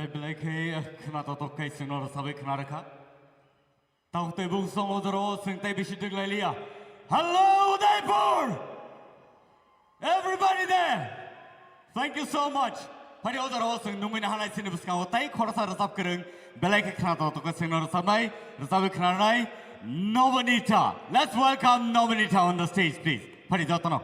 Belai kena totok kai sinor sabai kena reka. Tahu te bung song odoro sing te bisi deg lia. Hello Udaipur! Everybody there! Thank you so much. Pari odoro sing nungin halai sini buska otai khorasa rasap kereng. Belai kena totok kai sinor sabai kena rai. Novanita. Let's welcome Novanita on the stage, please. Pari jotono.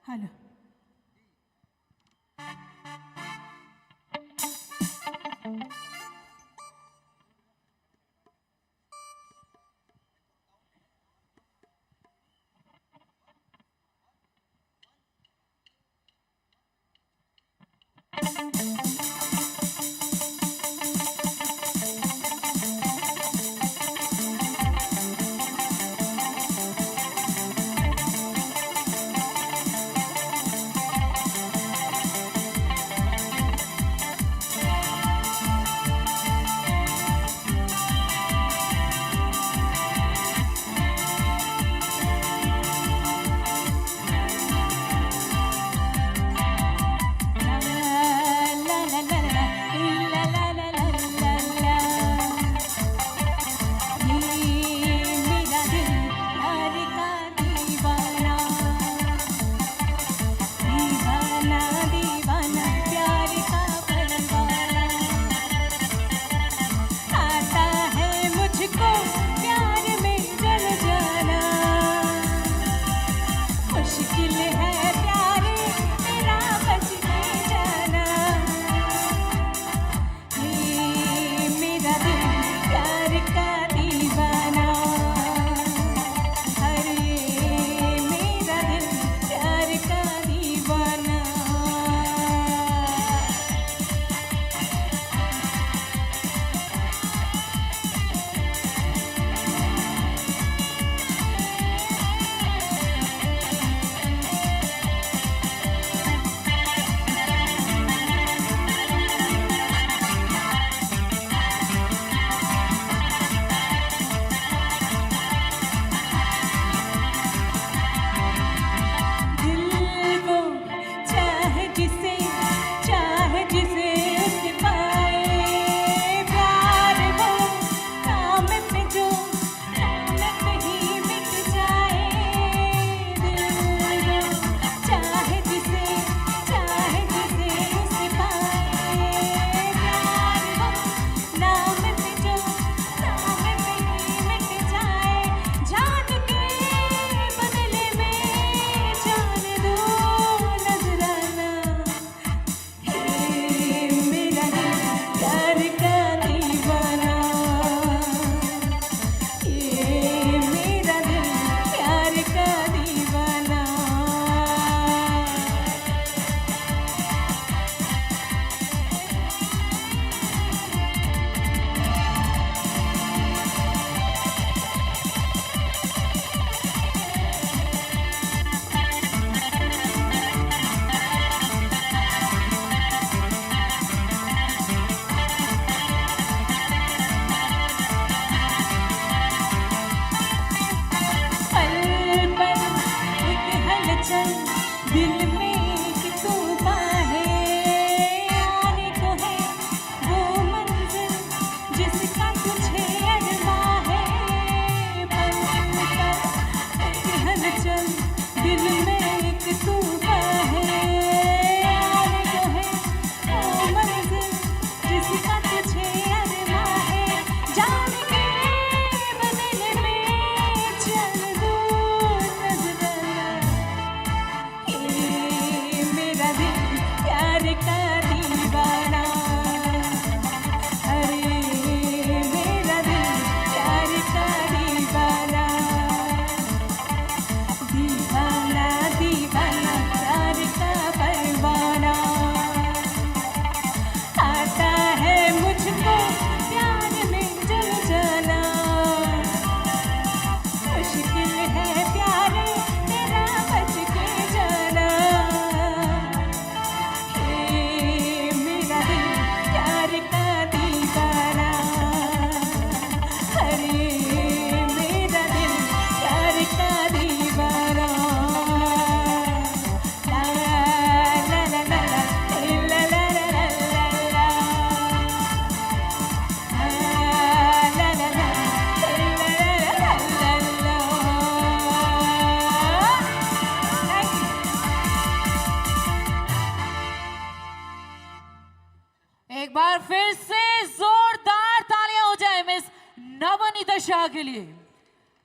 Hello.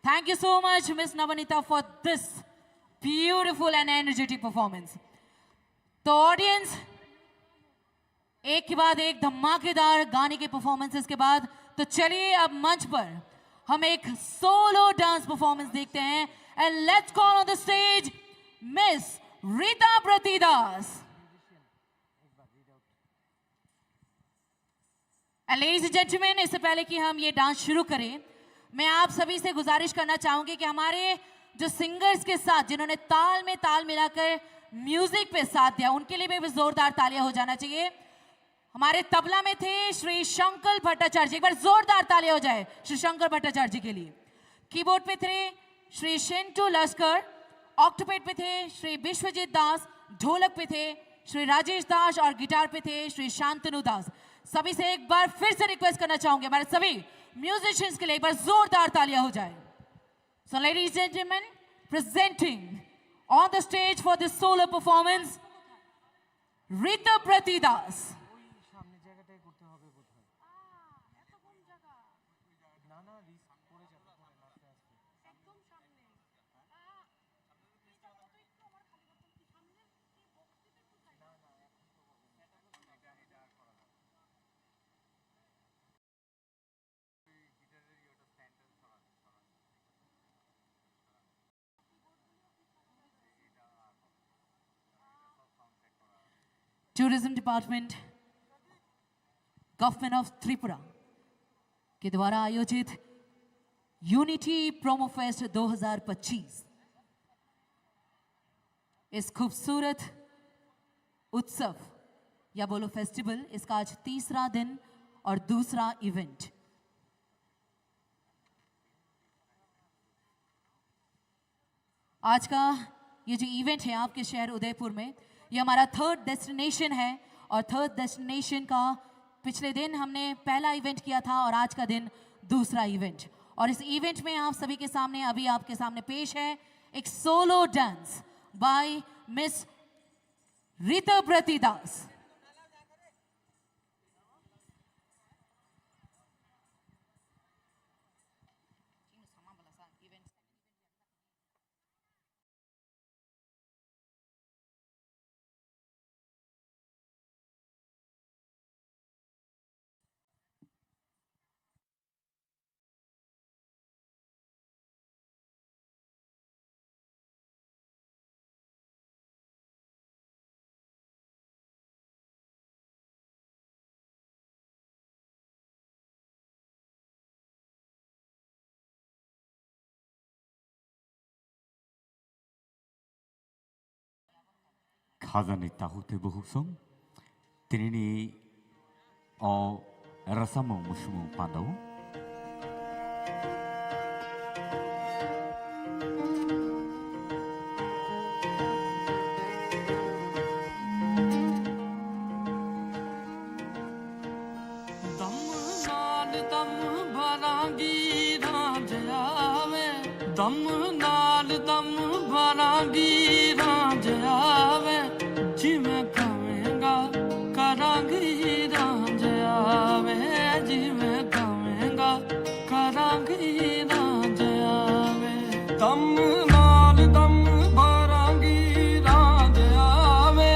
Thank you so much, Miss Navanita, for this beautiful and energetic performance. तो audience एक के बाद एक धमाकेदार गाने के performances के बाद तो चलिए अब मंच पर हम एक सोलो डांस परफॉर्मेंस देखते हैं and let's call on the stage miss Rita Pratidas. Ladies and gentleman, इससे पहले कि हम ये डांस शुरू करें, मैं आप सभी से गुजारिश करना चाहूंगी कि हमारे जो सिंगर्स के साथ जिन्होंने ताल में ताल मिलाकर म्यूजिक पे साथ दिया, उनके लिए भी जोरदार तालियां हो जाना चाहिए. हमारे तबला में थे श्री शंकर भट्टाचार्य, एक बार जोरदार तालियां हो जाए श्री शंकर भट्टाचार्य के लिए. कीबोर्ड पे थे श्री शिंटू लश्कर, ऑक्टोपेड पे थे श्री विश्वजीत दास, ढोलक पे थे श्री राजेश दास और गिटार पे थे श्री शांतनु दास. सभी से एक बार फिर से रिक्वेस्ट करना चाहूंगे हमारे सभी म्यूजिशियंस के लिए एक बार जोरदार तालियां हो जाए. So ladies and gentlemen, presenting on the stage for this solo performance, Rita Pratidas. Tourism department government of Tripura के द्वारा आयोजित यूनिटी प्रोमो फेस्ट 2025 इस खूबसूरत उत्सव या बोलो फेस्टिवल, इसका आज तीसरा दिन और दूसरा इवेंट. आज का ये जो इवेंट है आपके शहर उदयपुर में, ये हमारा थर्ड डेस्टिनेशन है और थर्ड डेस्टिनेशन का पिछले दिन हमने पहला इवेंट किया था और आज का दिन दूसरा इवेंट. और इस इवेंट में आप सभी के सामने अभी आपके सामने पेश है एक solo dance by miss Rita Pratidas. Khazani tahute buhusong tinini o rasamu mushumu pandau दम भरांगी रांझ आवे, दम नाल दम भरांगी रांझ आवे, जिवें कवेंगा करांगी रांझ आवे, जिवें कवेंगा करांगी रांझ आवे. दम नाल दम भरांगी रांझ आवे,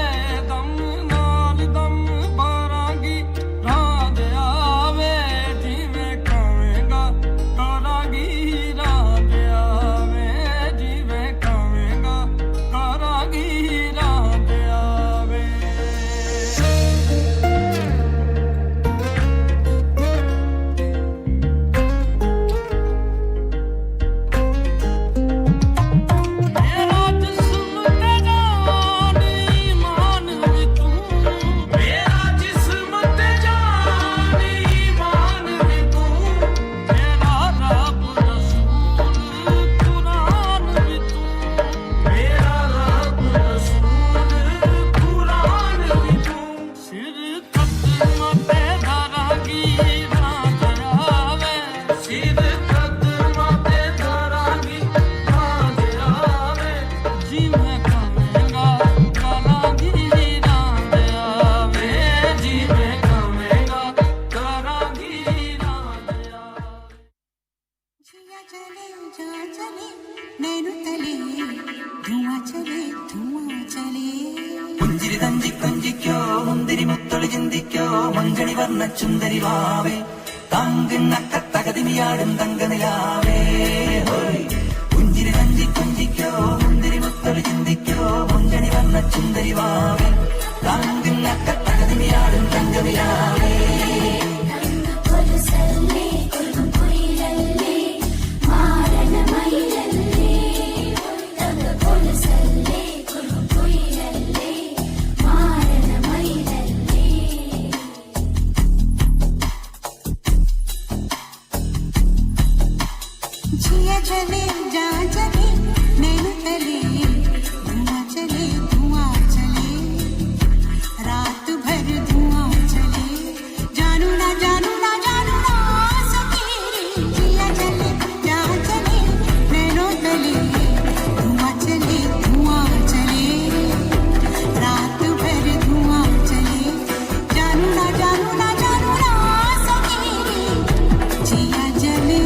दम नाल दम भरांगी रांझ आवे, जिवें कवेंगा करांगी रांझ आवे, जिवें कवेंगा करांगी रांझ आवे. जहाँ चले नैनो तले धुआं चले धुआं चले പുഞ്ചിരി തഞ്ചി കൊഞ്ചിക്കോ മുന്തിരി മുത്തൊളി ചിന്തിക്കോ മഞ്ചണി വർണ്ണ ചുന്ദരി വാവേ താങ്കുന്നക്ക തകതിമിയാടും തങ്കനിലാവേ ഹോയ് പുഞ്ചിരി തഞ്ചി കൊഞ്ചിക്കോ മുന്തിരി മുത്തൊളി ചിന്തിക്കോ മഞ്ചണി വർണ്ണ ചുന്ദരി വാവേ താങ്കുന്നക്ക തകതിമിയാടും തങ്കനിലാവേ जिया चले जहाँ चले नैनो तले धुआं चले रात भर धुआं चले जानू ना सकेरे जिया चले जहाँ चले नैनो तले धुआं चले रात भर धुआं चले जानू ना सकेरे जिया जले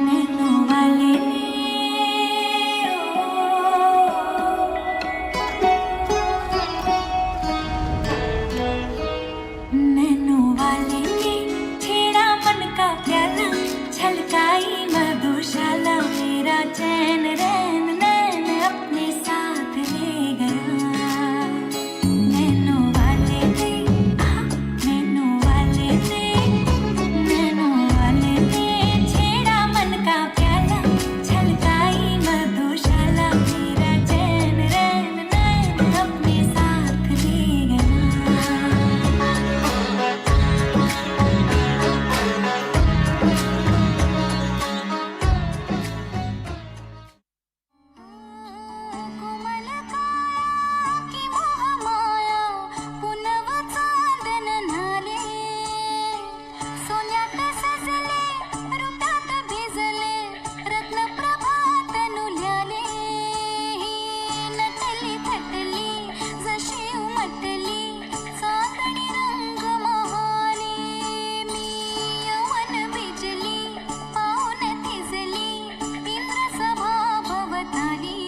नैनो वाले नैनो वाले ने छेड़ा मन का प्याला छलकाई मधुशाला मेरा चैन रैन नैन अपने साथ ले गया नैनो वाले ने नैनो वाले ने नैनो वाले ने छेड़ा मन का प्याला छलकाई मधुशाला मेरा चैन रैन नैन अपने साथ ले गया कोमल काया की मोह माया पुनव चांदन नाले सोन्यात सजले रुतात भिजले रत्न प्रभात नुल्याले ही नटली थटली जशी उमटली चांदणी रंग महाले मी यवन भिजली पाऊन थिजली इंद्र सभा भवताली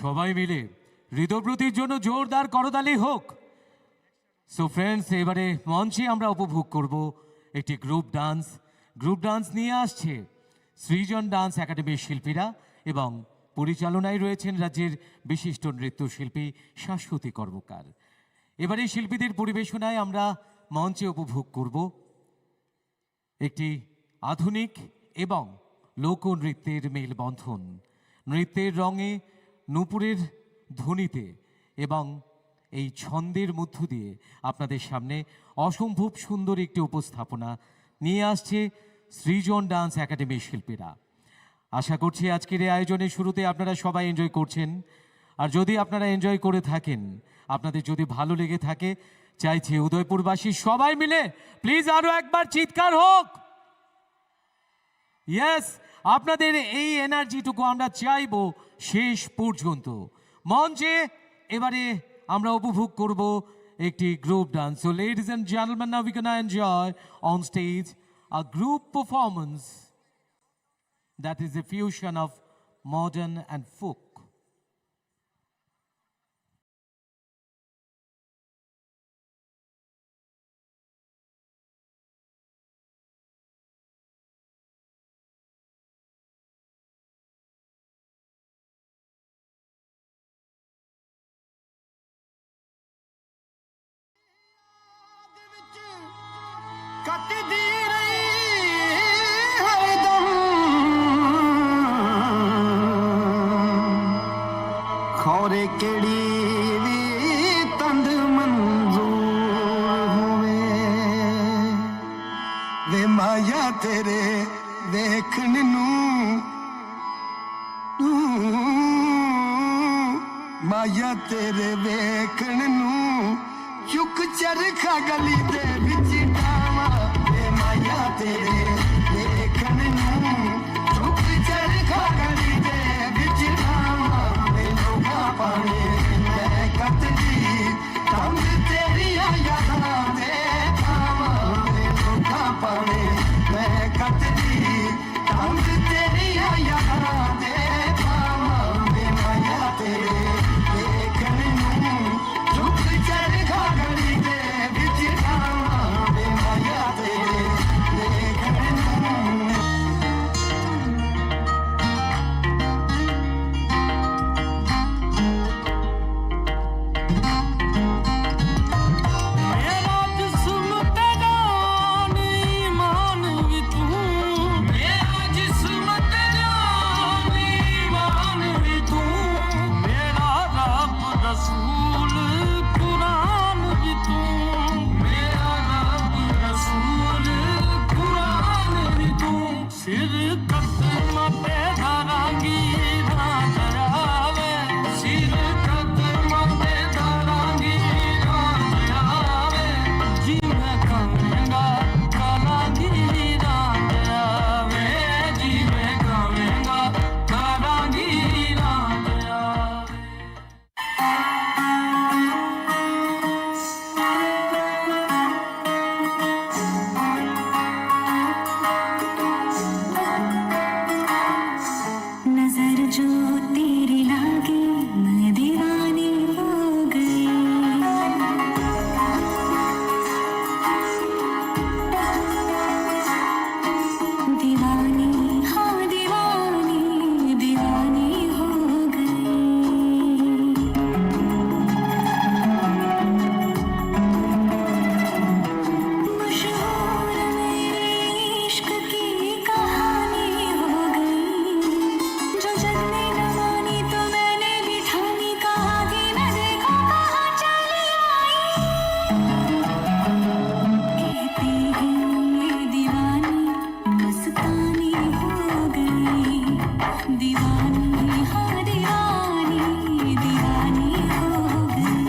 সবাই মিলে হৃদয়ব্রতির জন্য জোরদার করতালি হোক। সো ফ্রেন্ডস, এবারে মঞ্চে আমরা উপভোগ করব একটি গ্রুপ ডান্স নিয়ে আসছে সৃজন ডান্স একাডেমির শিল্পীরা এবং পরিচালনায় রয়েছেন রাজ্যের বিশিষ্ট নৃত্যশিল্পী শাশ্বতী কর্মকার। এবারে শিল্পীদের পরিবেশনায় আমরা মঞ্চে উপভোগ করব একটি আধুনিক এবং লোকনৃত্যের মেলবন্ধন, নৃত্যের রঙে নূপুরের ধ্বনিতে এবং এই ছন্দের মধ্য দিয়ে আপনাদের সামনে অসম্ভব সুন্দর একটি উপস্থাপনা নিয়ে আসছে সৃজন ডান্স একাডেমির শিল্পীরা। আশা করছি আজকের এই আয়োজনের শুরুতে আপনারা সবাই এনজয় করছেন। আর যদি আপনারা এনজয় করে থাকেন, আপনাদের যদি ভালো লেগে থাকে, চাইছি উদয়পুরবাসী সবাই মিলে প্লিজ আরো একবার চিৎকার হোক। ইয়েস, আপনাদের এই এনার্জিটুকু আমরা চাইবো শেষ পর্যন্ত। মঞ্চে এবারে আমরা উপভোগ করব একটি group dance. So ladies and gentleman, now we can enjoy on stage a group performance that is a fusion of modern and folk. ਕੱਟਦੀ ਰਹੀ ਹਰਦਮ ਖੌਰੇ ਕਿਹੜੀ ਵੀ ਤੰਦ ਮਨਜ਼ੂਰ ਹੋਵੇ ਵੇ ਮਾਇਆ ਤੇਰੇ ਵੇਖਣ ਨੂੰ ਮਾਇਆ ਤੇਰੇ ਵੇਖਣ ਨੂੰ ਚੁੱਕ ਚਰਖਾ ਗਲੀ ਦੇ ਵਿੱਚ ਡਾਵਾਂ ਵੇ ਮਾਇਆ ਤੇਰੇ ਵੇਖਣ ਨੂੰ ਚੁੱਕ ਚਰਖਾ ਗਲੀ ਦੇ ਵਿੱਚ ਡਾਵਾਂ ਵੇ ਲੋਕਾਂ ਪਾਣੇ ਮੈਂ ਕੱਟਦੀ ਤੰਗ ਤੇਰੀਆਂ ਯਾਦਾਂ ਦੇ ਪਾਵਾਂ ਵੇ ਲੋਕਾਂ ਪਾਣੇ ਮੈਂ ਕੱਟਦੀ ਤੰਗ ਤੇਰੀਆਂ ਯਾਦਾਂ ਦੇ ਪਾਵਾਂ ਵੇ ਮਾਇਆ ਤੇਰੇ ਵੇਖਣ ਨੂੰ ਚੁੱਕ ਚਰਖਾ ਗਲੀ ਦੇ ਵਿੱਚ ਡਾਵਾਂ ਵੇ ਮਾਇਆ ਤੇਰੇ ਵੇਖਣ ਨੂੰ ਮੇਰਾ ਜਿਸਮ ਤੇਰਾ ਨਹੀਂ ਮਾਨ ਵੀ ਤੂੰ ਮੇਰਾ ਜਿਸਮ ਤੇਰਾ ਨਹੀਂ ਮਾਨ ਵੀ ਤੂੰ ਮੇਰਾ ਰੱਬ ਰਸੂਲ ਕੁਰਾਨ ਵੀ ਤੂੰ ਮੇਰਾ ਰੱਬ ਰਸੂਲ ਕੁਰਾਨ ਵੀ ਤੂੰ ਸਿਰ ਕਦਮਾਂ ਤੇ ਧਰਾਂਗੀ ਨਾ ਜਾਵੇ ਸਿਰ ਕਦਮਾਂ ਤੇ ਧਰਾਂਗੀ ਨਾ ਜਾਵੇ ਜਿਵੇਂ ਕਹਾਂਗਾ ਕਰਾਂਗੀ ਨਾ ਜਾਵੇ ਜਿਵੇਂ ਕਹਾਂਗਾ ਕਰਾਂਗੀ ਨਾ ਜਾਵੇ नजर जो तेरी लागी मैं दीवानी हो गई दीवानी हाँ दीवानी दीवानी हो गई मशहूर मेरे इश्क की कहानी हो गई जो जग ने न मानी तो मैंने भी ठानी कहा कि न देखो कहाँ चली आई कहते हैं ये दीवानी मस्तानी हो गई दीवानी हाँ दीवानी दीवानी हो गई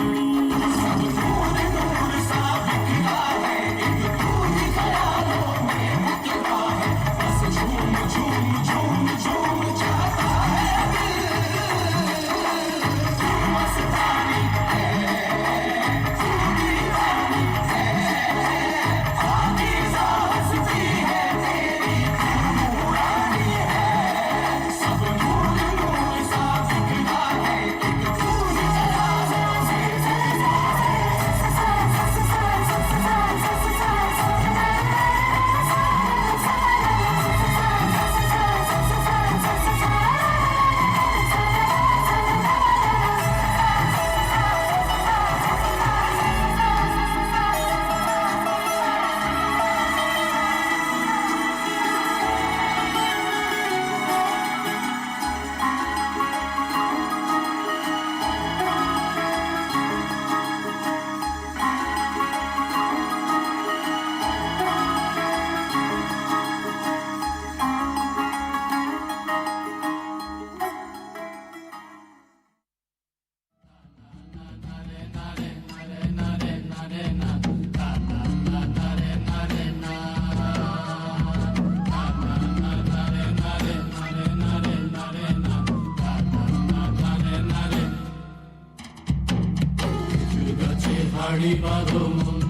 হাড়ি বাঁধো মন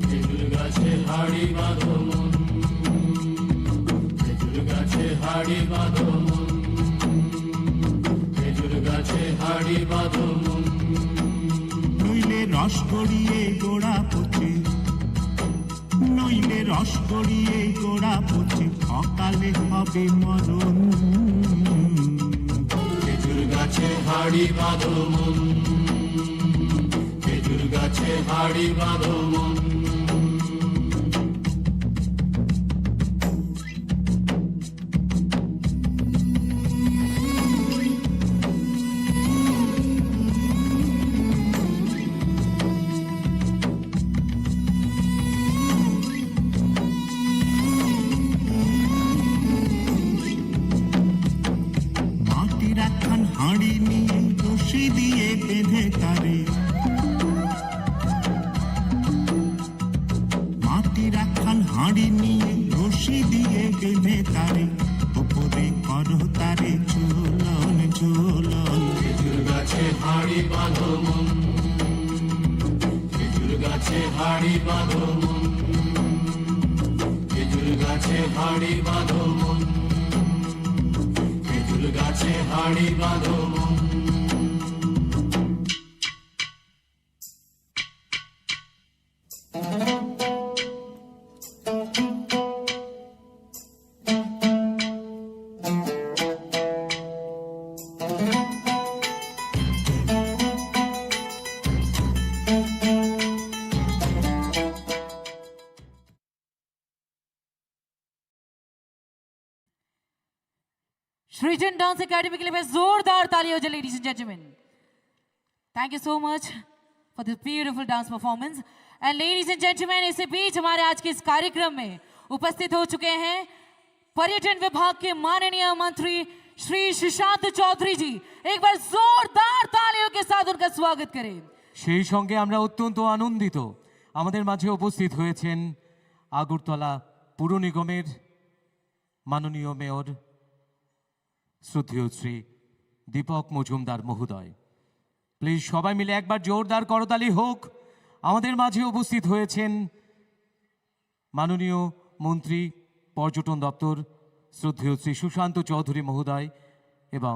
খেজুর গাছে হাড়ি বাঁধো মন খেজুর গাছে হাড়ি বাঁধো মন খেজুর গাছে হাড়ি বাঁধো মন নইলে রস গড়িয়ে গোড়া পচে নইলে রস গড়িয়ে গোড়া পচে অকালে হবে মরণ খেজুর গাছে হাড়ি বাঁধো মন খেজুর গাছে হাড়ি বাঁধো মন মাটির একখান হাঁড়ি নিয়ে রশি দিয়ে বেঁধে তারে ওপরে করো তারে ঝোলন ঝোলন খেজুর গাছে হাড়ি বাঁধো মন খেজুর গাছে হাড়ি বাঁধো মন খেজুর গাছে হাড়ি বাঁধো মন খেজুর গাছে হাড়ি বাঁধো মন सृजन डांस एकेडमी के लिए मैं जोरदार ताली हो जाए ladies and gentleman thank you so much for this beautiful dance performance and ladies and gentleman इसी बीच हमारे आज के इस कार्यक्रम में उपस्थित हो चुके हैं पर्यटन विभाग के माननीय मंत्री श्री सुशांत चौधरी जी एक बार जोरदार तालियों के साथ उनका स्वागत करें সেই সঙ্গে আমরা অত্যন্ত আনন্দিত আমাদের মাঝে উপস্থিত হয়েছেন আগরতলা পুর নিগমের মাননীয় মেয়র শ্রদ্ধেয় শ্রী দীপক মজুমদার মহোদয় প্লিজ সবাই মিলে একবার জোরদার করতালি হোক আমাদের মাঝে উপস্থিত হয়েছেন মাননীয় মন্ত্রী পর্যটন দপ্তর শ্রদ্ধেয় শ্রী সুশান্ত চৌধুরী মহোদয় এবং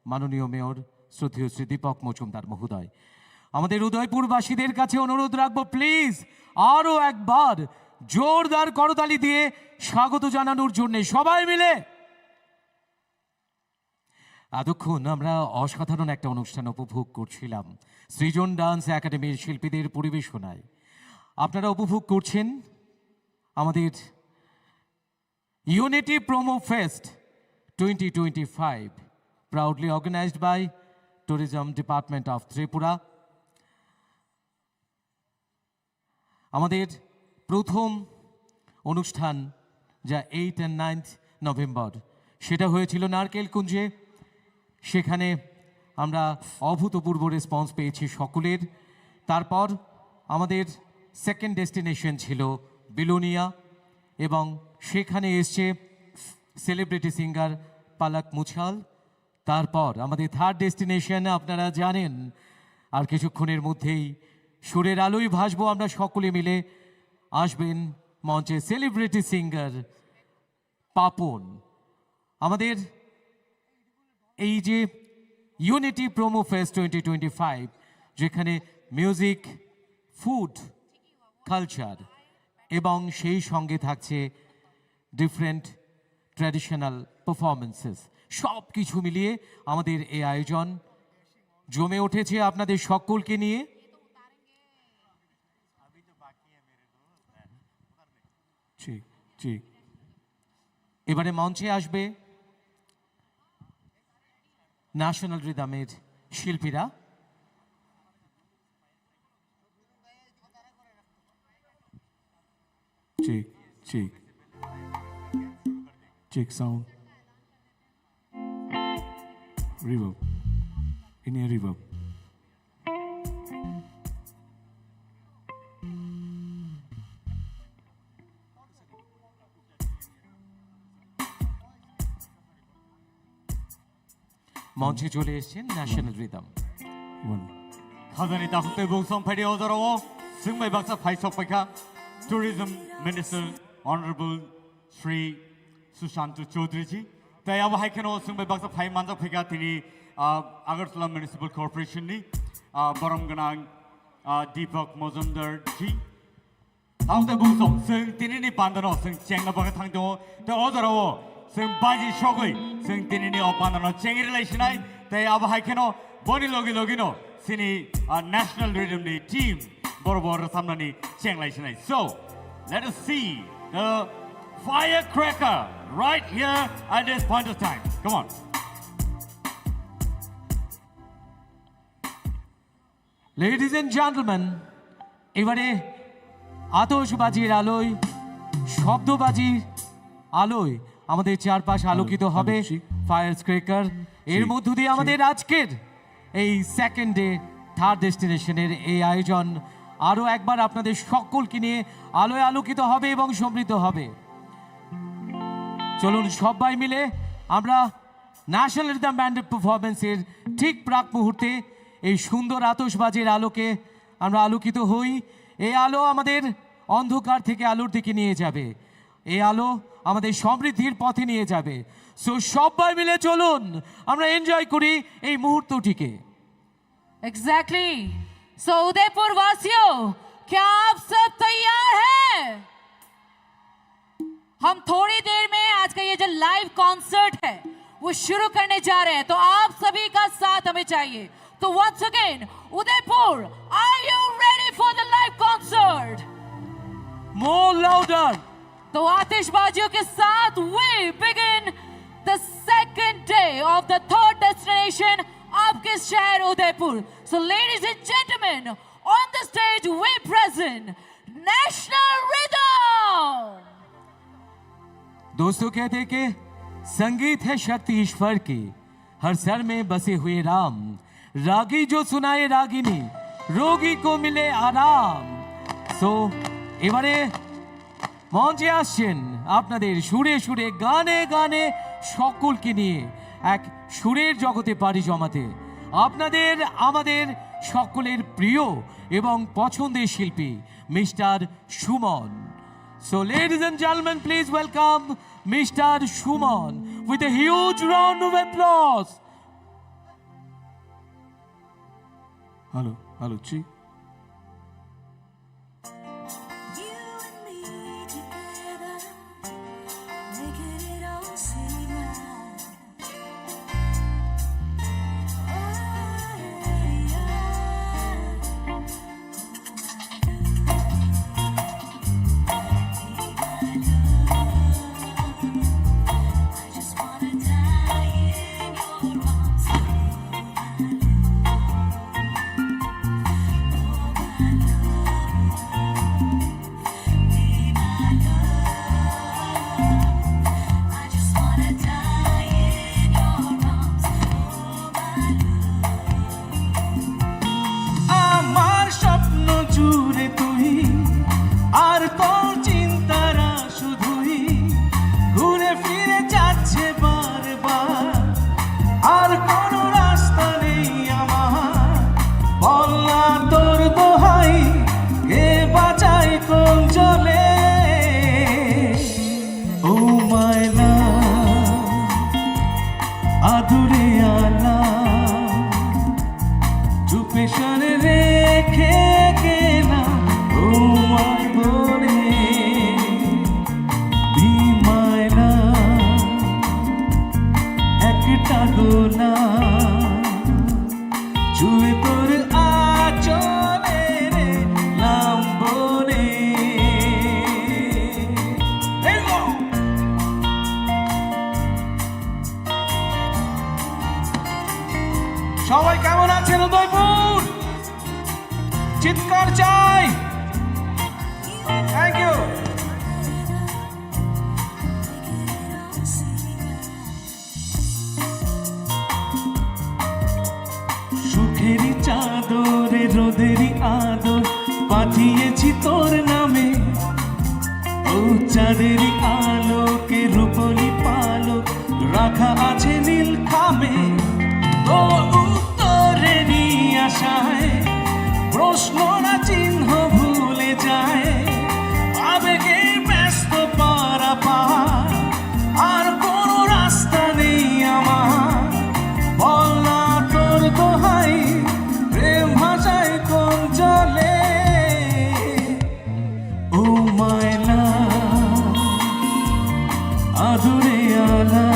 মাননীয় মেয়র শ্রদ্ধেয় শ্রী দীপক মজুমদার মহোদয় আমাদের উদয়পুরবাসীদের কাছে অনুরোধ রাখবো প্লিজ আরও একবার জোরদার করতালি দিয়ে স্বাগত জানানোর জন্য সবাই মিলে এতক্ষণ আমরা অসাধারণ একটা অনুষ্ঠান উপভোগ করছিলাম সৃজন ডান্স একাডেমির শিল্পীদের পরিবেশনায় আপনারা উপভোগ করছেন আমাদের unity promo fest 2025 proudly organized by Tourism Department of Tripura আমাদের প্রথম অনুষ্ঠান যা 8 and 9 নভেম্বর সেটা হয়েছিল নারকেল কুঞ্জে সেখানে আমরা অভূতপূর্ব রেসপন্স পেয়েছি সকলের তারপর আমাদের সেকেন্ড ডেস্টিনেশন ছিল বিলোনিয়া এবং সেখানে এসছে সেলিব্রিটি সিঙ্গার পালাক মুছাল তারপর আমাদের থার্ড ডেস্টিনেশন আপনারা জানেন আর কিছুক্ষণের মধ্যেই সুরের আলোয় ভাসবো আমরা সকলে মিলে আসবেন মঞ্চে সেলিব্রিটি সিঙ্গার পাপন আমাদের এই যে ইউনিটি প্রোমো ফেস্ট 2025 যেখানে মিউজিক ফুড কালচার এবং সেই সঙ্গে থাকছে ডিফারেন্ট ট্র্যাডিশনাল পারফরমেন্সেস সব কিছু মিলিয়ে আমাদের এই আয়োজন জমে উঠেছে আপনাদের সকলকে নিয়ে ঠিক ঠিক এবারে মঞ্চে আসবে ন্যাশনাল রিদমের শিল্পীরা ঠিক ঠিক ঠিক sound reverb in a reverb মঞ্চে চলে এসেছেন ন্যাশনাল রিদম খাজানি দাহতে বংসং ফাইডে অজরাও সিংমাই বাক্সা ফাইসক পাইখা tourism minister honourable Shri Sushanta Chowdhury ji তাই আব হাইখানো সিংমাই বাক্সা ফাই মানজা ফাইখা তিনি আগরতলা মিউনিসিপাল কর্পোরেশনनि বরম गोनां दीपक मजुमदार जी दाहते बंसं जों दिनैनि बान्दानाव जों चेंना बागा थांदों दा अजराव जों बाजि सगै जों दिनैनि बान्दानाव चेंगिरलायसिनाय ताई आब हाइखानो बनि लगे लगेनो सिनि नेशनल रिदमनि टीम बर बर सामनानि चेंलायसिनाय so let us see the firecracker right here at this point of time come on Ladies and gentlemen, এবারে আতশবাজির আলোয় শব্দবাজির আলোয় আমাদের চারপাশ আলোকিত হবে ফায়ার ক্র্যাকার এর মধ্য দিয়ে আমাদের আজকের এই সেকেন্ড ডে থার্ড ডেস্টিনেশনের এই আয়োজন আরও একবার আপনাদের সকলকে নিয়ে আলোয় আলোকিত হবে এবং সমৃদ্ধ হবে। চলুন সবাই মিলে আমরা ন্যাশনাল রিদম ব্যান্ডের পারফরমেন্সের ঠিক প্রাক মুহূর্তে এই সুন্দর আতশবাজির আলোকে আমরা আলোকিত হই। এই আলো আমাদের অন্ধকার থেকে আলোর দিকে নিয়ে যাবে, এই আলো আমাদের সমৃদ্ধির পথে নিয়ে যাবে। সো সবাই মিলে চলুন আমরা এনজয় করি এই মুহূর্তটিকে। एग्जैक्टली सो उदयपुर वासियों, क्या आप सब तैयार हैं? हम थोड़ी देर में आज का ये जो लाइव कॉन्सर्ट है वो शुरू करने जा रहे हैं, तो आप सभी का साथ हमें चाहिए। तो once again Udaipur, are you ready for the live concert? More louder! तो आतिशबाजियों के साथ we begin the second day of the third destination, आपके शहर Udaipur. So ladies and gentlemen, on the stage we present National Rhythm. दोस्तों कहते हैं कि संगीत है शक्ति ईश्वर की, हर स्वर में बसे हुए राम, रागी जो सुनाए रागिनी, रोगी को मिले आराम। सो এবারে মঞ্চে আসছেন আপনাদের সুরে সুরে গানে গানে সকলকে নিয়ে এক সুরের জগতে পাড়ি জমাতে আপনাদের আমাদের সকলের প্রিয় এবং পছন্দের শিল্পী mister Suman. So ladies and gentlemen, please welcome Mr. Shumon with a huge round of applause. Hello, Chi. You and me together, making it all seem right. I just wanna die in your arms. I just wanna die in your arms. আমার স্বপ্ন জুড়ে তুই, আর তোর চিন্তারা শুধুই ঘুরে ফিরে যাচ্ছে বারবার, আর কোনো রাস্তা নেই আমার, বল না তোর দোহাই, কে বাঁচাই কোন জলে। ও মায়না আদুরে আলা চুপে সরে রেখে গেলাম তোমার বলে, বিমায়না একটা গোলা চুয়ে তোর আচলে রে লাম বলে। সবাই কেমন আছেন উদয়পুর? চিৎকার চাই। Thank you. সুখেরই চাদরে রোদেরই আদর পাঠিয়েছি তোর নামে, ও চাঁদেরই আলোকে রূপলি পালক রাখা আছে নীল খামে। তো উত্তরে নিয়ে আসায় প্রশ্ন না চিহ্ন ভুলে যায়, আবেগে ব্যস্ত পারাপার, আর কোনো রাস্তা নেই আমার, বল না তোর দোহাই, প্রেম ভাষায় কোন জলে। ও মায়না আদুরে আলা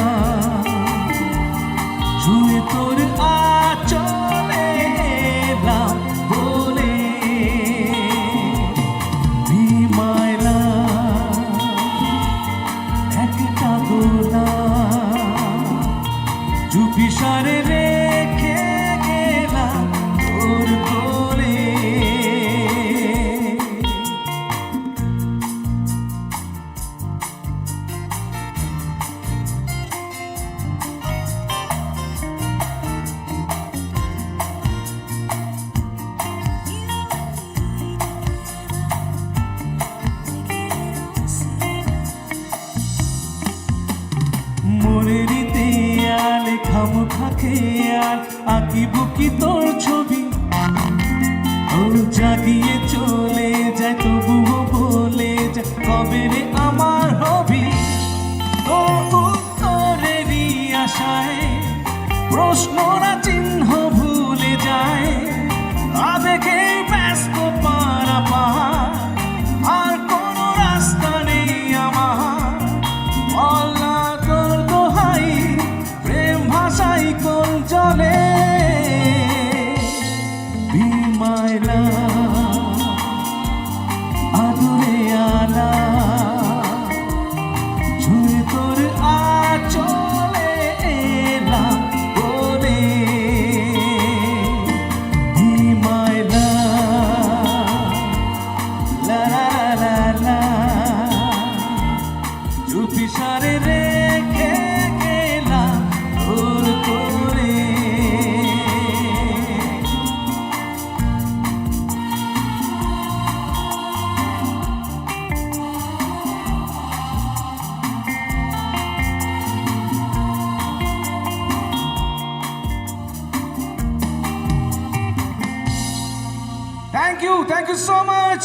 খামখাকে আর আঁকিব কি তোর ছবি ও জাগিয়ে চলে যায় তবুও বলে যায় কবে রে আমার হবি ও উত্তরেরই আশায় প্রশ্নরা চিহ্ন ভুলে যায় আবেগে ব্যস্ত পারাপার আর কোনো রাস্তা নেই আমার বল না তোর দোহাই প্রেম ভাষাই কোন চলে Be my love আদরে আলা ছুঁয়ে তোর আঁচলে এলাম বলে Be my love la la la la চুপি সারে রেখে গেলাম তোর করে thank you so much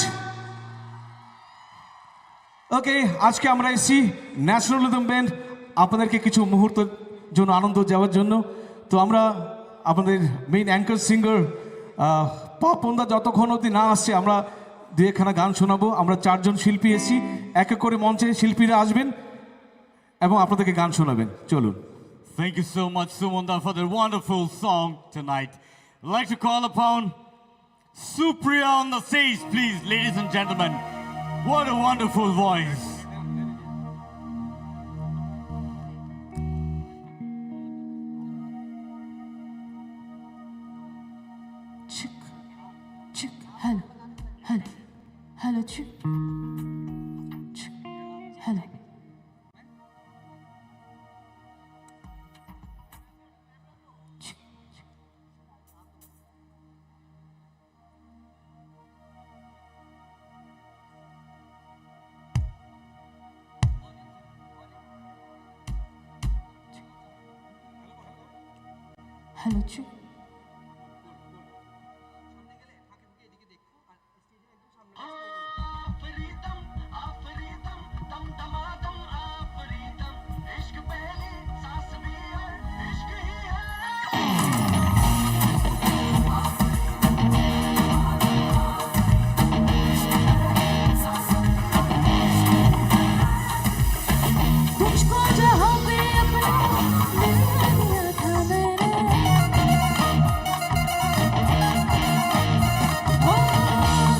okay আজকে আমরা এসেছি ন্যাশনাল রিদম ব্যান্ড আপনাদেরকে কিছু মুহূর্তের জন্য আনন্দ দেওয়ার জন্য তো আমরা আমাদের মেইন অ্যাঙ্কার সিঙ্গার পাপনদা যতক্ষণ অবধি না আসছে আমরা দু একখানা গান শোনাবো আমরা চারজন শিল্পী এসেছি এক এক করে মঞ্চে শিল্পীরা আসবেন এবং আপনাদেরকে গান শোনাবেন চলুন Thank you so much, Sumanda, for the wonderful song tonight. I'd like to call upon Supriya on the stage, please, ladies and gentlemen. What a wonderful voice. Chick, chick, hello, hello, hello, chick, chick, hello. Hello, chick. तुझको जहाँ पे अपना दिल दिया था मैंने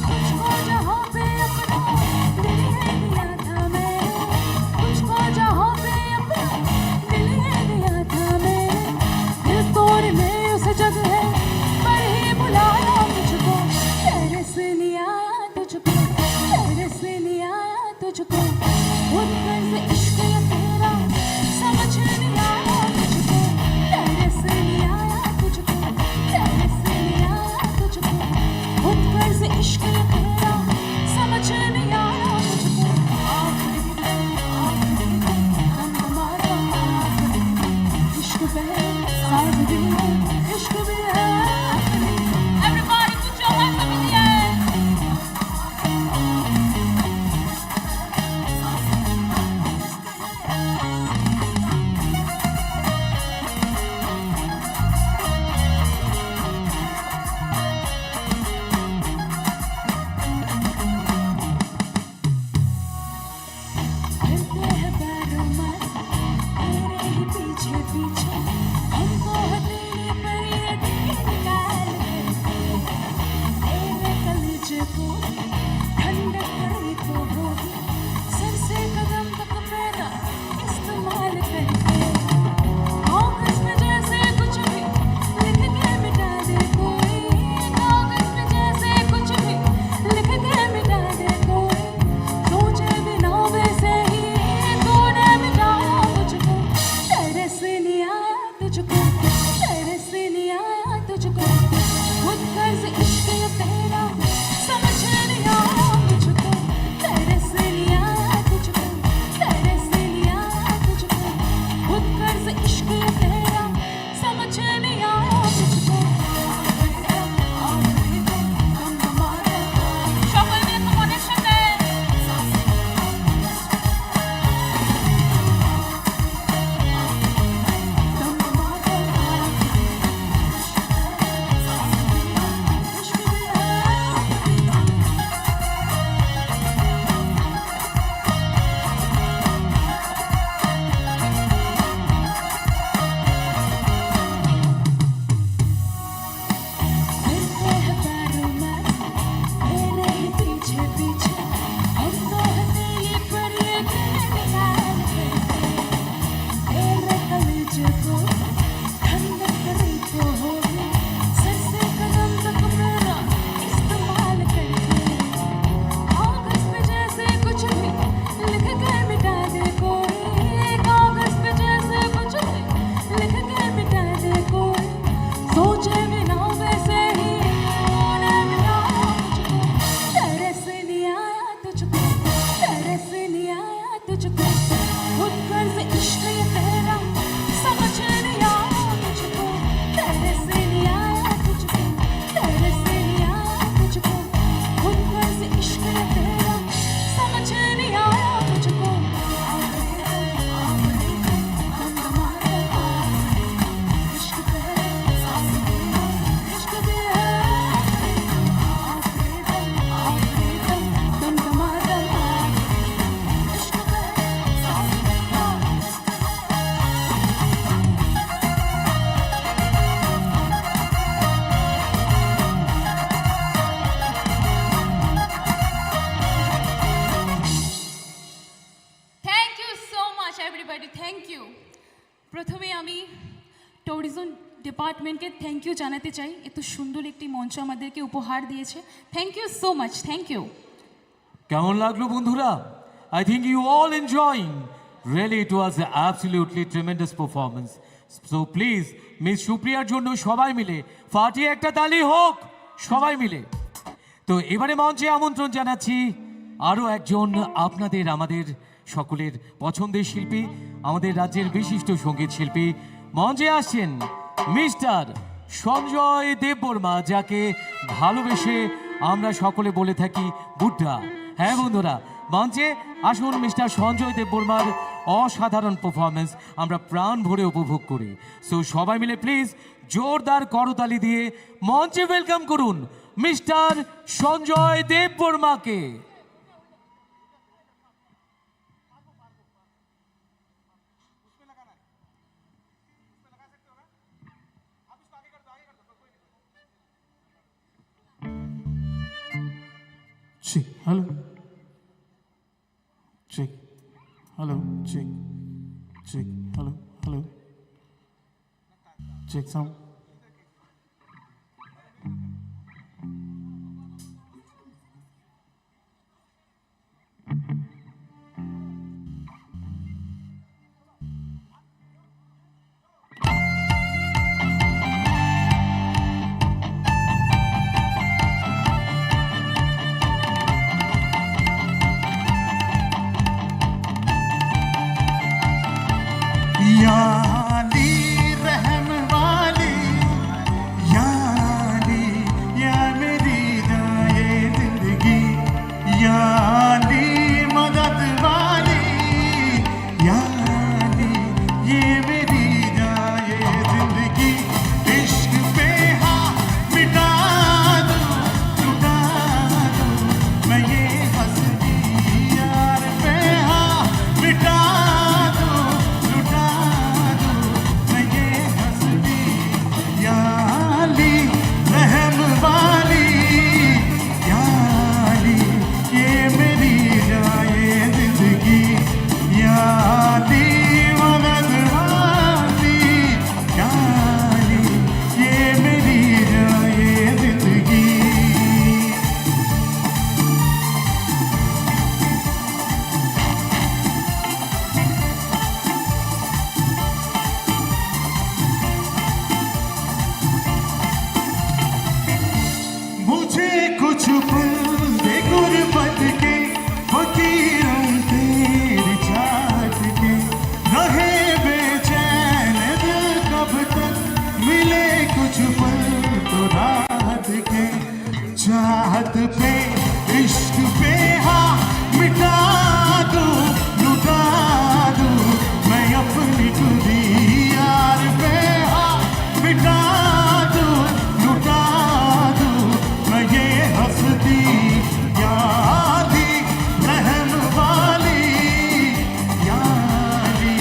तुझको जहाँ पे अपना दिल दिया था मैंने तुझको जहाँ पे अपना दिल दिया था मैंने दिल तोड़ने उस जगह पर ही बुलाया मुझको तेरे से लिया तुझको तेरे से लिया तुझको खुद कर से इश्क ये तेरा समझ नहीं आया तुझको तेरे से लिया तुझको तेरे से लिया तुझको खुद कर से इश्क ये तेरा समझ नहीं आया मुझको आखिरी हम हमारा इश्क पे साथ भी है इश्क भी है Everybody put your hands up in the air ডিপার্টমেন্টকে থ্যাংক ইউ জানাতে চাই, এত সুন্দর একটি মঞ্চ আমাদেরকে উপহার দিয়েছে। Thank you so much, thank you. কেমন লাগলো বন্ধুরা? I think you all enjoying. Really it was an absolutely tremendous performance. So please miss সুপ্রিয়ার জন্য সবাই মিলে ফাটিয়ে একটা তালি হোক সবাই মিলে। তো এবারে মঞ্চে আমন্ত্রণ জানাচ্ছি আরও একজন আপনাদের আমাদের সকলের পছন্দের শিল্পী, আমাদের রাজ্যের বিশিষ্ট সঙ্গীত শিল্পী। মঞ্চে আসছেন মিস্টার সঞ্জয় দেববর্মা, যাকে ভালোবেসে আমরা সকলে বলে থাকি বুদ্ধা। হ্যাঁ বন্ধুরা, মঞ্চে আসুন মিস্টার সঞ্জয় দেববর্মার অসাধারণ পারফরমেন্স আমরা প্রাণ ভরে উপভোগ করি। সো সবাই মিলে প্লিজ জোরদার করতালি দিয়ে মঞ্চে ওয়েলকাম করুন মিস্টার সঞ্জয় দেববর্মাকে। Check, hello. Check, hello, check, check, hello, hello. Check sound. याली रहम वाली, याली या मेरी जाए जिंदगी, याली मदद वाली, याली ये मेरी जाए जिंदगी। इश्क पे हाँ मिटा दूं, लुटा दूं मैं ये हंसदी, यार पे हाँ मिटा दूं, लुटा दूं मैं ये हंसदी। याली रहम वाली, याली ये मेरी जाए जिंदगी, याली मदद वाली, याली ये मेरी जाए जिंदगी। मुझे कुछ पल दे गुर्बत के, फकीरों तेरी चाहत के, रहे बेचैन दिल कब तक, मिले कुछ पल तो राहत के। चाहत पे इश्क पे हाँ मिटा दूं, लुटा दूं मैं अपनी खुदी, यार पे हाँ मिटा दूं, लुटा दूं मैं ये हंसदी। याली रहम वाली, याली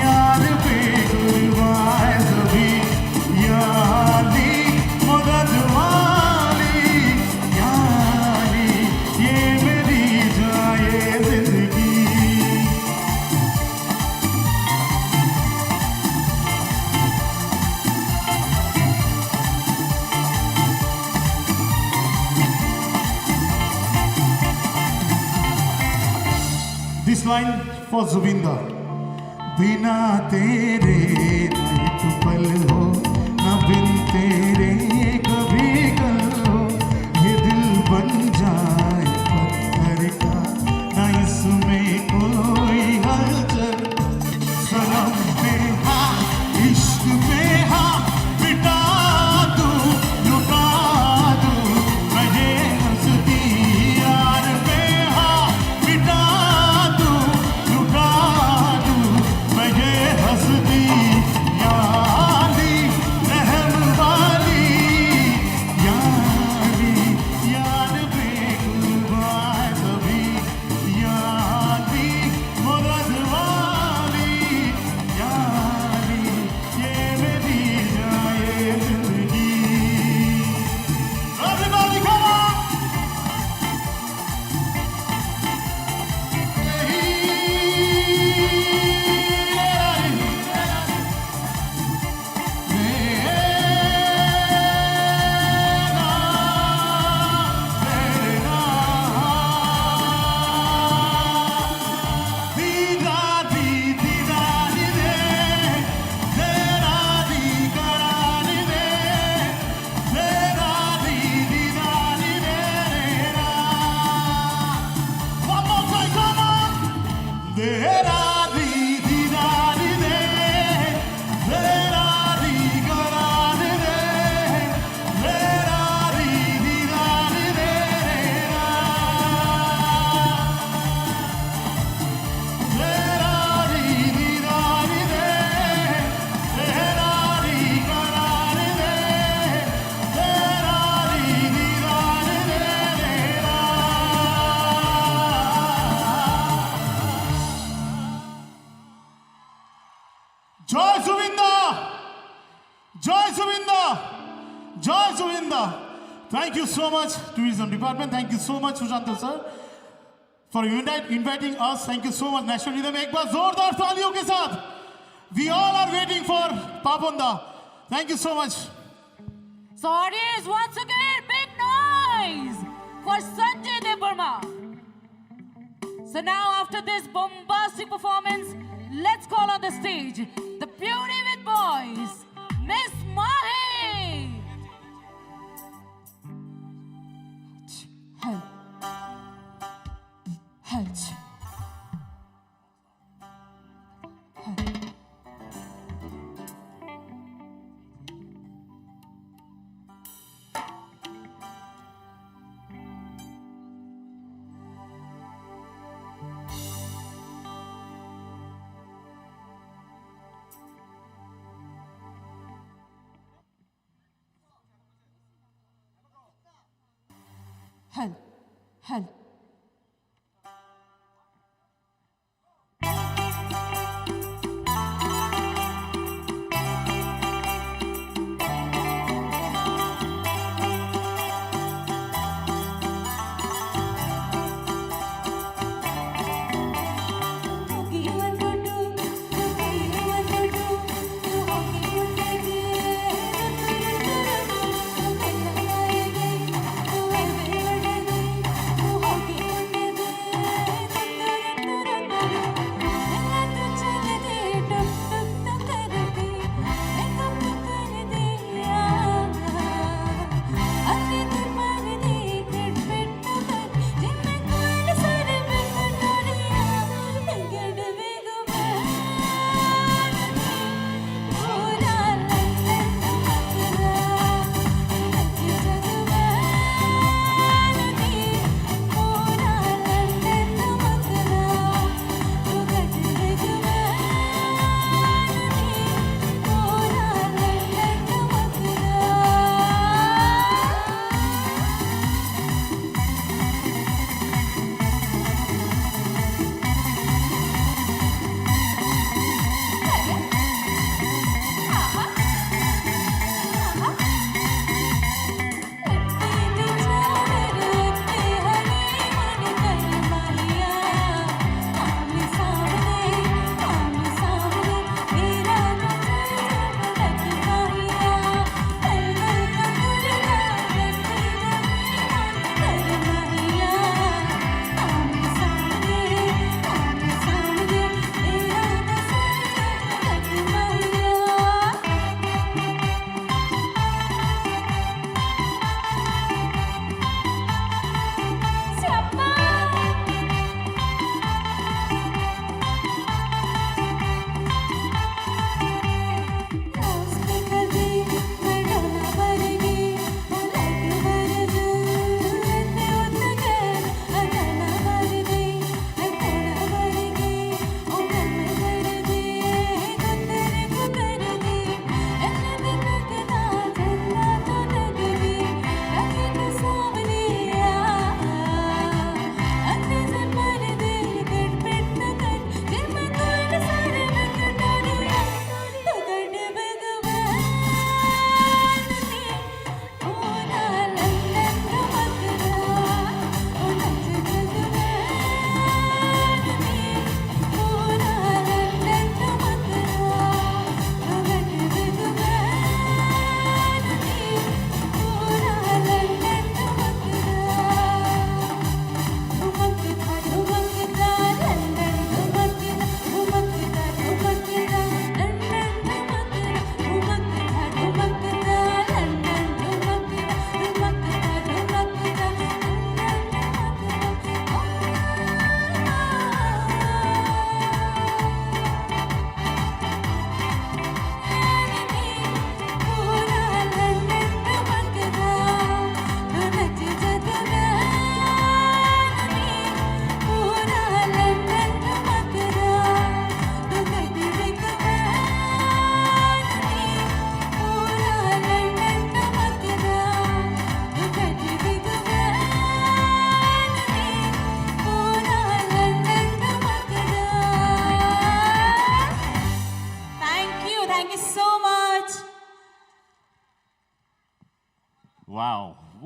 यार बेगुरबाए सभी, याली मदद वाली, याली ये मेरी जाए जिंदगी। This line for Zubinda. बिना तेरे नहीं तो पल हो, न बिन तेरे कभी कल हो, ये दिल बन जाए पत्थर का, न इसमें कोई हलचल। सनम पे हाँ इश्क पे हाँ मिटा दूं, लुटा दूं मैं ये हंसदी, यार पे हाँ मिटा दूं, लुटा दूं मैं ये हंसदी। याली रहम वाली, Thank you so much, Tourism Department. Thank you so much, Sushant sir, for inviting us. Thank you so much, National Rhythm. एक बार जोरदार तालियों के साथ. We all are waiting for Paponda. Thank you so much. So audience, once again, big noise for Sanjay Dev Burma. So now after this bombastic performance, let's call on the stage the beauty with boys, Miss Mahi. Hey. Hey. Hell, hell. Oh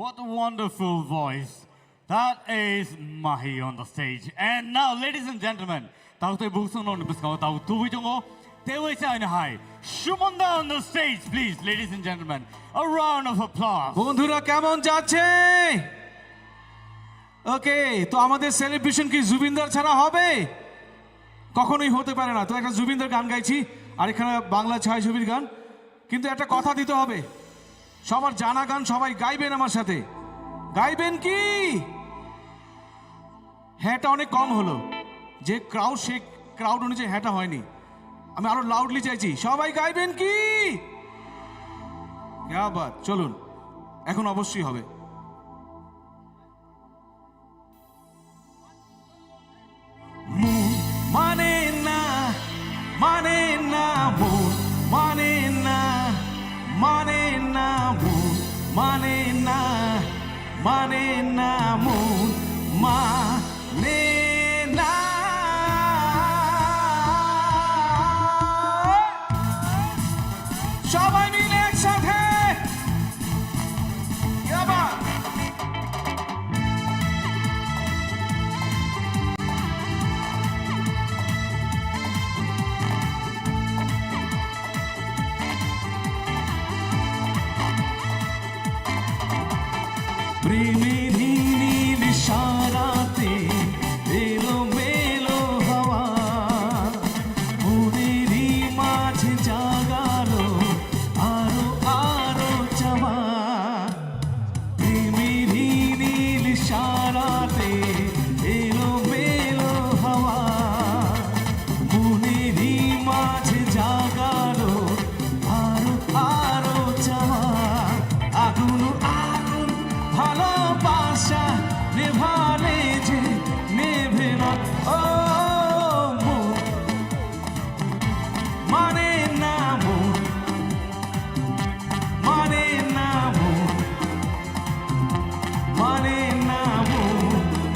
What a wonderful voice. That is Mahi on the stage. And now, ladies and gentlemen, Taute Bungsung on the Biscow, Tau Tuvijongo, Tewaisa and High. Shumanda on the stage, please, ladies and gentlemen. A round of applause. বন্ধুরা কেমন যাচ্ছে? ওকে, তো আমাদের celebration কি জুবিনদার ছাড়া হবে? কখনোই হতে পারে না। তো একটা জুবিনদার গান গাইছি আর এখানে বাংলা ছায়াছবির গান, কিন্তু একটা কথা দিতে হবে, সবার জানা গান সবাই গাইবেন আমার সাথে। গাইবেন কি? হ্যাঁটা অনেক কম হলো, যে ক্রাউড সে ক্রাউড অনুযায়ী হ্যাঁটা হয়নি। আমি আরো লাউডলি চাইছি, সবাই গাইবেন কি? আবার চলুন, এখন অবশ্যই হবে। মানে না, মানে না, মন মানে না, মানে না, মন মানে না, মানে না, মন মানে না। সবাই মিলে একসাথে আবার প্রেমের নীল ইশারাতে এলো মেলো হাওয়া, মনেরই মাঝে জাগালো আরো আরো চাওয়া। প্রেমের নীল ইশারাতে এলো মেলো হাওয়া, মনেরই মাঝে জাগালো আরো আরো চাওয়া। আগুন আগুন ভালোবাসা নেভালে যে নেভে না, ও মন মানে না, মন মানে না, মন মানে না, মন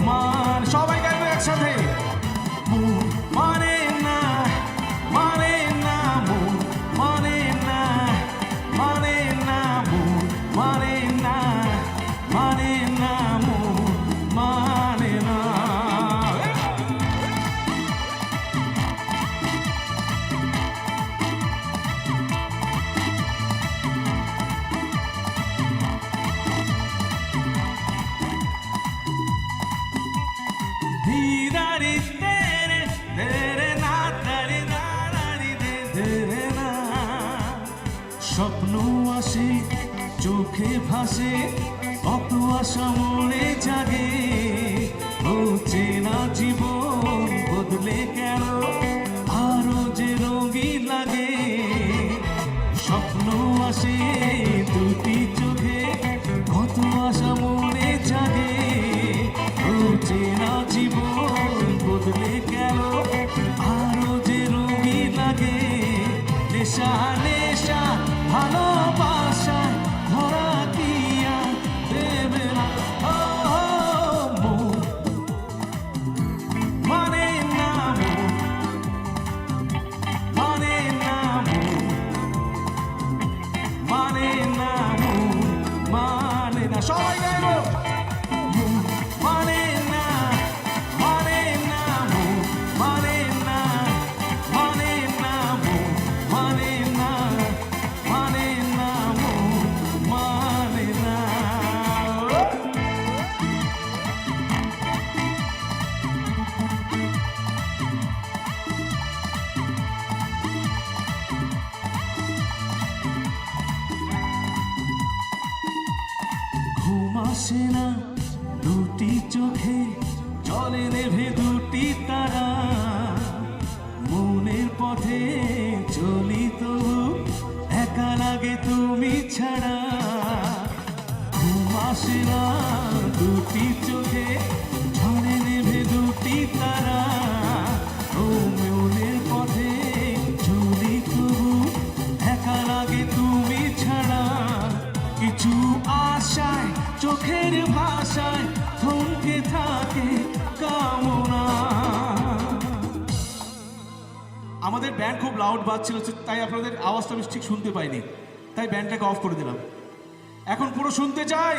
মান সবাই গাইবে একসাথে। মন মানে না, মানে না, মন মানে না, মানে না, মন মানে না, মানে না, মন মানে না। ধীরারি তেরে তেরে না তারি নারি দে তেরে না। স্বপ্ন আসে চোখে ভাসে, কত আশা মনে জাগে, ও চেনা জীবন বদলে গেল আরো যে রঙিন লাগে। স্বপ্ন আসে দুটি চোখে, কত আশা মনে জাগে, ও চেনা জীবন বদলে গেল আরো যে রঙিন লাগে। নেশা নেশা ভালোবাসা ধরা দিয়া দেবে না, ও মন মানে না, মন মানে না, মন মানে না, মন মানে না। সবাই গাইব মন মানে না, মানে না, মন মানে না, মানে না, মন মানে না, মানে না, মন মানে না। ঘুম আসে না দুটি চোখে, জলে নেভে দুটি তারা, মনের পথে চলি তবু একা লাগে তুমি ছাড়া। ঘুম আসে না দুটি চোখে, জলে নেভে দুটি তারা, ও মনের পথে চলি তবু একা লাগে তুমি ছাড়া। কিছু আশায় চোখের ভাষায় থমকে থাকে কামনা। আমাদের ব্যান্ড খুব লাউড বাজছিল, তাই আপনাদের আওয়াজটা আমি ঠিক শুনতে পাইনি, তাই ব্যান্ডটাকে অফ করে দিলাম। এখন পুরো শুনতে চাই,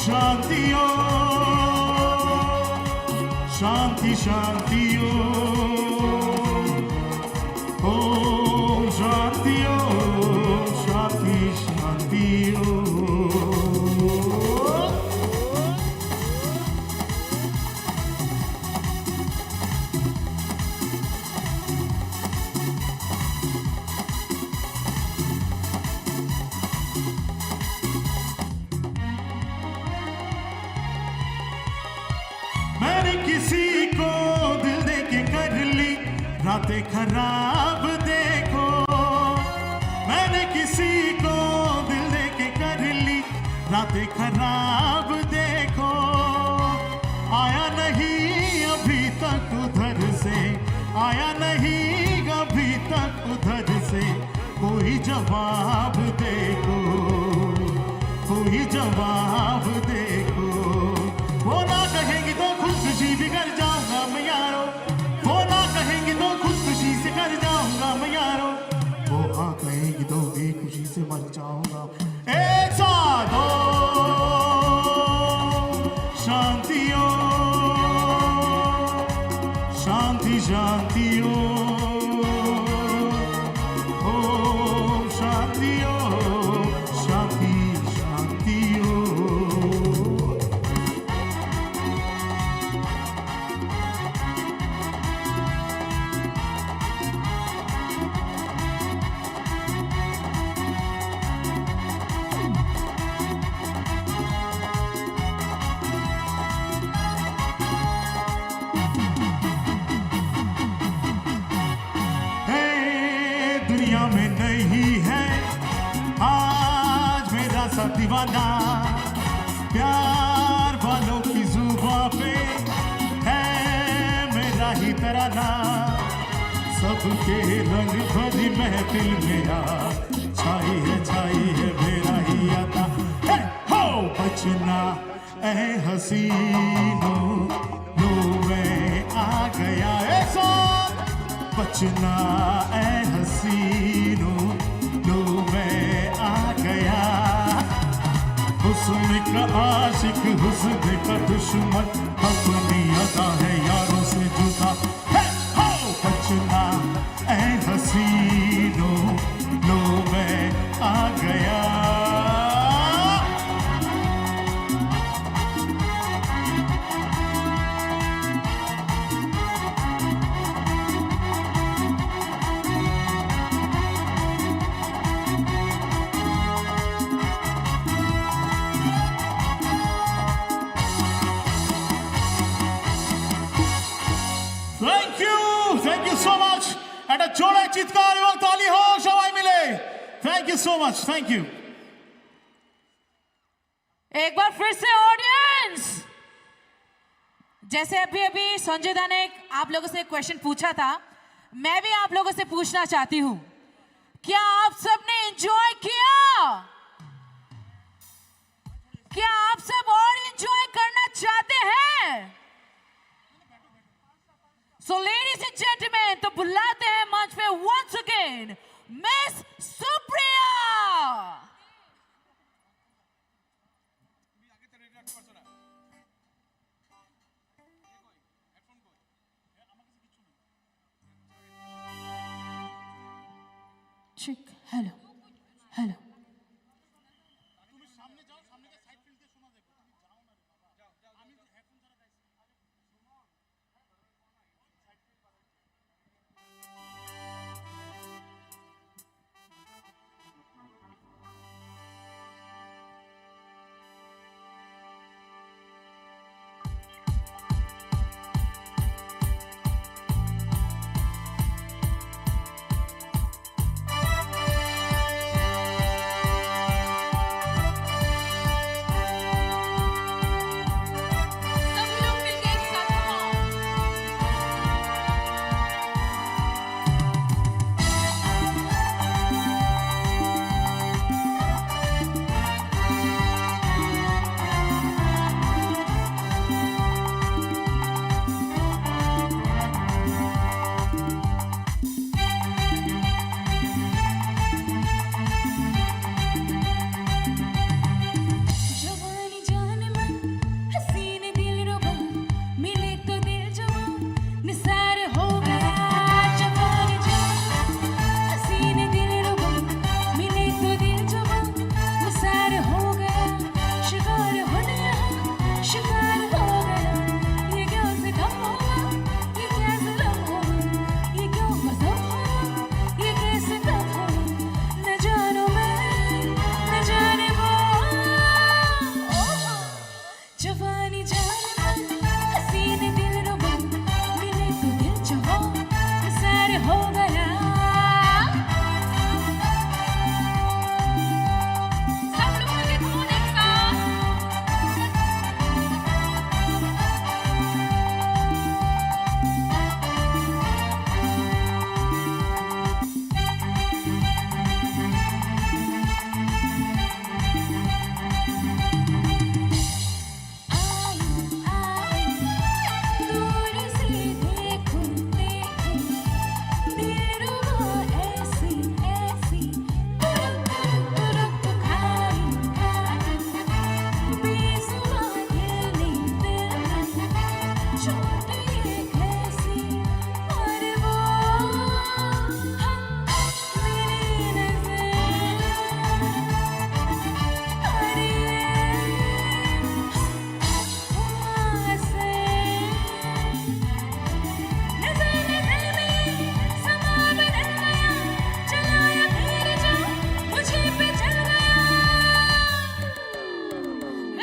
शांति शांति शांति ओम शांति शांति शांति मैंने किसी को दिल दे के कर ली रातें खराब देखो। मैंने किसी को दिल दे के कर ली रातें खराब देखो। आया नहीं अभी तक उधर से, आया नहीं अभी तक उधर से कोई जवाब देखो, कोई जवाब देखो। वो ना कहेंगी तो खुदकुशी भी कर जाऊंगा मैं यारो, वो ना कहेंगी तो खुदकुशी से कर जाऊंगा मैं यारो, वो हाँ कहेंगी तो भी खुशी से मर जाऊंगा। एक साथ हो शांति हो शांति शांति हो ओम शांति हो शांति शांति हो। दुनिया में नहीं है आज मेरा सा दीवाना, प्यार वालों की जुबां पे है मेरा ही तराना। सबके रंग भरी महफिल में छाई है मेरा ही आता। हो बचना ए हसीनों लो मैं आ गया ऐसा, बचना ए हसीनों लो मैं आ गया। हुस्न का आशिक हुस्न का दुश्मन अपनी अदा है यारों से जुदा। हो बचना ए हसीनों लो मैं आ गया। Thank you so much. And a जोड़ा चित्कार एवं ताली हो सवाई मिले। Thank you so much. Thank you. एक बार फिर से ऑडियंस, जैसे अभी अभी संजय दा ने आप लोगों से क्वेश्चन पूछा था, मैं भी आप लोगों से पूछना चाहती हूं, क्या आप सबने एंजॉय किया? क्या आप सब और एंजॉय करना चाहते हैं? So ladies and gentlemen, तो बुलाते हैं मंच पे once again मिस सुप्रिया। चिक हेलो हेलो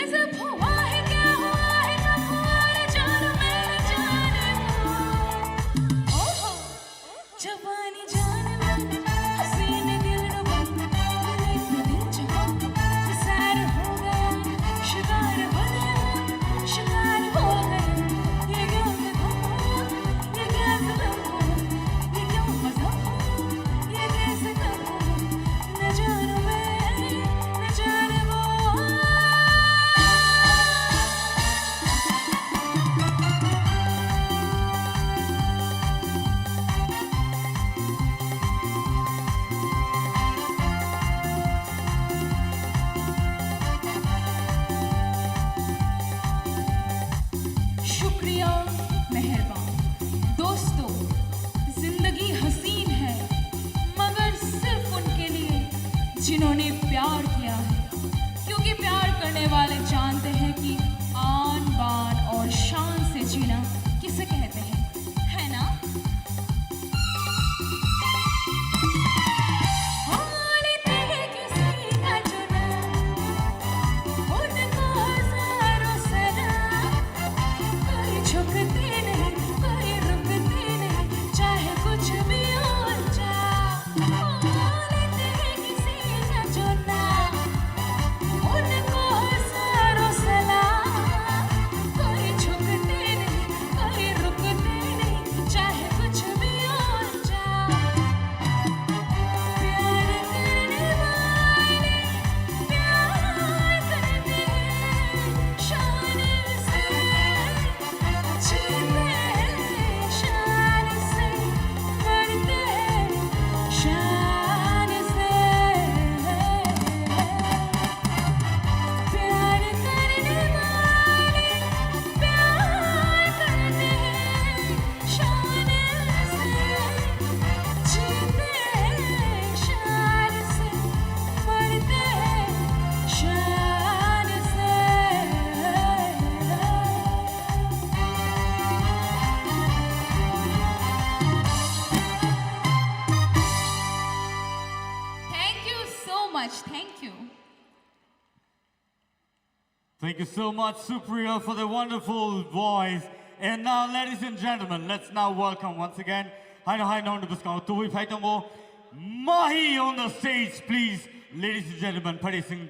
गजब हुआ है क्या हुआ है कब हुआ रे जान मेरे जाने वो ओहो जवानी जान मन हसीन दिल रुबा दिल पे दिल जवा सार हो गया शिकार हो गया शिकार हो गया ये क्या ये कैसे ये क्यों मजा ये कैसे न जाने मैं न जाने वो शुक्रिया मेहरबान दोस्तों जिंदगी हसीन है मगर सिर्फ उनके लिए जिन्होंने प्यार किया है क्योंकि प्यार करने वाले जानते हैं कि आन बान और शान से जीना किसे कहते हैं है ना लेते हैं किसी का चुना उनको हजारों सलाम कोई झुकते नहीं कोई रुकते नहीं चाहे कुछ भी हो जाए लेते हैं किसी का चुना उनको हजारों सलाम कोई झुकते नहीं कोई रुकते नहीं चाहे कुछ भी हो जाए प्यार करने वाले प्यार करते हैं शान से जीते हैं शान से मरते हैं शान से प्यार करने वाले प्यार करते हैं शान से जीते हैं शान से मरते हैं शान से Thank you so much. Thank you. Thank you so much, Supriya, for the wonderful voice. And now, ladies and gentlemen, let's now welcome once again Hi no Buscão Tui Paitambo Mahi on the stage, please. Ladies and gentlemen, Pari Singh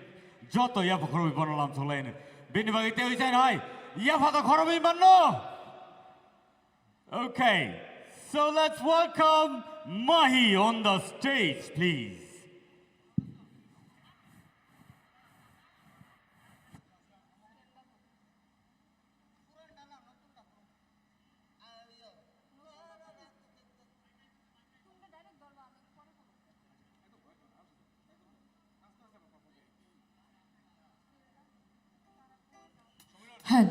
Joto Yapakorobi Bonalam Solene. Binibagite Visan Hi. Yapata Korobi Mano. Okay, so let's welcome Mahi on the stage, please. हद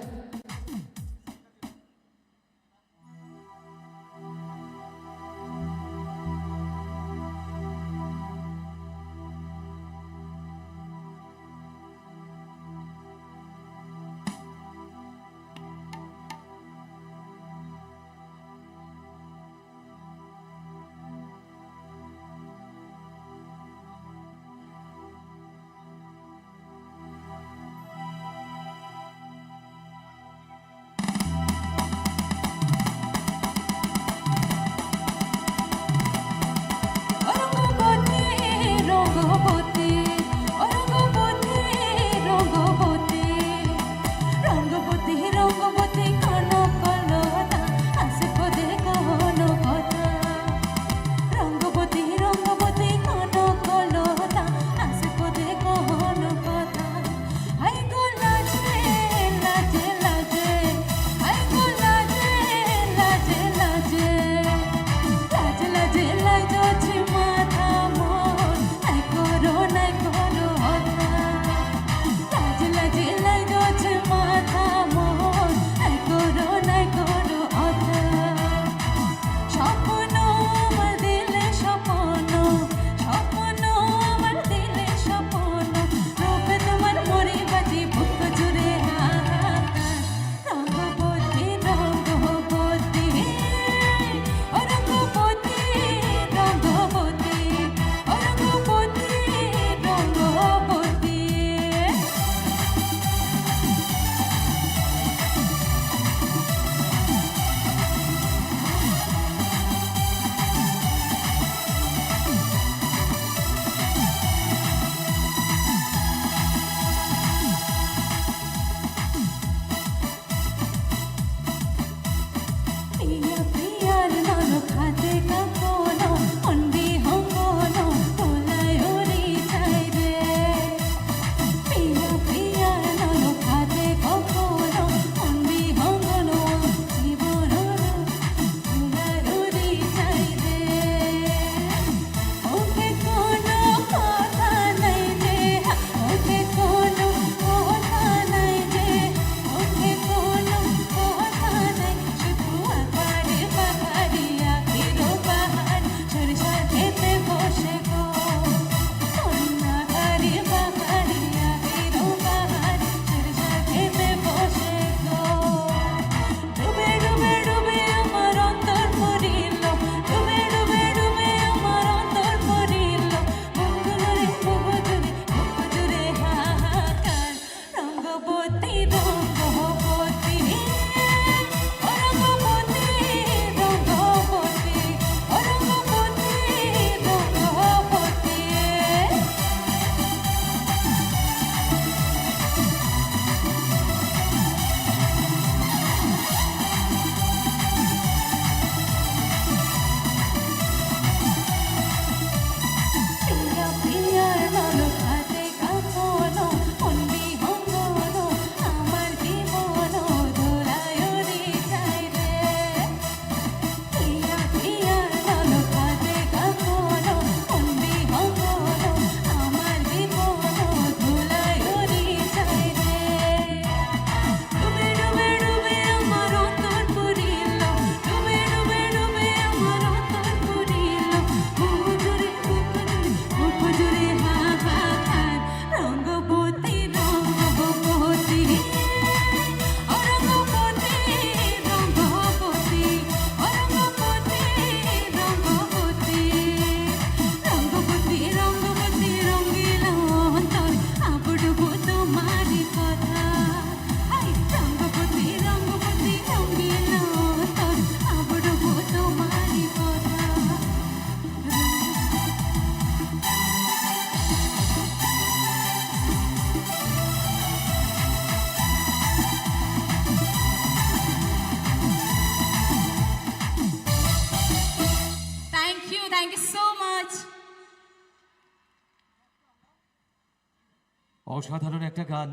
অসাধারণ একটা গান,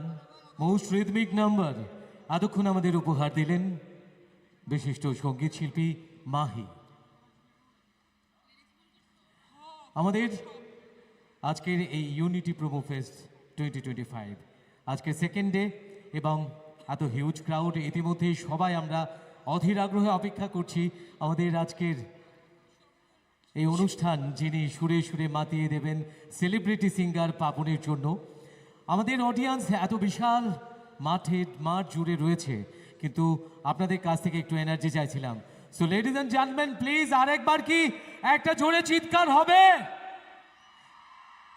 most rhythmic number এতক্ষণ আমাদের উপহার দিলেন বিশিষ্ট সঙ্গীত শিল্পী মাহি। আমাদের আজকের এই ইউনিটি প্রোমো ফেস্ট 2025 আজকের সেকেন্ড ডে এবং এত হিউজ ক্রাউড, ইতিমধ্যেই সবাই আমরা অধীর আগ্রহে অপেক্ষা করছি আমাদের আজকের এই অনুষ্ঠান যিনি সুরে সুরে মাতিয়ে দেবেন সেলিব্রিটি সিঙ্গার পাপনের জন্য। আমাদের অডিয়েন্স এত বিশাল মাঠ জুড়ে রয়েছে, কিন্তু আপনাদের কাছ থেকে একটু এনার্জি চাইছিলাম। So ladies and gentleman please আরেকবার কি একটা জোরে চিৎকার হবে?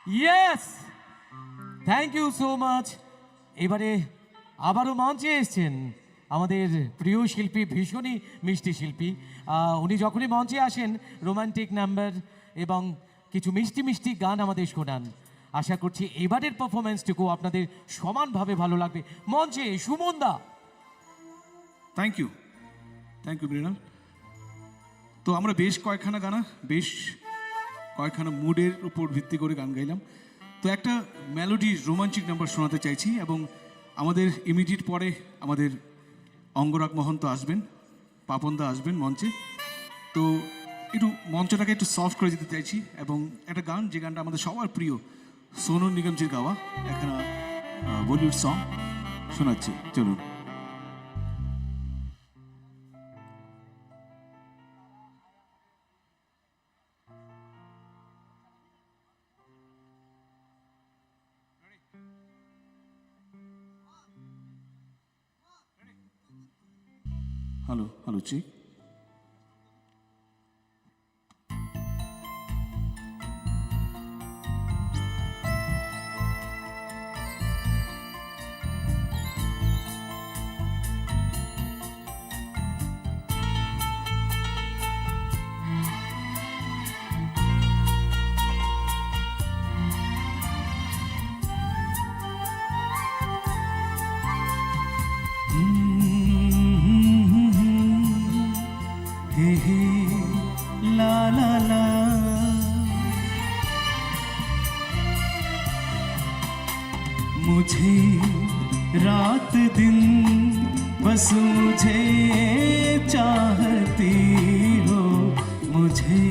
Yes, thank you so much. এবারে আবারও মঞ্চে এসছেন আমাদের প্রিয় শিল্পী, ভীষণই মিষ্টি শিল্পী। উনি যখনই মঞ্চে আসেন রোমান্টিক নাম্বার এবং কিছু মিষ্টি মিষ্টি গান আমাদের শোনান। আশা করছি এবারের পারফরমেন্সটুকু আপনাদের সমানভাবে ভালো লাগবে। মঞ্চে সুমন দা। Thank you Mrinal. তো আমরা বেশ কয়েকখানা মুডের উপর ভিত্তি করে গান গাইলাম। তো একটা মেলোডি রোমান্টিক নাম্বার শোনাতে চাইছি এবং আমাদের ইমিডিয়েট পরে আমাদের অঙ্গরাগ মহন্ত আসবেন, পাপনদা আসবেন মঞ্চে। তো একটু মঞ্চটাকে একটু সফট করে দিতে চাইছি এবং একটা গান, যে গানটা আমাদের সবার প্রিয় সোনু নিগমজির গাওয়া একটা বলিউড সং শোনাচ্ছি, চলুন। हेलो जी। ला ला ला मुझे रात दिन बस मुझे चाहती हो, मुझे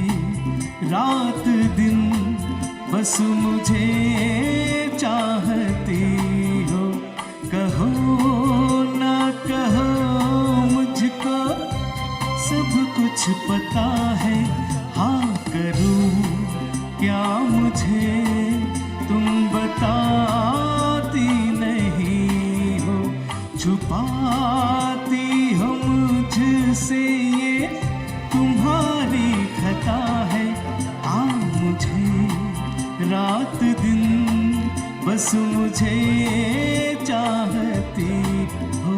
रात दिन बस मुझे चाहती हो। कहो ना कहो मुझको सब कुछ पता है, हाँ करूं क्या मुझे तुम बताती नहीं हो। छुपाती हो मुझसे ये तुम्हारी खता है, हाँ मुझे रात दिन बस मुझे चाहती हो।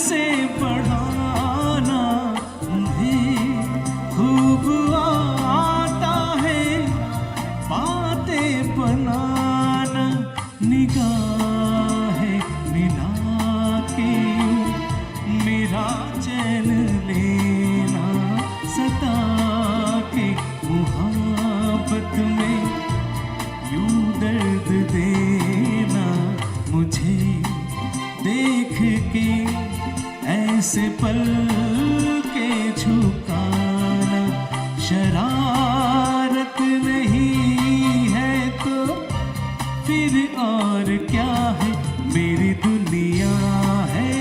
से बढ़ाना उन्हें खूब आता है, बातें बनाना निगाहें मिला के मेरा चैन लेना, सता के मुहब्बत में यूं दर्द देना, मुझे देख के ऐसे पल के झुकाना। शरारत नहीं है तो फिर और क्या है, मेरी दुनिया है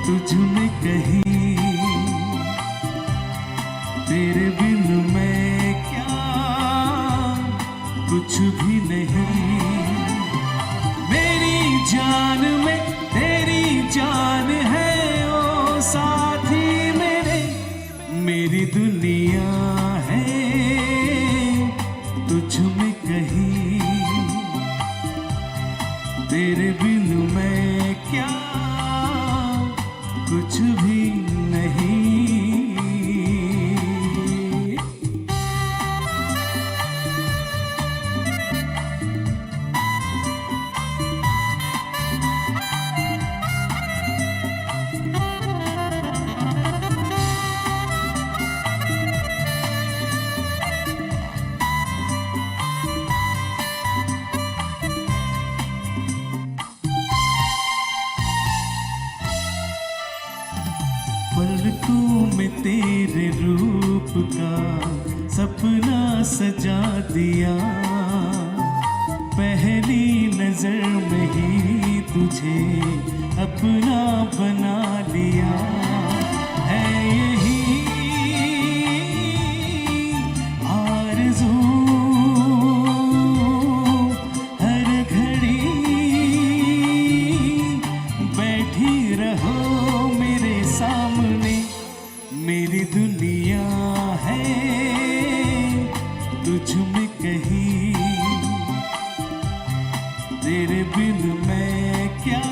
तुझ में कहीं, तेरे बिन मैं क्या कुछ भी नहीं। मेरी जान में तेरी जान है ओ साथी मेरे, मेरी दुनिया है सपना सजा दिया पहली नजर में ही तुझे अपना बना लिया है यही आरज़ू हर घड़ी बैठी रहो मेरे सामने मेरी दुनिया है तुझ में कहीं तेरे बिन मैं क्या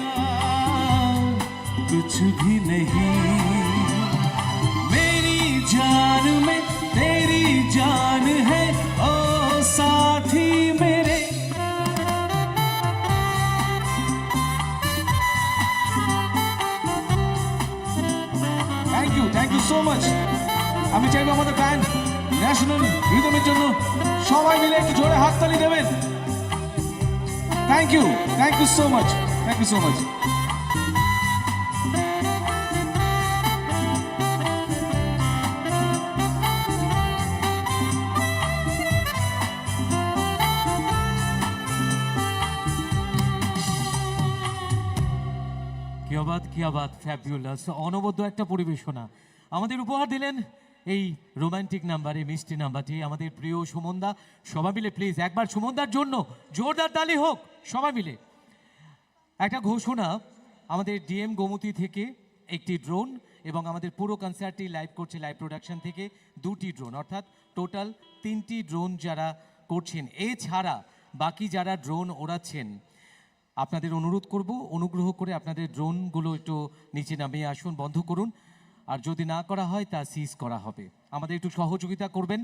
कुछ भी नहीं मेरी जान में तेरी जान है ओ साथी मेरे থ্যাংক ইউ সো মাচ আমি চাইবো আমাদের ব্যান্ড ন্যাশনাল রিদমের জন্য সবাই মিলে একটু জোরে হাততালি দেবেন thank you so much thank you so much কিয়া বাত ফ্যাবুলাস অনবদ্য একটা পরিবেশনা আমাদের উপহার দিলেন এই রোমান্টিক নাম্বার এই মিষ্টি নাম্বারটি আমাদের প্রিয় সুমনদা সবাই মিলে প্লিজ একবার সুমনদার জন্য জোরদার তালি হোক সবাই মিলে একটা ঘোষণা আমাদের ডিএম গোমতী থেকে একটি ড্রোন এবং আমাদের পুরো কনসার্টটি লাইভ করছে লাইভ প্রোডাকশন থেকে দুটি ড্রোন অর্থাৎ টোটাল 3টি ড্রোন যারা করছেন এছাড়া বাকি যারা ড্রোন ওড়াচ্ছেন আপনাদের অনুরোধ করব অনুগ্রহ করে আপনাদের ড্রোনগুলো একটু নিচে নামিয়ে আসুন বন্ধ করুন আর যদি না করা হয় তা সিজ করা হবে আমাদের একটু সহযোগিতা করবেন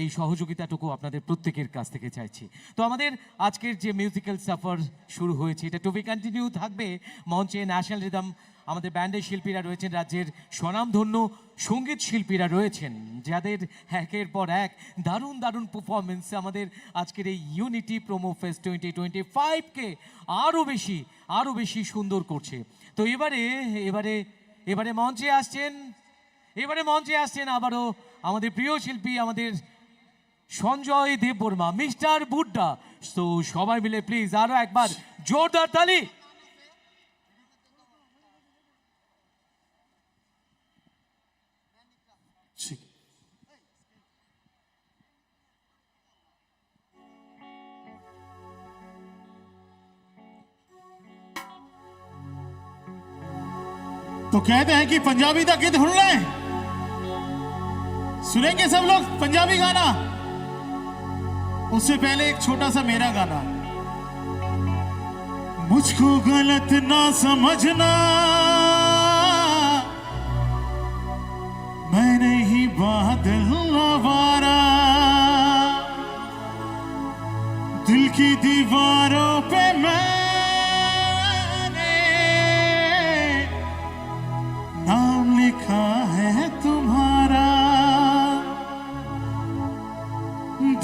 এই সহযোগিতাটুকু আপনাদের প্রত্যেকের কাছ থেকে চাইছি তো আমাদের আজকের যে মিউজিক্যাল সফর শুরু হয়েছে এটা টু বি কন্টিনিউ থাকবে মঞ্চে ন্যাশনাল রিদম আমাদের ব্যান্ডের শিল্পীরা রয়েছেন রাজ্যের স্বনামধন্য সঙ্গীত শিল্পীরা রয়েছেন যাদের একের পর এক দারুণ দারুণ পারফরমেন্স আমাদের আজকের এই ইউনিটি প্রোমো ফেস্ট 2025কে আরও বেশি সুন্দর করছে তো এবারে মঞ্চে আসছেন আবারও আমাদের প্রিয় শিল্পী আমাদের সঞ্জয় দেববর্মা মিস্টার বুড্ডা তো সবাই মিলে প্লিজ আরো একবার জোরদার তালি तो कहते हैं कि पंजाबी का गीत सुन लें सुनेंगे सब लोग पंजाबी गाना उससे पहले एक छोटा सा मेरा गाना मुझको गलत ना समझना मैं नहीं बादल आवारा दिल की दीवारों पे मैंने नाम लिखा है तुम्हारा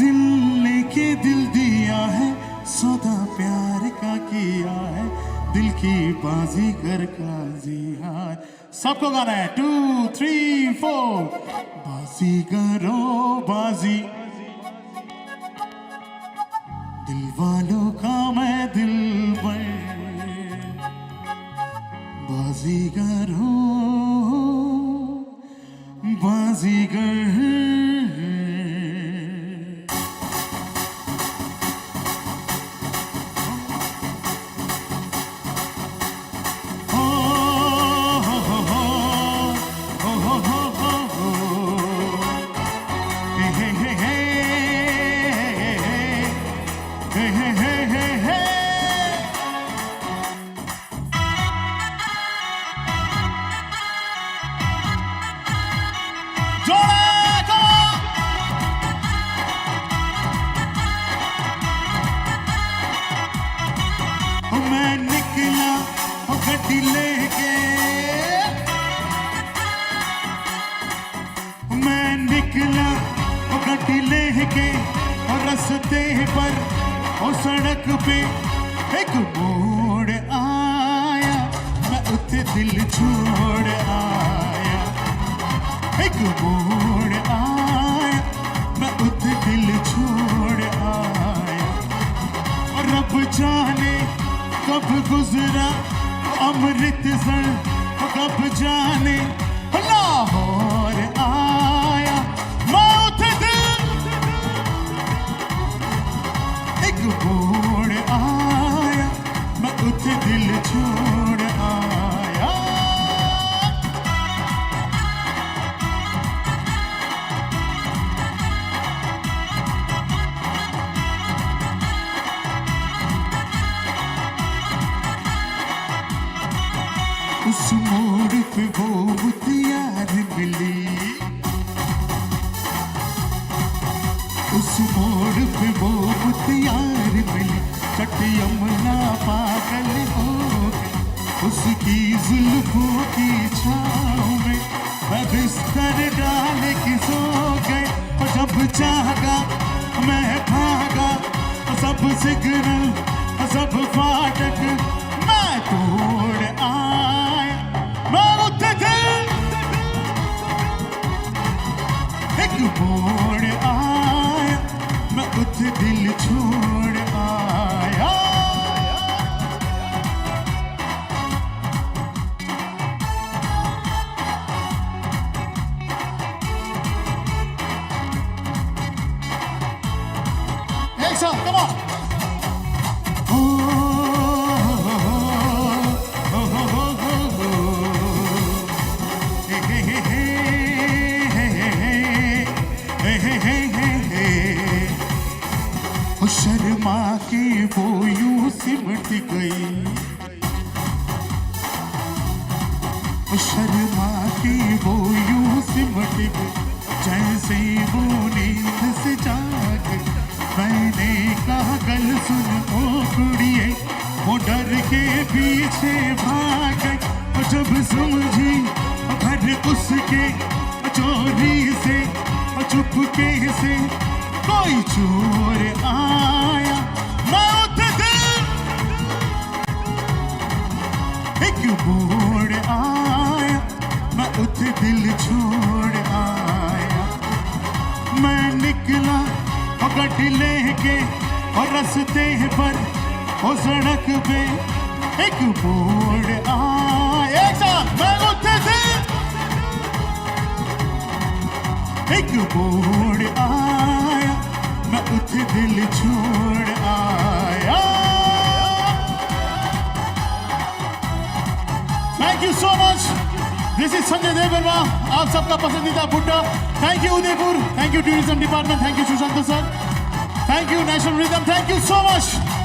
दिल लेके दिल दिया है सौदा प्यार का किया है दिल की बाजीगर का जिहाद सबको गाना है 2 3 4 बाजीगरो बाजी दिल वालों का मैं दिल पर बाजीगर हूँ बाजीगर मैं निकला गड्डी लेके मैं निकला गड्डी लेके और रस्ते पर और सड़क पे एक मोड़ आया मैं उते दिल छोड़ आया एक मोड़ आया मैं उते कब जाने कब गुजरा अमृतसर, कब जाने लाहौर आया। मैं उठे दिल एक मोड़ आया, मैं उठे दिल छोड़ आया। उस मोड़ पे वो मुतियार मिली, उस मोड़ पे वो मुतियार मिली, कट यमुना पागल हो गई उसकी जुल्फों की छाँव में। मैं बिस्तर डाल के सो गए और जब जागा मैं भागा, सब सिग्नल सब फाटक मैं तोड़ आया। मैं उठे दिल एक मोड़ आया, मैं उठे दिल छोड़ आया। एक साथ come on. शर्मा के वो यूं सिमट गई, शर्मा के वो यूं सिमट गई, जैसे वो नींद से जाग। मैंने कहा गल सुन ओ कुड़िए, वो डर के पीछे भाग गई। और जब समझी घर उसके चोरी से चुपके से कोई चोर आया। मैं उठे दिल एक मोड़ आया, मैं उठे दिल छोड़ आया। मैं निकला गड्डी लेके और रास्ते पर वो सड़क पे एक मोड़ आया। एक साथ मैं उठे दिल एक मोड़ आया, मैं उठे दिल छोड़ आया। Thank you so much, this is Sanjay Dev Verma, आप सबका पसंदीदा बुड्ढा। Thank you Udaipur, thank you tourism department, thank you Sushant sir, thank you national rhythm, thank you so much.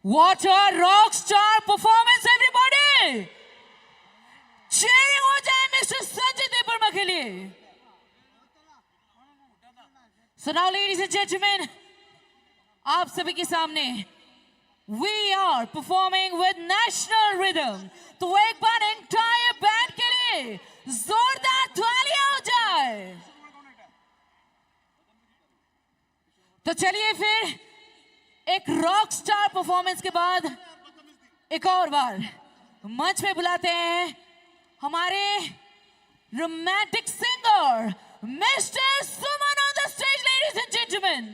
What a rock star performance, everybody! Cheering हो जाए Mr. Sanjay Dev Verma के लिए। So now, ladies and gentlemen, आप सभी के सामने we are performing with national rhythm. तो एक बार entire band के लिए जोरदार तालियां हो जाए। तो चलिए फिर एक रॉक स्टार परफॉर्मेंस के बाद एक और बार मंच में बुलाते हैं हमारे romantic singer mister Suman on the stage, ladies and gentleman.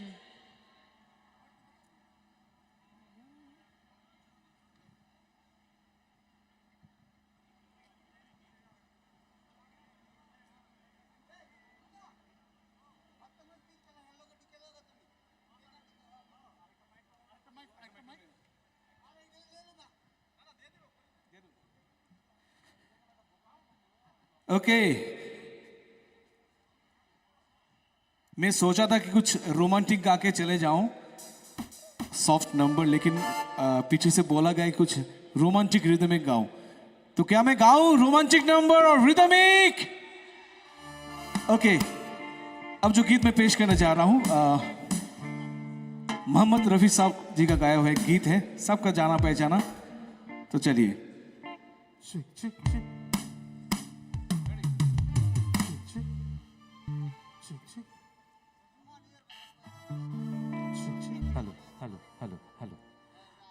Okay मैं सोचा था कि कुछ रोमांटिक गा के चले जाऊं, सॉफ्ट नंबर, लेकिन पीछे से बोला गया कि कुछ रोमांटिक रिदमिक गाऊं। तो क्या मैं गाऊं रोमांटिक नंबर और रिदमिक? ओके, अब जो गीत मैं पेश करने जा रहा हूं मोहम्मद रफी साहब जी का गाया हुआ एक गीत है, सबका जाना पहचाना। तो चलिए।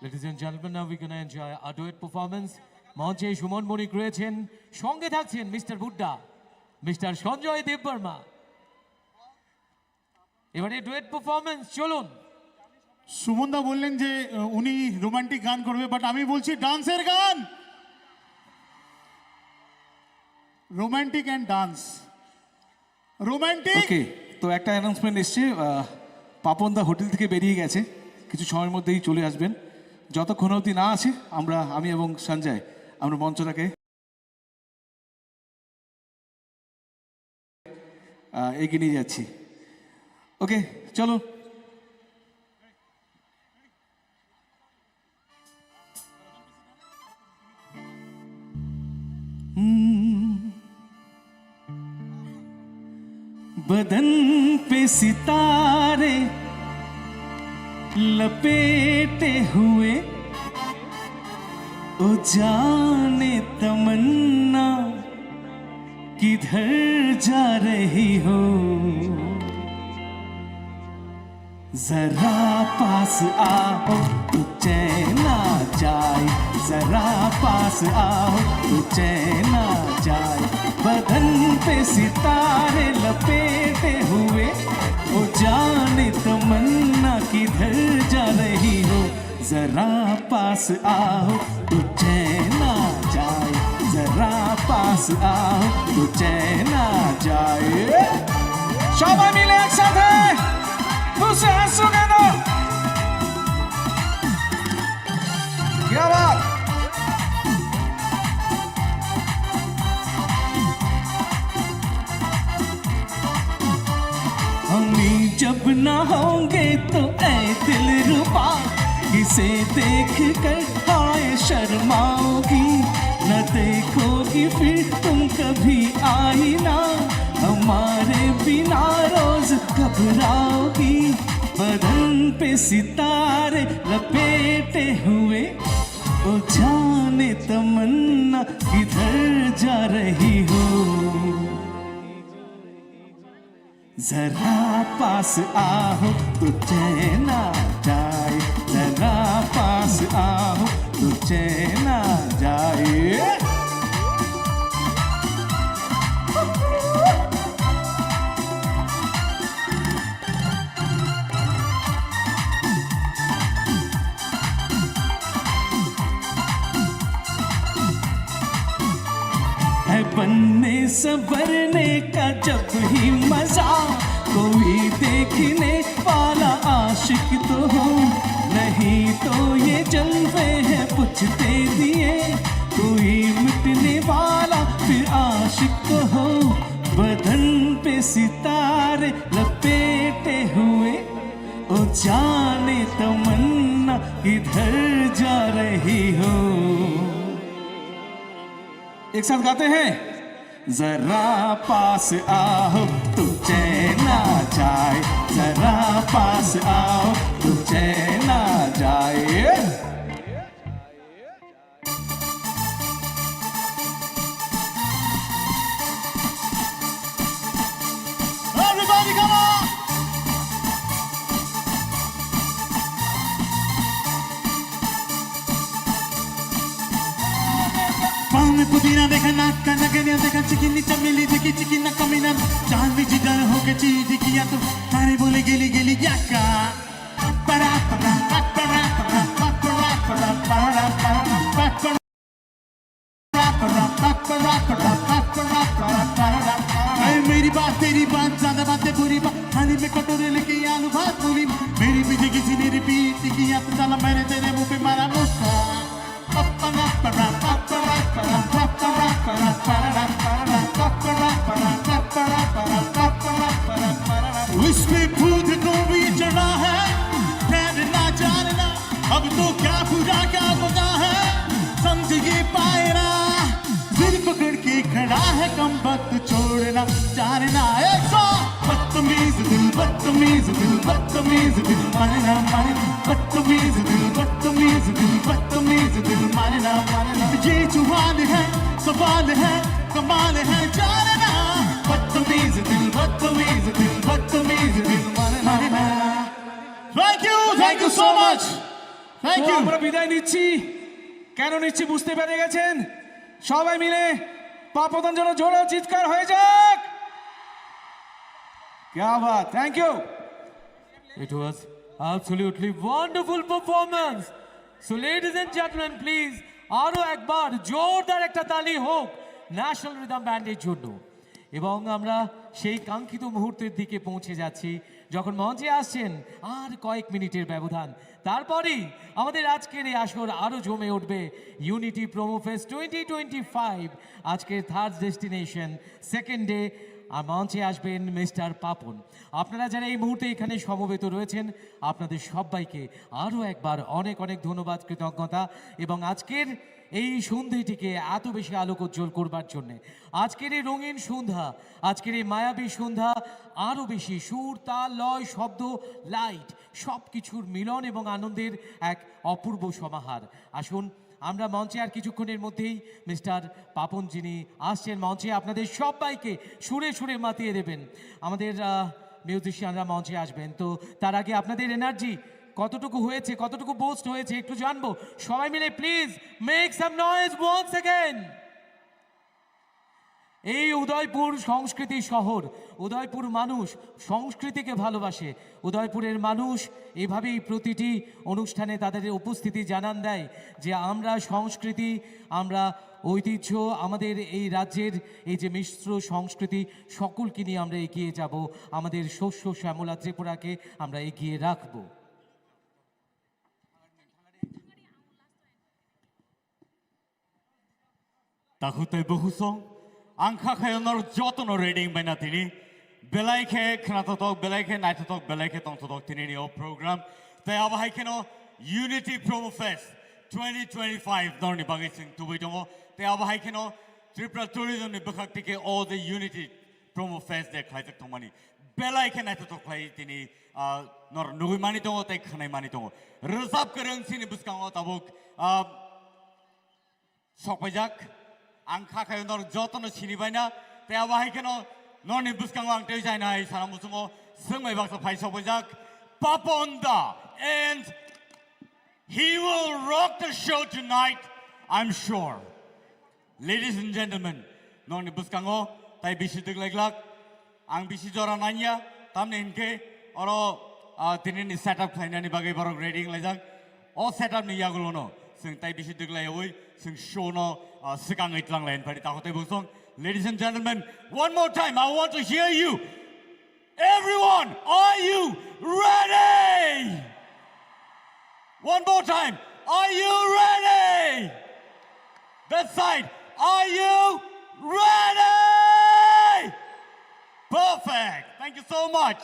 Ladies and gentlemen, now we're gonna enjoy our duet performance. মঞ্চে সুমন মণি রয়েছেন, সঙ্গে থাকছেন মিস্টার বুড্ডা। মিস্টার সঞ্জয় দেববর্মা। এবারে ডুয়েট পারফরমেন্স চলুন। সুমনদা বললেন যে উনি রোমান্টিক গান করবে, বাট আমি বলছি ডান্সের গান, রোমান্টিক অ্যান্ড ডান্স। রোমান্টিক। ওকে, তো একটা অ্যানাউন্সমেন্ট এসছে, পাপনদা হোটেল থেকে বেরিয়ে গেছে, কিছু সময়ের মধ্যেই চলে আসবেন। যতক্ষণ অবধি না আছে আমি এবং সঞ্জয় আমরা মঞ্চটাকে এগিয়ে নিয়ে যাচ্ছি। ওকে চলো। बदन पे सितारे लपेटे हुए, ओ जाने तमन्ना किधर जा रही हो, जरा पास आओ तो चैन आ जाए, जरा पास आओ तो चैन आ जाए। बदन पे सितारे लपेटे हुए, ओ जाने तमन्ना किधर जा रही हो, जरा पास आओ तो चैन आ जाए, जरा पास आओ तो चैन आ जाए। সবাই মিলে একসাথে বসে হাসো কেন? क्या बात। हमी जब ना होंगे तो ऐ दिल रुबा, किसे देख कर हाय शर्माओगी, न देखोगी फिर तुम कभी आईना, हमारे बिना रोज घबराओगी। बदन पे सितारे लपेटे हुए, ओ जाने तमन्ना किधर जा रही हो, जरा पास आओ तो चैन आ जाए, जरा पास आओ तो चैन आ जाए। है बनने संवरने का जब ही मजा, कोई देखने वाला आशिक तो हो, नहीं तो ये जलवे हैं पूछते दिए, कोई मिटने वाला फिर आशिक तो हो। बदन पे सितारे लपेटे हुए, ओ जाने तमन्ना किधर जा रही हो। एक साथ गाते हैं, जरा पास आओ तो चैन आ जाए, जरा पास आओ तो चैन आ जाए। Everybody come on! पाँव में पुदीना देखा, नाक का नगनिया देखा, चिकनी चमेली देखी, चिकना कमीना, चांद में जिगर होके चीज किया तो तारे बोले गेली गेली क्या का। परा परा परा परा परा परा परा परा परा। मेरी बात तेरी बात ज्यादा बातें बुरी बात, थाली में कटोरे लेके आलू भात पूरी, मेरी पीछे किसी ने रिपीट किया तो साला मैंने तेरे मुंह पे मारा मुक्का। उसमें भूत को भी चढ़ा है, ठहरना जानना अब तो क्या पूरा क्या पता है, समझ ये पायरा दिल पकड़ के खड़ा है, कम वक्त छोड़ना जानना। एक सौ बदतमीज दिल, बदतमीज दिल, बदतमीज दिल, मानना मानना, बदतमीज दिल, बदतमीज दिल, बदतमीज दिल, मानना मानना। ये जुबान है, सवाल है, कमाल है जानना, बदतमीज दिल, बदतमीज दिल, बदतमीज दिल, मानना। Thank you so much. Thank you. আমরা বিদায় নিচ্ছি, কেন নিচ্ছি বুঝতে পেরে গেছেন? সবাই মিলে পাপদার জন্য জোরে চিৎকার হয়ে যাক। क्या बात, thank you. It was absolutely wonderful performance. So ladies and gentlemen, please আরো একবার জোরদার একটা তালি হোক ন্যাশনাল রিদম ব্যান্ডের জন্য। এবং আমরা সেই কাঙ্ক্ষিত মুহূর্তের দিকে পৌঁছে যাচ্ছি যখন মঞ্চে আসছেন আর কয়েক মিনিটের ব্যবধান, তারপরেই আমাদের আজকের এই আসর আরো জমে উঠবে। ইউনিটি প্রোমো ফেস্ট 2025 আজকের থার্ড ডেস্টিনেশন সেকেন্ড ডে, আর মঞ্চে আসবেন মিস্টার পাপন। আপনারা যারা এই মুহূর্তে এখানে সমবেত রয়েছেন আপনাদের সবাইকে আরও একবার অনেক অনেক ধন্যবাদ, কৃতজ্ঞতা, এবং আজকের এই সন্ধ্যেটিকে এত বেশি আলোকোজ্জ্বল করবার জন্যে। আজকের এই রঙিন সন্ধ্যা, আজকের এই মায়াবী সন্ধ্যা আরও বেশি সুর, তাল, লয়, শব্দ, লাইট সব কিছুর মিলন এবং আনন্দের এক অপূর্ব সমাহার। আসুন আমরা মঞ্চে আর কিছুক্ষণের মধ্যেই মিস্টার পাপন যিনি আসছেন মঞ্চে আপনাদের সবাইকে সুরে সুরে মাতিয়ে দেবেন। আমাদের মিউজিশিয়ানরা মঞ্চে আসবেন, তো তার আগে আপনাদের এনার্জি কতটুকু হয়েছে, কতটুকু বুস্ট হয়েছে একটু জানবো। সবাই মিলে please make some noise once again. এই উদয়পুর সংস্কৃতি শহর, উদয়পুর মানুষ সংস্কৃতিকে ভালোবাসে। উদয়পুরের মানুষ এভাবেই প্রতিটি অনুষ্ঠানে তাদের উপস্থিতি জানান দেয় যে আমরা সংস্কৃতি, আমরা ঐতিহ্য, আমাদের এই রাজ্যের এই যে মিশ্র সংস্কৃতি সকলকে নিয়ে আমরা এগিয়ে যাব, আমাদের শস্য শ্যামলা ত্রিপুরাকে আমরা এগিয়ে রাখবো। তাহুতে বহুসং आंखा खायनर जतन रेडिंग बायना तिनी बेलायखे खोनाथक बेलायखे नायथक बेलायखे तंथक तिनी नि प्रोग्राम ते आबाहायखेनो यूनिटी प्रोमो फेस्ट 2025 नरनि बागै जों तुबै दङ ते आबाहायखेनो त्रिपुरा टुरिजम नि बखाक्तिके all the unity promo fest दे खायजक थमानि बेलायखे नायथक खाय तिनी नर नुगै मानि दङ ते खनाय मानि दङ रोजाब गोरों सिनि बुसकाङाव ताबुक सपायजाक आंखा खायनर जतन सिनिबायना ते आबाहायखेनो नरनि बुसकाङाव आं तै जायनाय सारा मुसुङो सोंबाय बाक्सा फाय सपायजाक पापनदा and he will rock the show tonight, I'm sure. Ladies and gentlemen, noni buskango tai bisi deglaglak ang bisi jora nanya tamne inke oro tinin setup khainani bagai barok reading lajak o setup ni yagulono sing tai bisi deglai oi sing show no sikang itlang lain pari takote busong. Ladies and gentlemen, one more time I want to hear you. Everyone, are you ready? One more time. Are you ready? That side. Are you ready? Perfect. Thank you so much.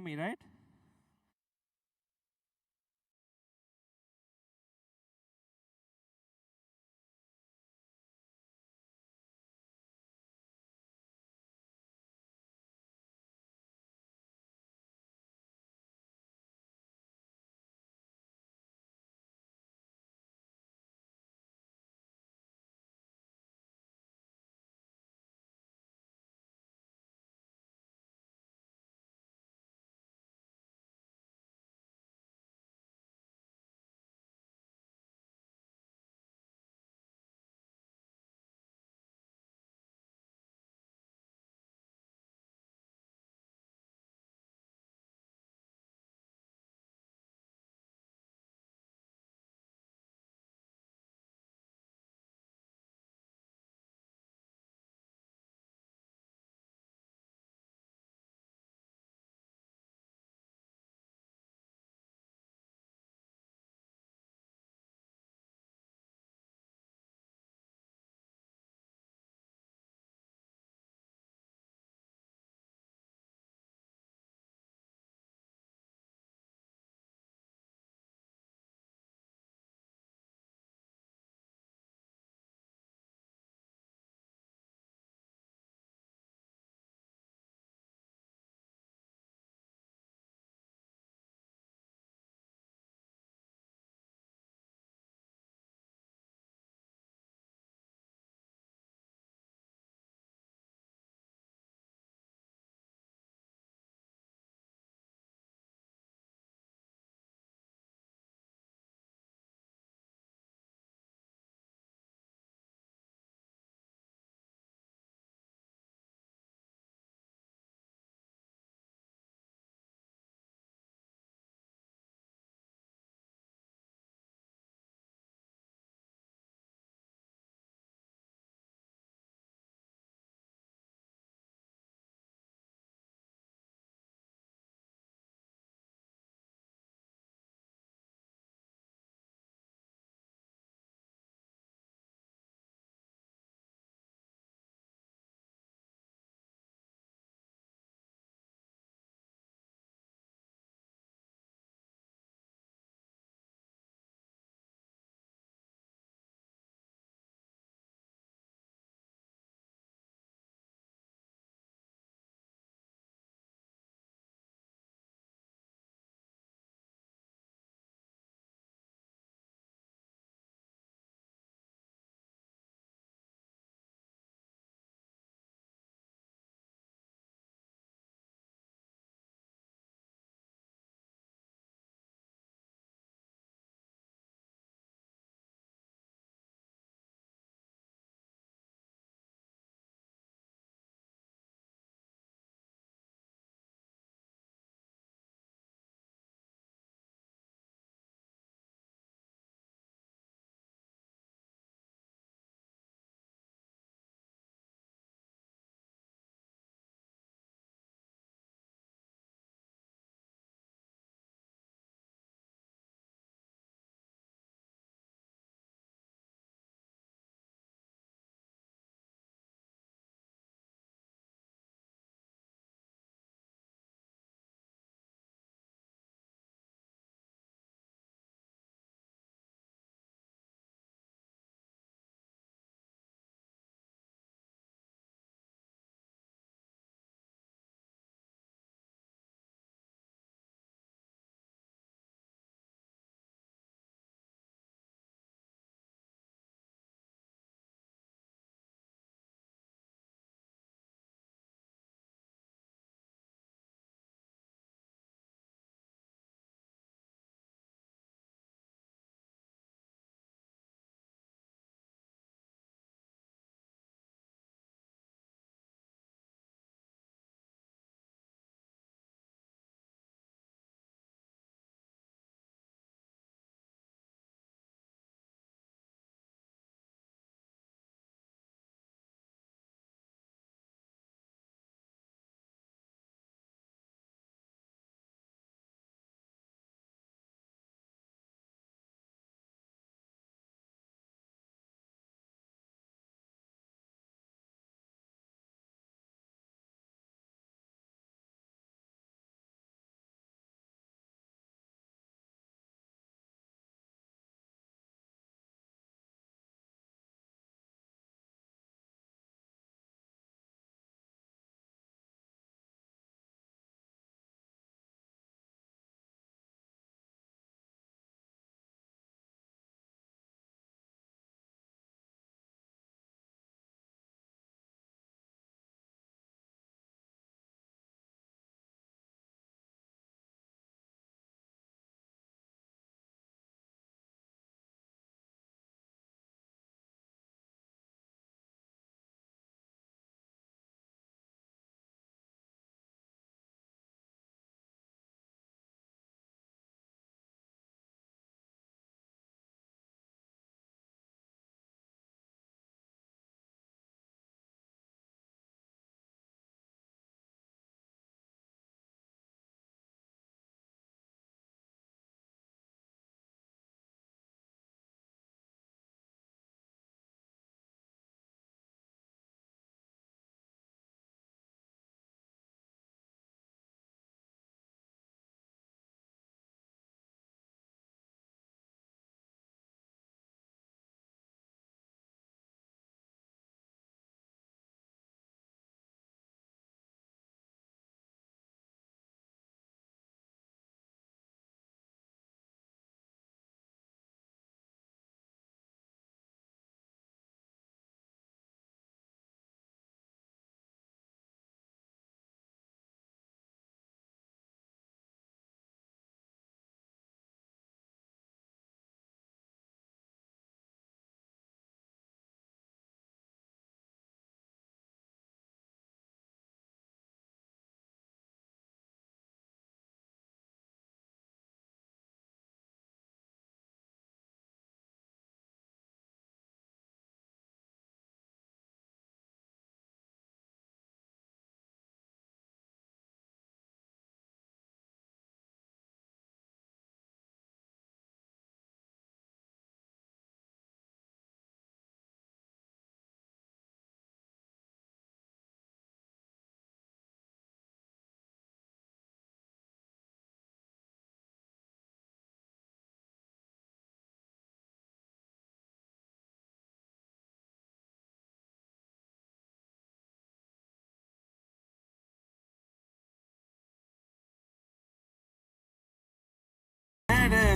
me, right?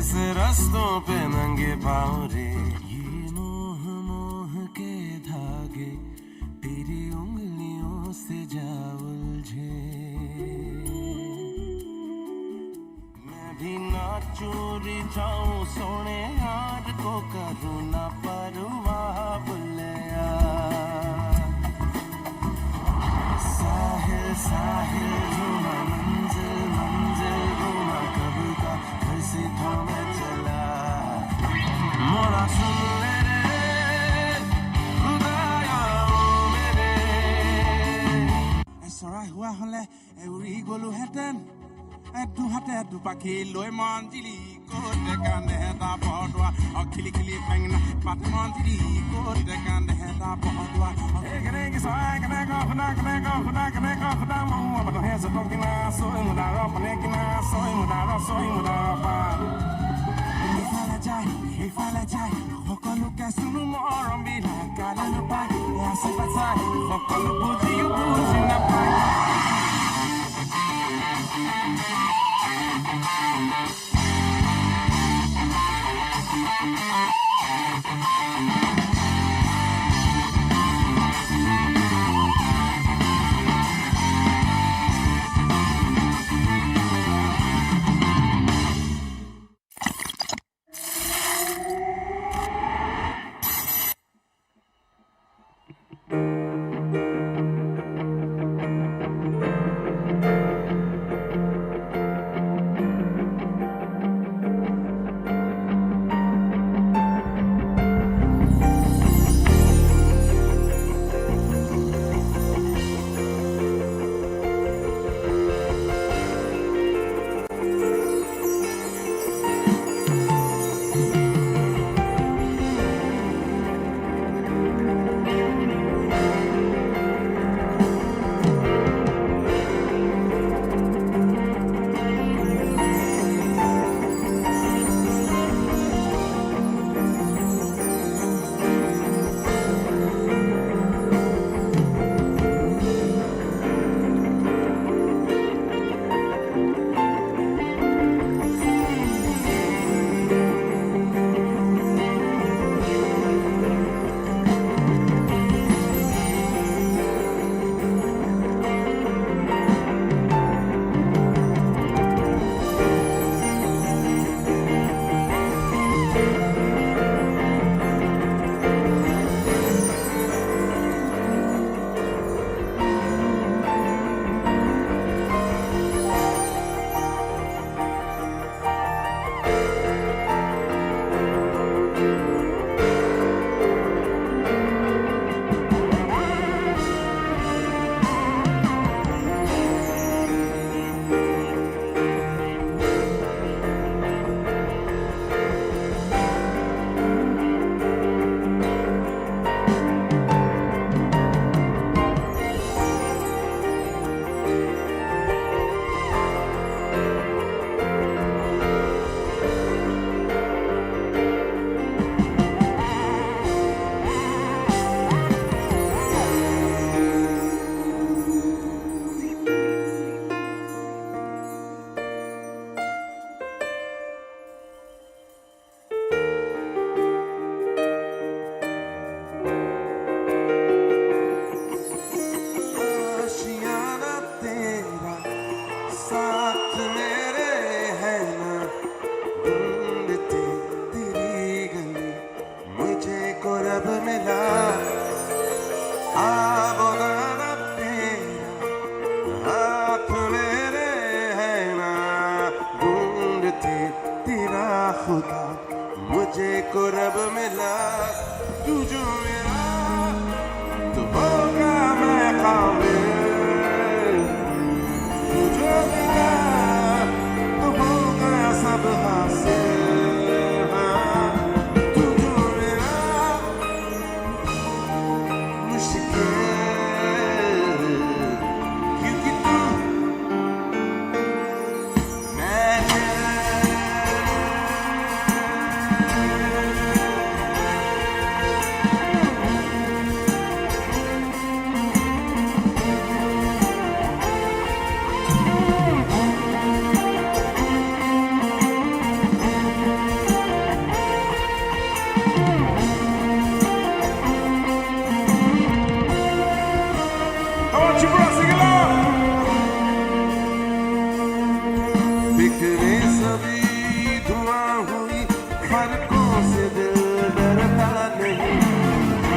इस रास्तों पे नंगे पाँव रे ये मोह मोह के धागे तेरी उंगलियों से जा उलझे मैं भी ना चोरी जाऊं सोने यार को करूँ ना परवाह बुल्लिया साहिल साहिल झूमा मंजिल मंजिल घूमा कब का घर से थामे चला मोरा सुन ले रे खुदाया ओ मेरे চৰাই হোৱা হ'লে উৰি গলো হেঁতেন দুহাতে দুপাখি লৈ মঞ্জিলি ক'ত কান্দে এটা বৰদোৱা খিলি খিলি বেঙেনা পাত মঞ্জিলি ক'ত কান্দে এটা বৰদোৱা কেনেকৈ চৰাই কেনেকৈ শুনা কেনেকৈ শুনা কেনেকৈ শুনা মোৰ মানুহে চতক কিনা চৈ মুদাৰ পানে কিনা চৈ মুদাৰ পাত ইফালে যায় সিফালে যায় সকলোকে শুনো মৰম বিলাক কালে নাপায় আছে পাচাই সকলো বুজিও বুজি নাপায়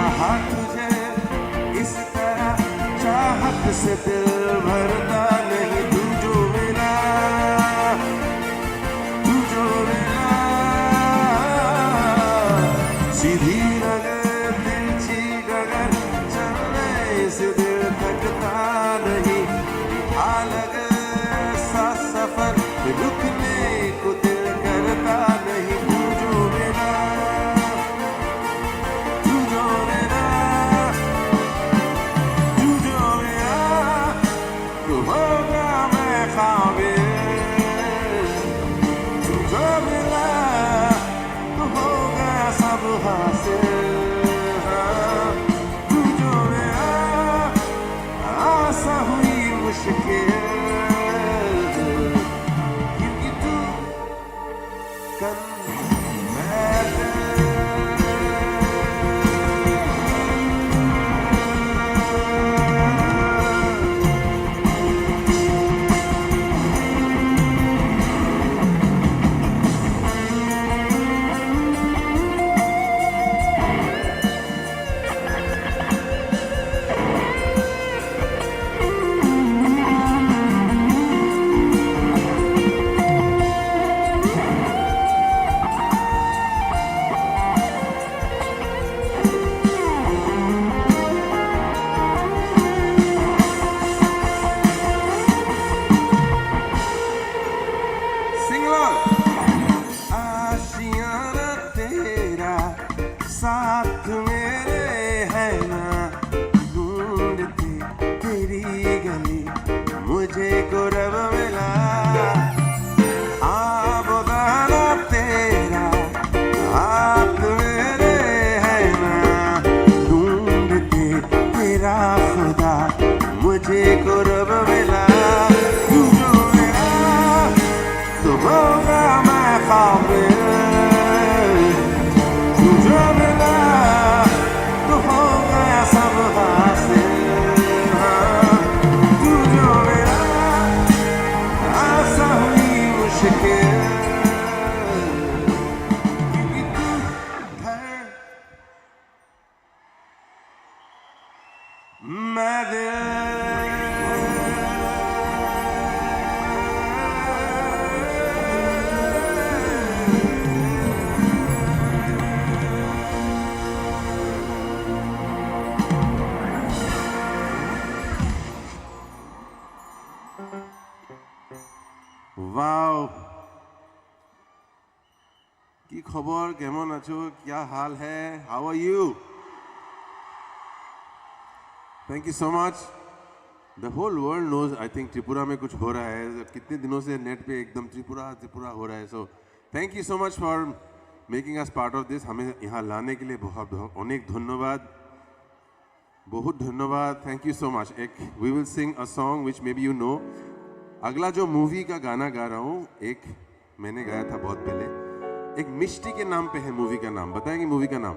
चाहा तुझे इस तरह चाहत से दिल भरता नहीं तू जो मिला सीधी नगर तिरछी डगर चलने से दिल थकता नहीं अलग सा सफर रुकने को दिल करता नहीं तू जो मेरा तू जो मेरा तू जो मेरा तू होगा मैं काबिल तू जो मेरा तू होगा सब हासिल हाँ, तू जो मेरा आसा हुई मुश्किल क्योंकि तू कल मैं आशियाना तेरा साथ मेरे है ना ढूंढती तेरी गली मुझे को रब मिला आबदाना तेरा हाथ मेरे है ना ढूंढते तेरा खुदा मुझे को रब मिला तू जो मेरा तो होगा मैं काबिल तू जो मिला तो होगा सब हासिल हाँ, तू जो मेरा आसा हुई मुश्किल क्योंकि तू है मैं वाओ की खबर केमन आछो क्या हाल है how are you thank you so much the whole world knows I think Tripura में कुछ हो रहा है कितने दिनों से नेट पे एकदम त्रिपुरा त्रिपुरा हो रहा है so thank you so much for making us part of this हमें यहाँ लाने के लिए बहुत अनेक धन्यवाद बहुत धन्यवाद थैंक यू सो मच एक we will sing a song which maybe you know अगला जो मूवी का गाना गा रहा हूँ एक मैंने गाया था बहुत पहले एक मिष्टी के नाम पे है मूवी का नाम बताएंगे मूवी का नाम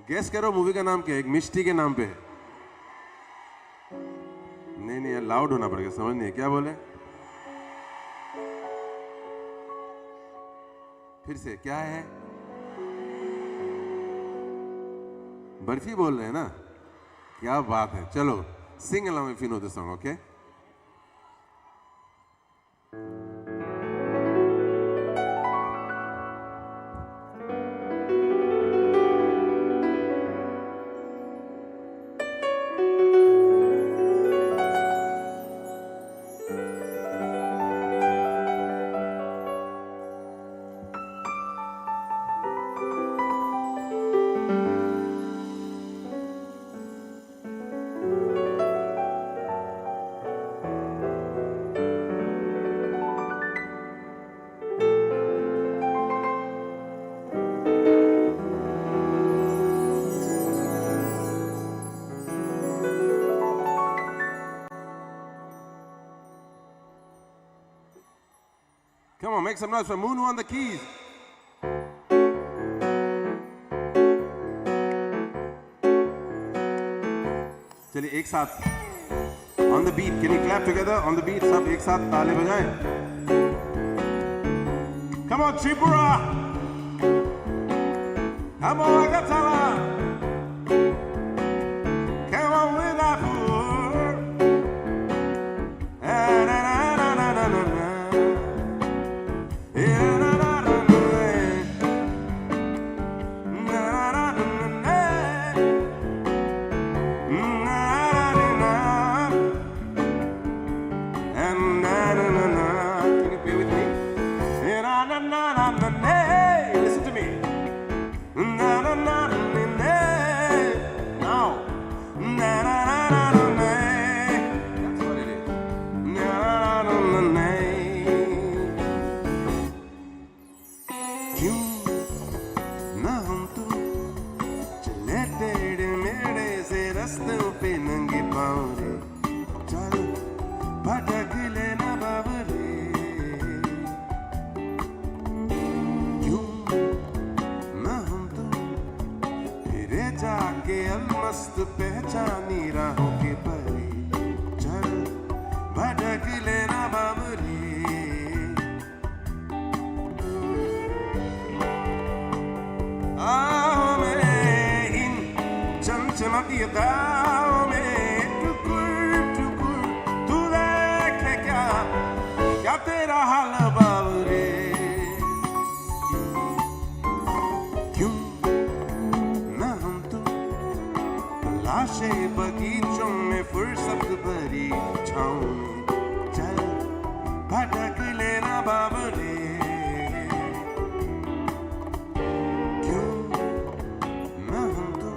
गेस करो मूवी का नाम क्या है एक मिष्टी के नाम पे है नहीं लाउड होना पड़ेगा समझ नहीं क्या बोले फिर से क्या है बर्फी बोल रहे हैं ना क्या बात है चलो sing along if you know the song okay Come on, make some noise for Moonu on the keys. चलिए एक साथ on the beat. Can you clap together on the beat? सब एक साथ ताले बजाएं. Come on, Tripura. I'm all I got time. Come on with that fool. Na na na na na na na. Yeah, na na na na na. Na na na na na. Na na na. And na na na na. Can you play with me? Na na na na na na. Listen to me. Na na na na na. Now. Na na na na na. That's what it is. Na na na na. क्यों ना हम तो चले टेढ़े मेढ़े से रास्तों पे नंगे पाँव रे चल भटक लेना बाबरे क्यों ना हम तो फिरे जाके अलमस्त पहचानी राहों के परे चल भटक लेना बाबरे आओ में इन चमचमाती अदाओं में टुकुर टुकुर तू देखे क्या क्या तेरा हाल बाबरे क्यों ना हम तो लाशे बगीचों में फुर्सत भरी छाँव में चल भटक लेना बाबरे क्यों ना हम तो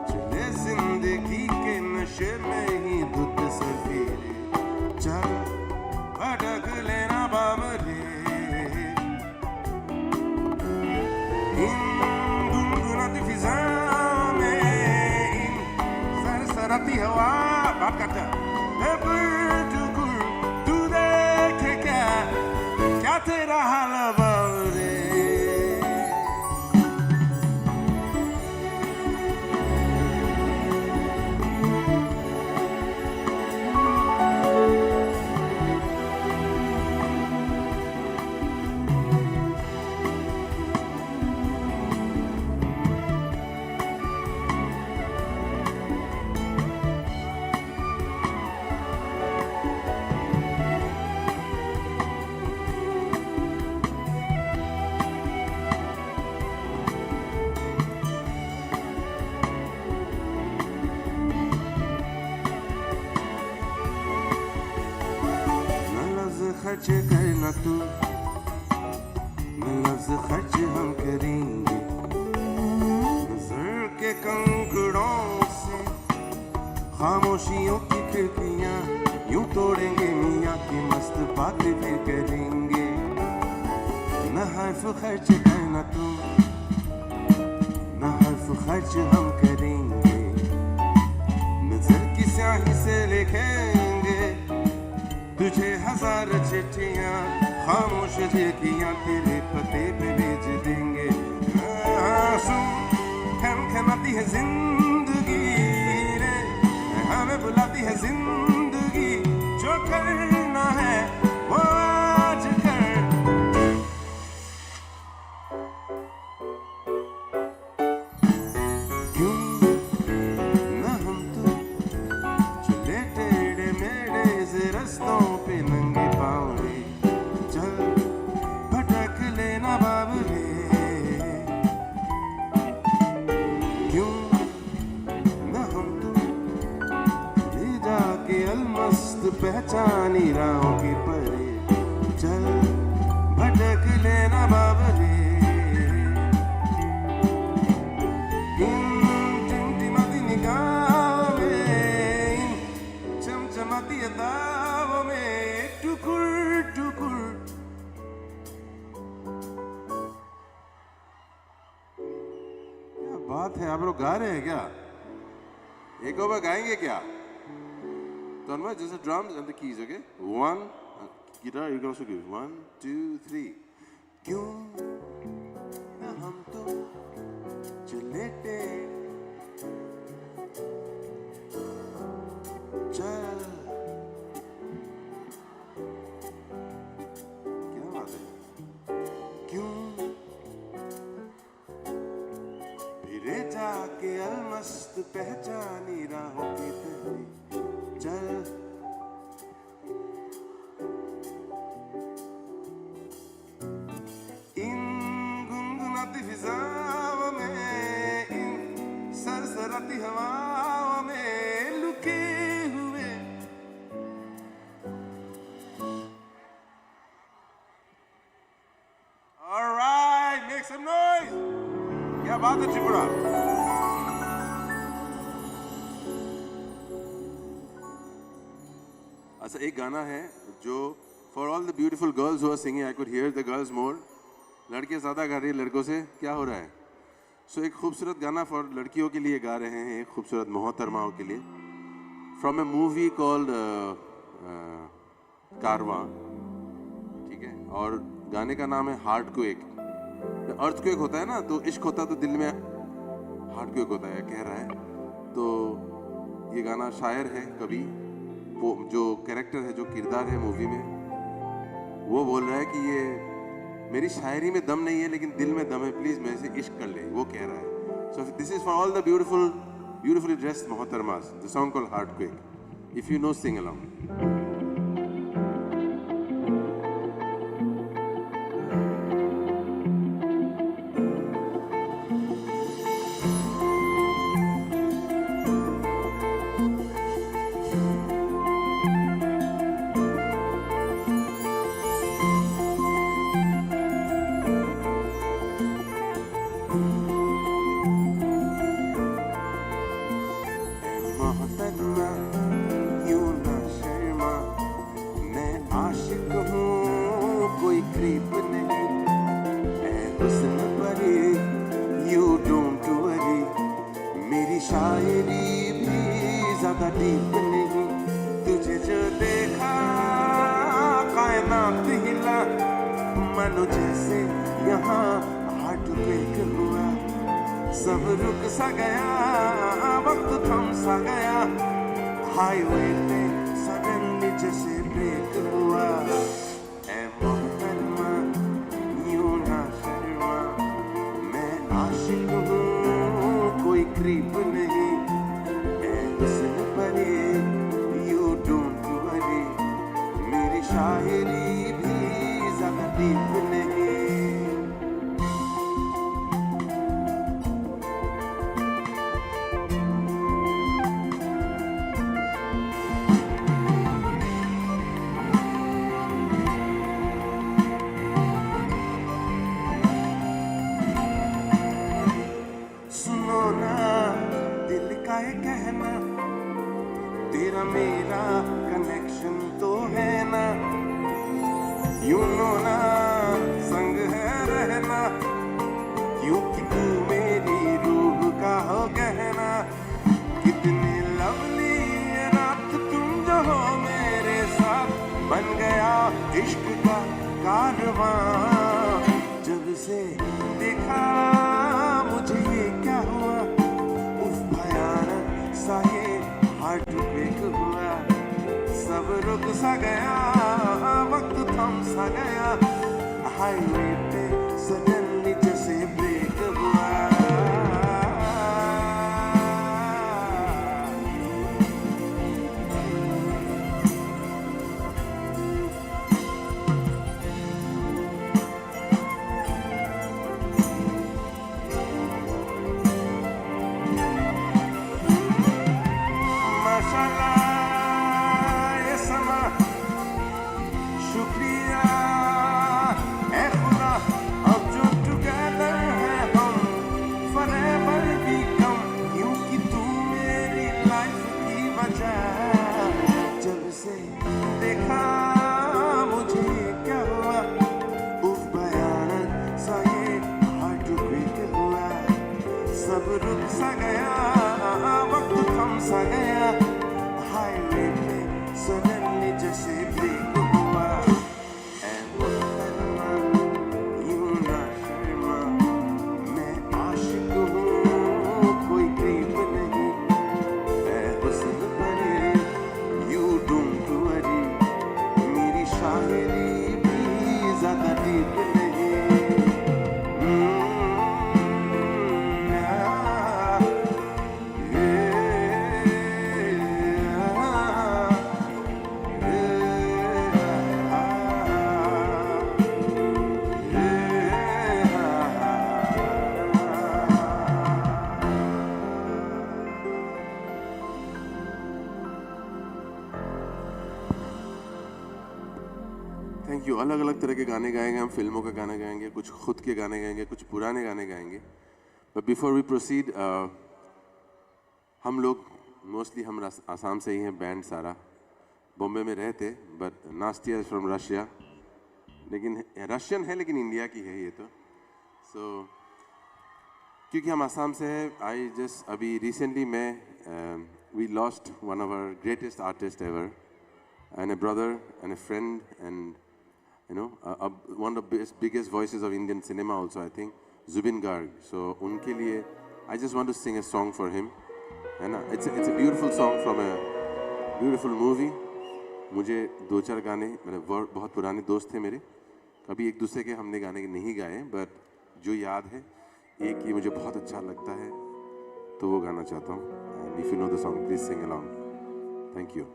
चले जिंदगी के नशे में ही धुत सफेरे चल भटक लेना बाबरे इन गुनगुनाती फिजाओं में इन सरसराती हवा भटकता टुकुर तू देखे क्या क्या तेरा हाल बाबरे खर्च करना तू लफ्ज खर्च हम करेंगे नजर के कंकड़ों से खामोशियों की खिड़कियां यूं तोड़ेंगे मियाँ की मस्त बातें फिर करेंगे न हर्फ खर्च करना तू न हर्फ खर्च हम करेंगे नजर की स्याही से लिखेंगे तुझे हजार चिट्ठियां खामोश झिड़कियां तेरे पते पे भेज देंगे सुन खनखनाती है जिंदगी रे हमें बुलाती है जिंदगी जो करना है वो आज कर क्यों ना हम तो चले टेढ़े मेढ़े से रस्तों पे नंगे पाँव रे चल भटक लेना बाबरे क्यों ना हम तो ले जाके अलमस्त पहचानी राहों के परे चल भटक लेना बाबरे इन टिमटिमाती निगाहों में इन चमचमाती अदाओं में टुकुर टुकुर क्या बात है आप लोग गा रहे हैं क्या एक और बार गाएंगे क्या तो अनवर जैसे drums and the keys okay one guitar you can also give 1 2 3 क्यों ना हम तो चले चल क्या बात है क्यों फिरे जाके अलमस्त पहचानी राहों की पहली चल इन गुनगुनाती फिजाओं में इन सरसराती हवाओं में लुके हुए All right, make some noise. क्या बात है त्रिपुरा? अच्छा एक गाना है जो for all the beautiful girls who are singing, I could hear the girls more. लड़के ज़्यादा गा रही है लड़कों से, क्या हो रहा है? So एक खूबसूरत गाना for लड़कियों के लिए गा रहे हैं, एक खूबसूरत मोहतरमाओं के लिए. From a movie called कारवां, ठीक है? और गाने का नाम है हार्टक्वेक. अर्थक्वेक होता है ना, तो इश्क होता तो दिल में हार्टक्वेक होता है, कह रहा है. तो ये गाना शायर है कवि, वो जो कैरेक्टर है, जो किरदार है मूवी में, वो बोल रहा है कि ये मेरी शायरी में दम नहीं है लेकिन दिल में दम है, प्लीज मेरे से इश्क कर ले, वो कह रहा है. So this is for all the beautifully dressed मोहतरमास, the song called heartquake. If you know sing along. शायरी भी ज्यादा डीप नहीं, तुझे जो देखा कायनात हिला, मानो जैसे यहाँ हार्ट ब्रेक हुआ. सब रुक सा गया, वक्त थम सा गया, हाईवे पे सडनली जैसे ब्रेक हुआ. ऐ मोहतरमा यूं ना शर्मा, मैं आशिक हूँ कोई क्रीप नहीं. मेरी शायरी भी ज्यादा डीप नहीं. सुनो ना दिल का ये कहना, तेरा मेरा कनेक्शन तो है ना, यूं नो ना संग है रहना, क्योंकि तू मेरी रूह का हो गहना. कितनी लवली ये रात तुम जो हो मेरे साथ, बन गया इश्क का कारवां. जब से देखा मुझे ये क्या हुआ, उफ भयानक सा ये हार्ट ब्रेक हुआ. सब रुक सा गया, वक्त थम सा गया, हाईवे पे सडनली जैसे ब्रेक हुआ. सब रुक सा गया, वक्त थम सा गया, हाईवे पे सडनली जैसे ब्रेक हुआ. ऐ मोहतरमा यूं ना शर्मा, मैं आशिक हूँ कोई क्रीप नहीं. ऐ हुस्न परे यू डोंट वरी, मेरी शायरी भी ज्यादा डीप नहीं. यू। अलग अलग तरह के गाने गाएंगे, हम फिल्मों के गाने गाएंगे, कुछ खुद के गाने गाएंगे, कुछ पुराने गाने गाएंगे। बट बिफोर वी प्रोसीड, हम लोग मोस्टली हम आसाम से ही हैं, बैंड सारा बॉम्बे में रहते, बट नास्तिया इज फ्रॉम रशिया, लेकिन रशियन है लेकिन इंडिया की है ये तो। सो क्योंकि हम आसाम से हैं, आई जस्ट अभी recently we lost one of our greatest artist ever and a brother and a friend and one of the biggest voices of Indian cinema also, I think, Zubin Garg. So unke liye I just want to sing a song for him, है ना। It's a beautiful song from a beautiful movie. मुझे 2-4 गाने, मेरे बहुत पुराने दोस्त थे मेरे, कभी एक दूसरे के हमने गाने नहीं गाए, बट जो याद है एक ये मुझे बहुत अच्छा लगता है तो वो गाना चाहता हूँ। And if you know the song, please sing along. Thank you.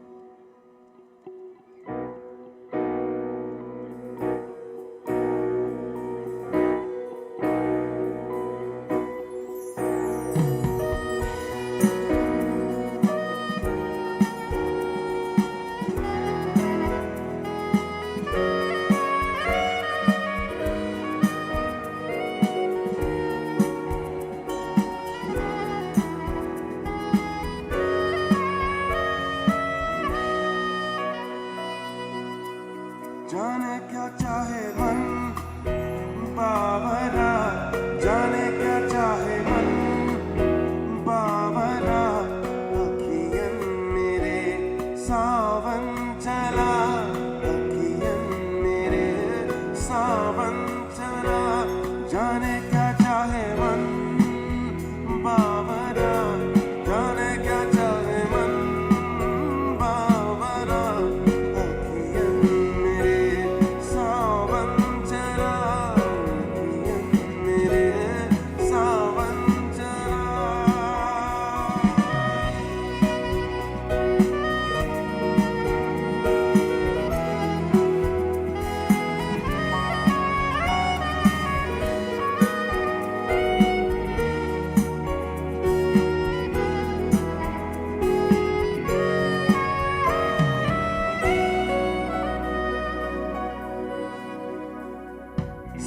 जाने क्या चाहे मन बावरा, जाने क्या चाहे मन बावरा, अखियन मेरे सावन चला, अखियन मेरे सावन चला, जाने क्या चाहे मन बावरा, जाने क्या चाहे मन बावरा, अखियन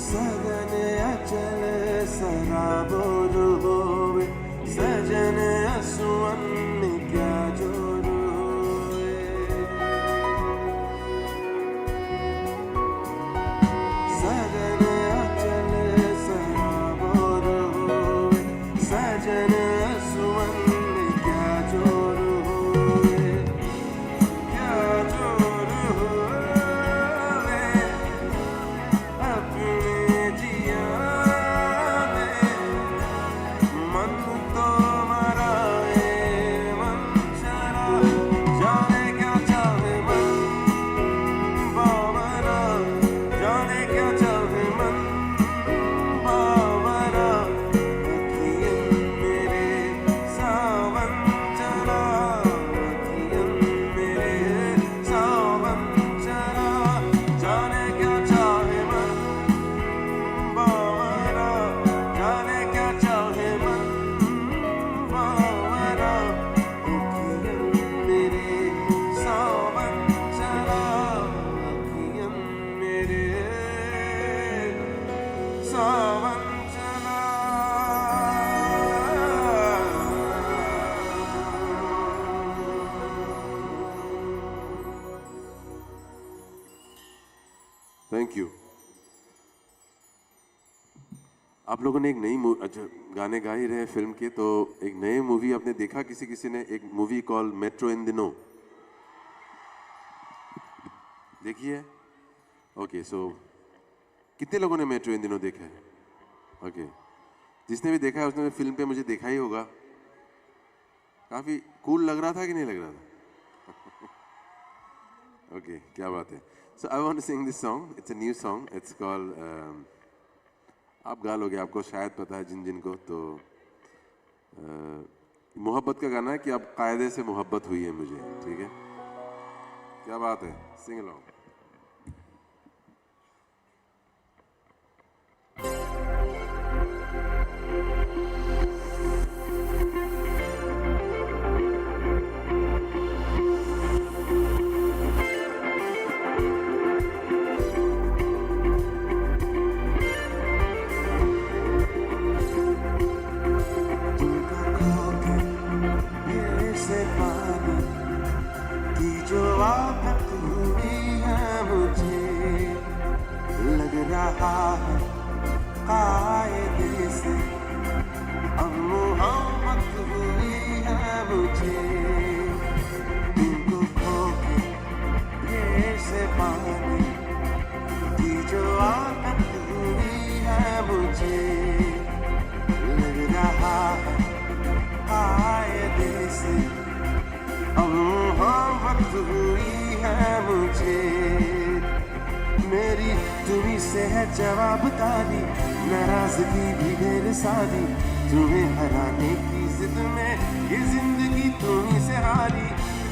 सजन अचल सराबो होवे, सजन असुवन क्या जोरू सजन अचल सराबो होवे, सजन असुवन क्या जोरू क्या जोरू अपने जिया मन तो मराए मन चला, जाने क्या चाहे मन बावरा, जाने क्या चाहे मन बावरा, अखियन मेरे सावन चला, अखियन मेरे सावन चला, जाने क्या चाहे मन बावरा, जाने क्या चाहे मन बावरा, अखियन मेरे सावन चला, अखियन मेरे सावन चला। Thank you. आप लोगों ने एक नई अच्छा गाने गा ही रहे फिल्म के, तो एक नई मूवी आपने देखा किसी ने, एक मूवी कॉल मेट्रो इन दिनों देखी है? ओके, सो कितने लोगों ने मेट्रो इन दिनों देखा है? ओके, जिसने भी देखा है उसने फिल्म पे मुझे देखा ही होगा। काफी कूल लग रहा था कि नहीं लग रहा था? ओके, क्या बात है। So I want to sing this song, it's a new song, it's called, आप गा लोगे, आपको शायद पता है जिन को, तो मोहब्बत का गाना है कि अब कायदे से मोहब्बत हुई है मुझे, ठीक है? क्या बात है, सिंग अलोंग। हुई है मुझे, मेरी तुम्ही से है जवाबदारी, नाराजगी भी ढेर सारी, तुम्हें हराने की जिद में ये जिंदगी तुम्ही से हारी।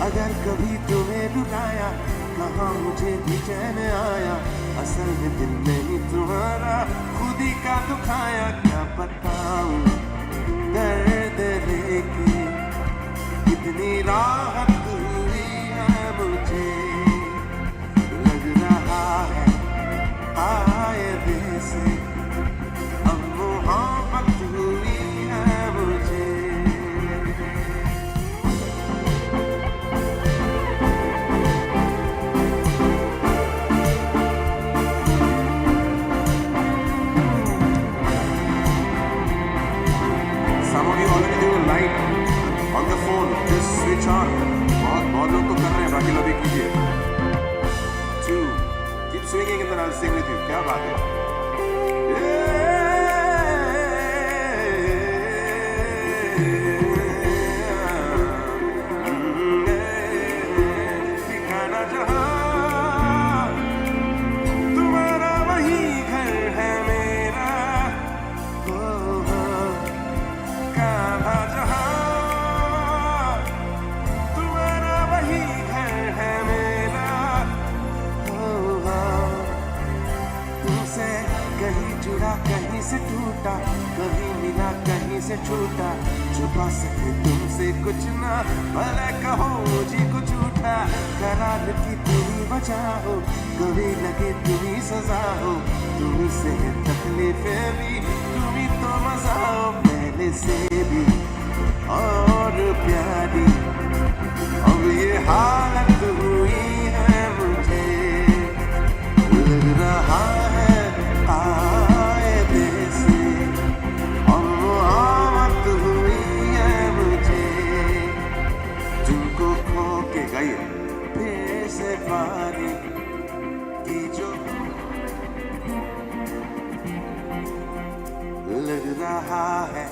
अगर कभी तुम्हें रुलाया, कहाँ मुझे भी चैन आया, असल में दिल नहीं तुम्हारा खुद ही का दुखाया। क्या बताऊं दर्द लेके कितनी राहत हुई है मुझे, लग रहा है आए से अब मोहब्बत हुई है मुझे। Some of you already do a light on the phone, just switch on. बहुत लोग तो कर रहे हैं, बाकी लोग भी कीजिए। 2, keep swinging and then I'll sing with you. क्या बात है? ठिकाना जहाँ तुम्हारा वही घर है मेरा, कान्हा जहाँ तुम्हारा वही घर है मेरा। तुमसे कहीं जुड़ा कहीं से टूटा, कहीं मिला कहीं से छूटा, छुपा सके तुमसे कुछ ना, भले कहो मुझे कुछ उठा। करार की तुम्ही वजह हो, कभी लगे तुम्ही सजा हो, तुम्ही से है तकलीफें भी, तुम्ही तो मजा हो। पहले से भी और प्यारी अब ये हालत हुई है मुझे, लग रहा है आए से अब मोहब्बत हुई है मुझे। तुमको खो के गई फिर से पानी की जो लग रहा है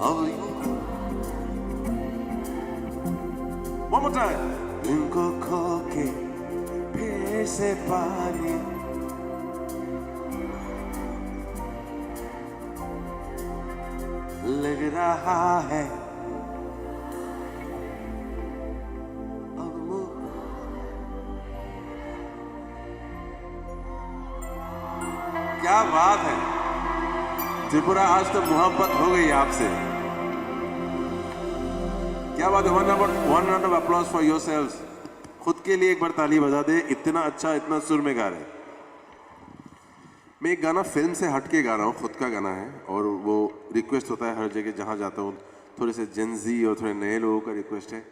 अब one more time। तुमको खो के फिर से पानी लग रहा है अब क्या बात है त्रिपुरा, आज तो मोहब्बत हो गई आपसे। क्या बात है। one round of applause for yourselves। खुद के लिए एक बार ताली बजा दे, इतना अच्छा इतना सुर में गा रहे। मैं एक गाना फिल्म से हट के गा रहा हूँ, खुद का गाना है, और वो रिक्वेस्ट होता है हर जगह जहाँ जाता हूँ, थोड़े से जेंजी और थोड़े नए लोगों का रिक्वेस्ट है।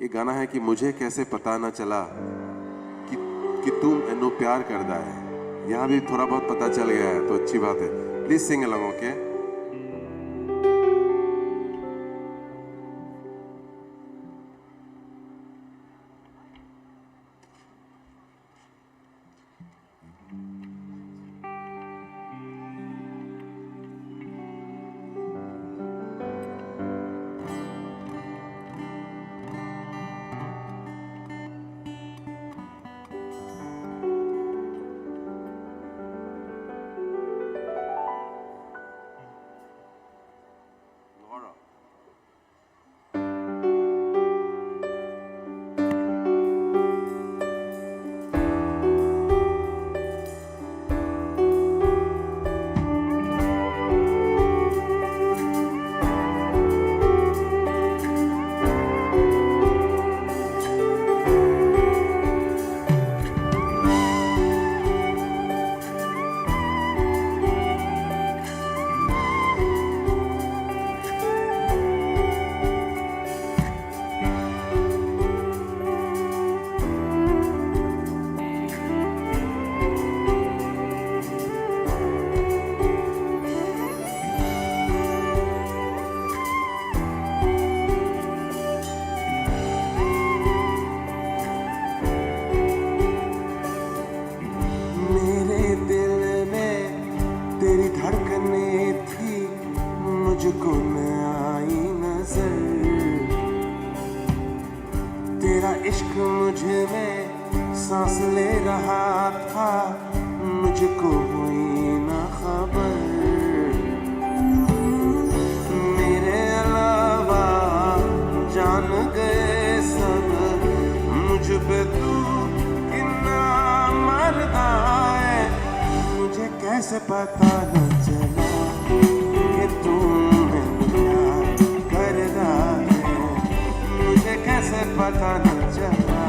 ये गाना है कि मुझे कैसे पता ना चला कि तुम एनो प्यार करदा है। यहाँ भी थोड़ा बहुत पता चल गया है तो अच्छी बात है। Please sing along, okay? सांस ले रहा था मुझको हुई ना खबर मेरे अलावा जान गए सब मुझ पे तू कितना मरदा है मुझे कैसे पता न चला कि तू मैंने प्यार कर रहा है मुझे कैसे पता न चला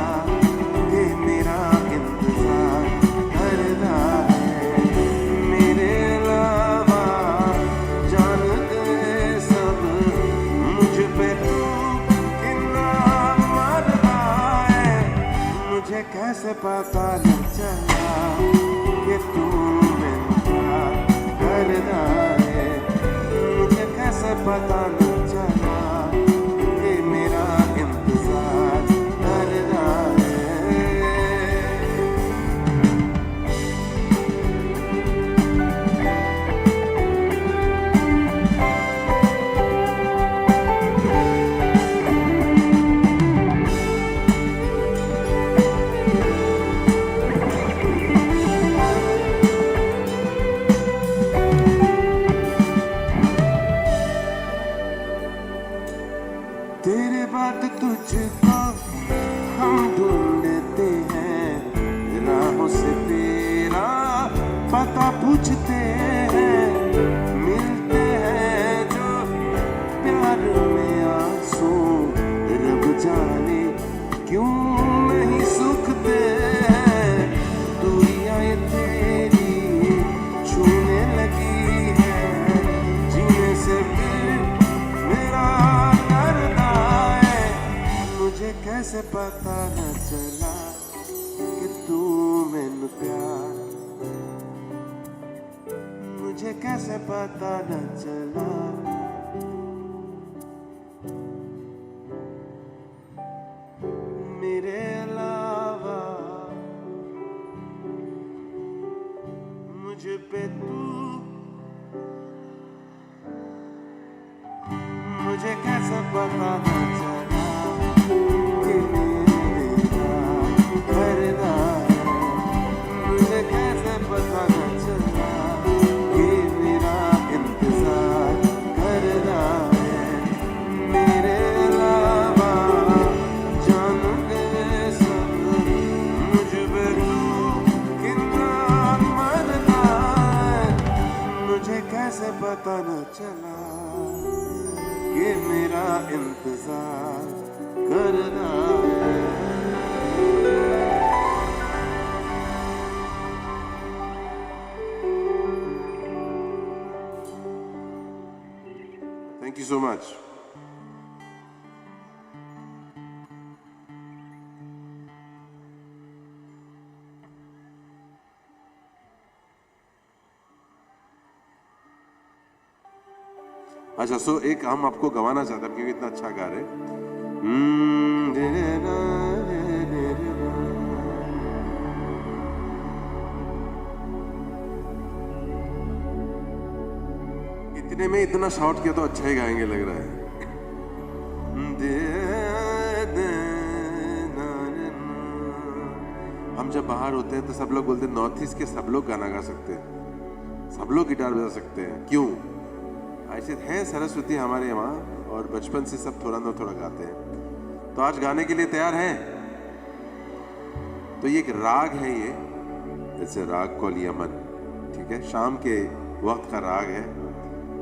कि मेरा इंतजार कर रहा है मेरे अलावा जान गए सब मुझ पे तू कितना मरदा है मुझे कैसे पता न चला कि तू मैंने प्यार कर रहा है मुझे कैसे पता न चला कि मेरा इंतजार कर रहा है तेरे बाद तुझको हम ढूंढते हैं राहों से तेरा पता पूछते हैं मिलते हैं जो प्यार में आंसू रब जाने क्यों नहीं सूखते हैं दूरियां ये तेरी छूने लगी है जीने से फिर मेरा करता है मुझे कैसे पता न चला कि तू मैंने प्यार मुझे कैसे पता न चला मेरे अलावा मुझ पे तू मुझे कैसे पता न चला कि मेरा करना है मुझे कैसे पता न चला कि मेरा इंतजार करना है मेरे अलावा जान गए सब मुझ पे तू कितना मरदा है मुझे कैसे पता न चला कि मेरा इंतजार करना है Thank you so much. अच्छा सो एक हम आपको गवाना चाहते हैं क्योंकि इतना अच्छा गा रहे इतने में इतना शॉर्ट किया तो अच्छा ही गाएंगे लग रहा है हम जब बाहर होते हैं तो सब लोग बोलते हैं नॉर्थ ईस्ट के सब लोग गाना गा सकते हैं सब लोग गिटार बजा सकते हैं क्यों ऐसे है सरस्वती हमारे यहाँ और बचपन से सब थोड़ा ना थोड़ा गाते हैं तो आज गाने के लिए तैयार हैं तो ये एक राग है ये जैसे राग कॉल यमन ठीक है शाम के वक्त का राग है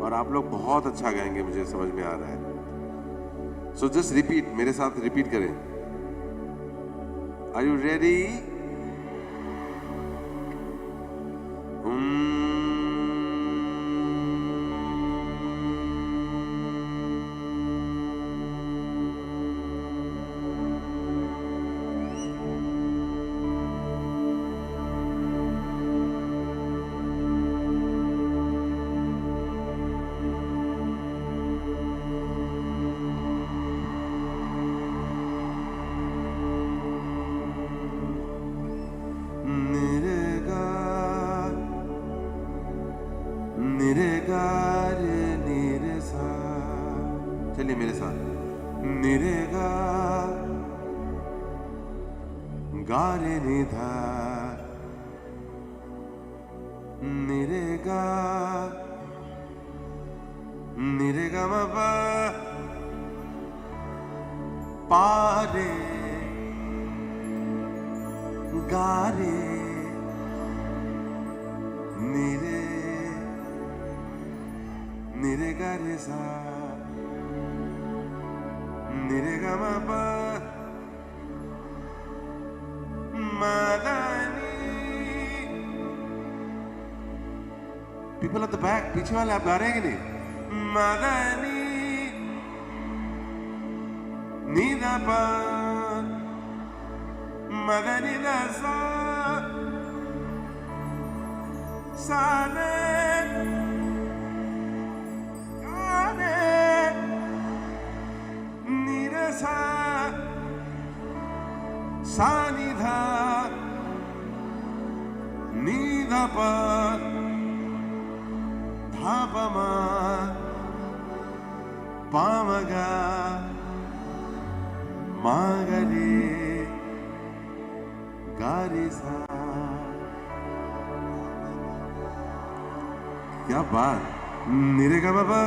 और आप लोग बहुत अच्छा गाएंगे मुझे समझ में आ रहा है सो जस्ट रिपीट मेरे साथ रिपीट करें आर यू रेडी गा रे नि धा नि रे गा म पा पा रे गा रे नि रे गा रे सा नि रे गा म पा People at the back, पीछे वाले आप गा रहे हैं कि नहीं? मदनी नीदा पा मदनी दसा साने गाने नीरसा सानिधा नीदा पा धापमा पामगा मागरे गारिसा क्या बात निरेगा बाबा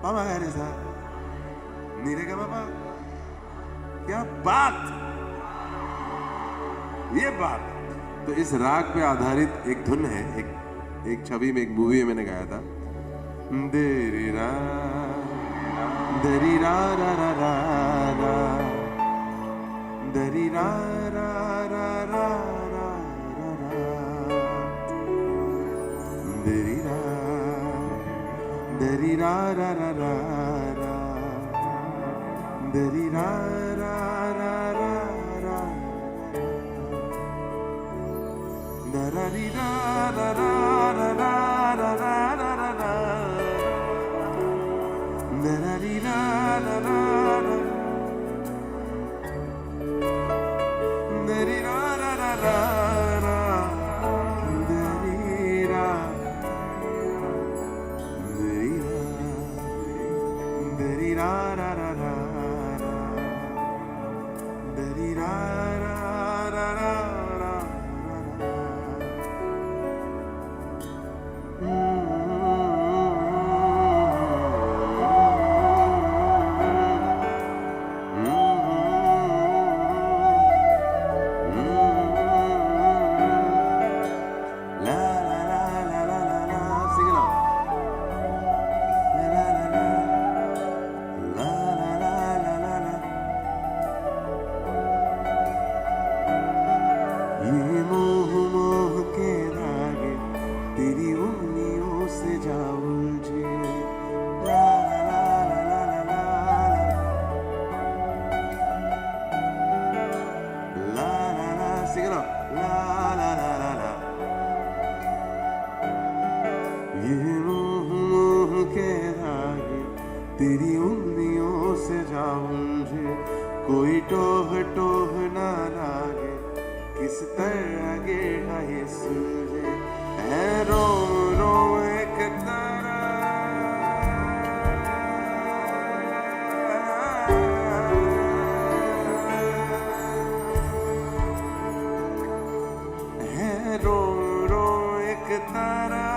पामा गारिसा निरेगा बाबा क्या बात ये बात। तो इस राग पे आधारित एक धुन है, एक छवि में, एक मूवी में मैंने गाया था। देरी रा रा रा रा रा दरी रा रा रा रा रा दरी रा रा रा रा रा दरी रा रा रा रा रा da di da da da da da da da da da da da di da da da da da di da da da da da da di da da di da da da da da di da da da da तेरी उंगलियों से जाऊंझे कोई टोह टोह ना लागे किस तरह गे है सूझे है रो रो एक तारा है रो रो एक तारा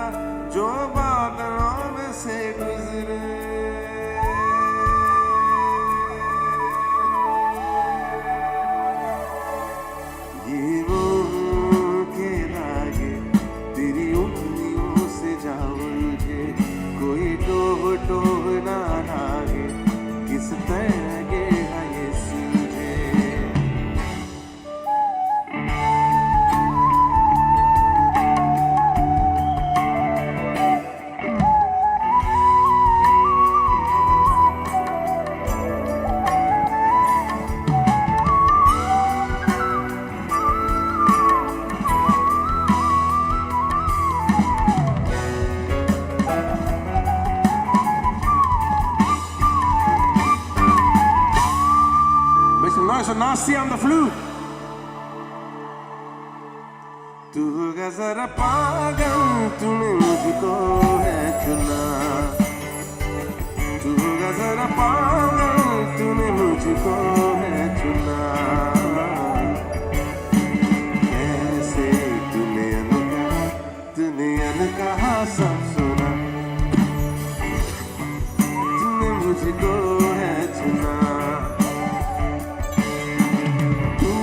जो बादलों में से गुजरे टोह ना लागे किस तरह गे है ये सूझे Nasty on the flute. तू होगा जरा पागल तूने मुझको है चुना तू होगा जरा पागल तूने तूने मुझको है चुना कैसे तूने अनकहा सब सुना तूने मुझको है चुना तू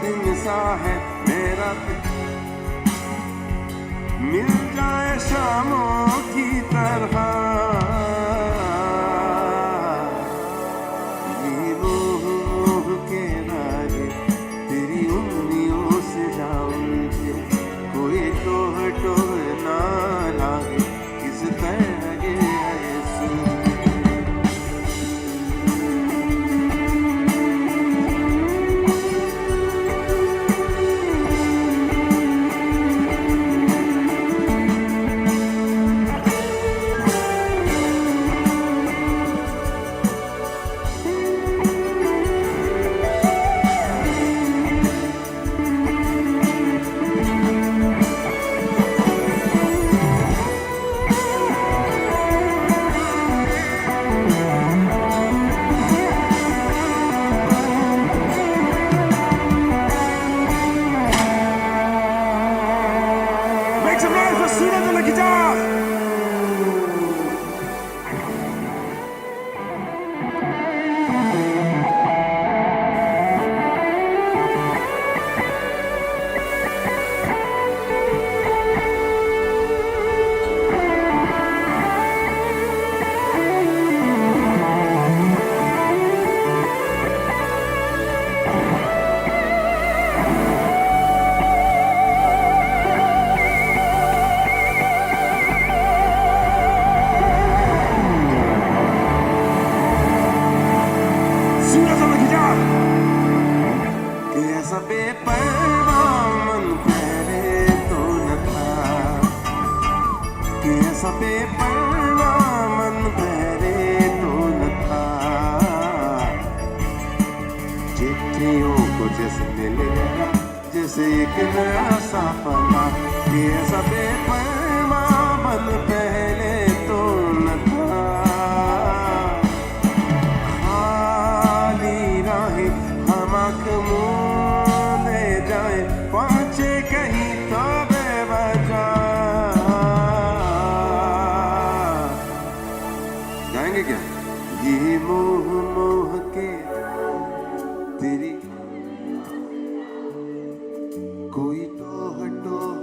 दिन सा है मेरा मिल जाए शामों की तरह ये मोह मोह के रागे तेरी उंगलियों से जाऊंगे कोई टोह टोह ना लागे किस तरह लगे यीशु Make some noise for Suraj on the guitar! Suraj on the guitar! कैसा बेपरवा मन पहले तो न था कैसा बेपरवा मन पहले तो न था चिट्ठियों को जैसे मिले जैसे एक नया सा पला कैसा बेपरवा मन पहले तो न था खाली राहें हम आँख मूंदे जाए पहुँचे कहीं तो बेवजह गाएंगे क्या ये मोह मोह के तेरी कोई टोह टोह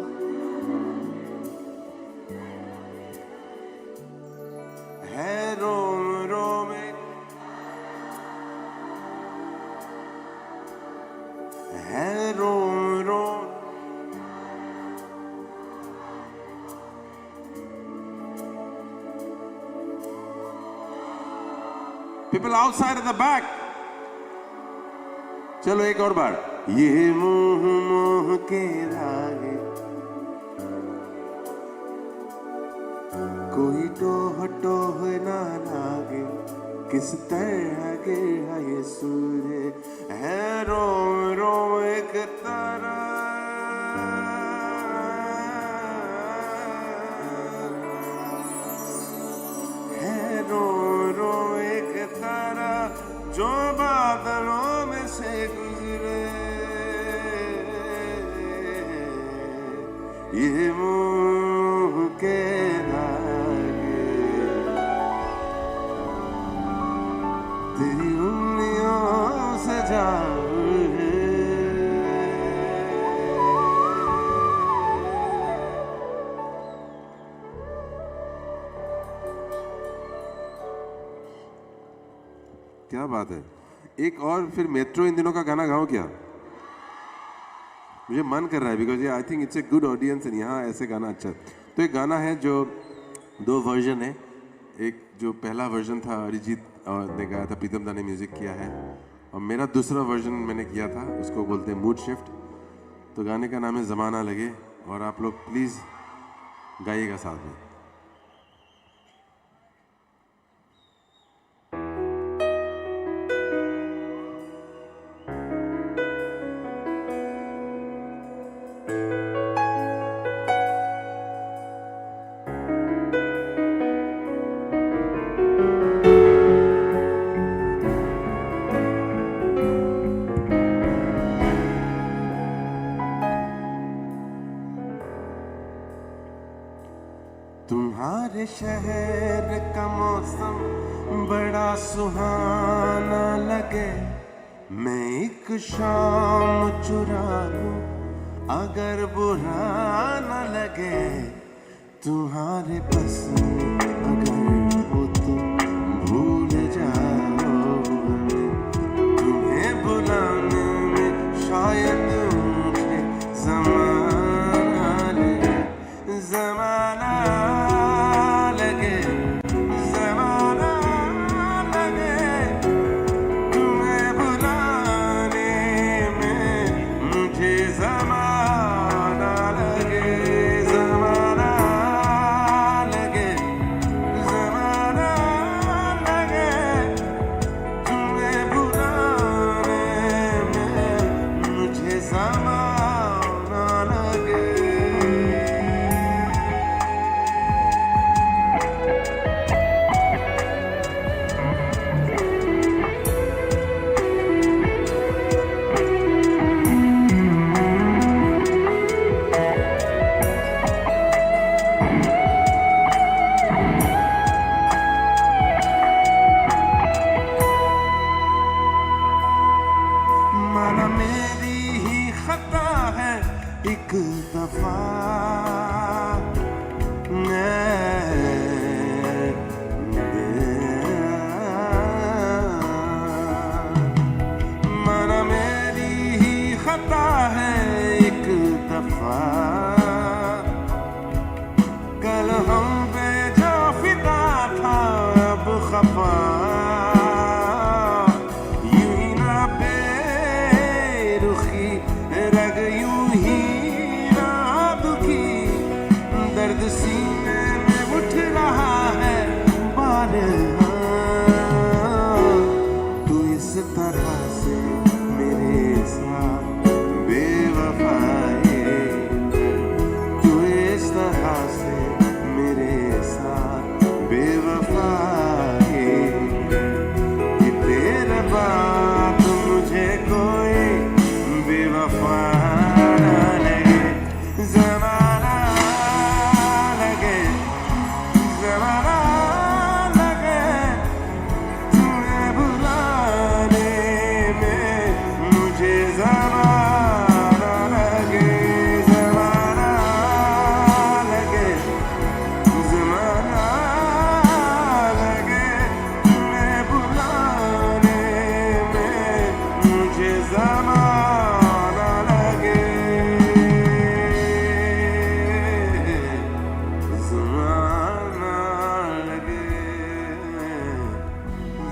है रोम रोम है रोम रोम People outside at the back. चलो एक और बार ये मोह मोह के रागे कोई टोह टोह ना लागे किस तरह के है ये सूर्य है रोम रोम एक तारा है रोम रोम एक तारा जो बादलों में से गुजरे ये मोह के धागे तेरी उंगलियों से जाऊं क्या बात है एक और फिर मेट्रो इन दिनों का गाना गाओ क्या मुझे मन कर रहा है because I think it's a good audience and यहाँ ऐसे गाना अच्छा है तो एक गाना है जो दो वर्जन है एक जो पहला वर्जन था अरिजीत ने गाया था प्रीतम दा ने म्यूजिक किया है और मेरा दूसरा वर्जन मैंने किया था उसको बोलते हैं मूड शिफ्ट तो गाने का नाम है ज़माना लगे और आप लोग प्लीज़ गाइएगा साथ में तुम्हारे शहर का मौसम बड़ा सुहाना लगे, मैं एक शाम चुरा लूं अगर बुरा न लगे। तुम्हारे बस में अगर हो तो भूल जाओ हमें, तुम्हें बुलाने में शायद मुझे ज़माना लगे, ज़माना लगे, ज़माना लगे। तुम्हें बुलाने में मुझे ज़माना लगे, ज़माना लगे, ज़माना लगे। तुम्हें बुलाने में मुझे ज़माना लगे। माना मेरी ही खता है एक दफा, माना मेरी ही खता है एक दफा। कल हम पे जो फिदा था अब खफा, यूं ही ना बेरुखी रग यूं ही ना दुखी, दर्द सीने में उठ रहा है बारहा। तू इस तरह से मेरे साथ बेवफाई, तू इस तरह से मेरे साथ बेवफाई, कि तेरे बाद मुझे कोई बेवफा न लगे। ज़माना लगे, ज़माना लगे। तुम्हें बुलाने में मुझे ज़माना लगे, ज़माना लगे, ज़माना लगे। तुम्हें बुलाने में मुझे ज़माना लगे, ज़माना लगे,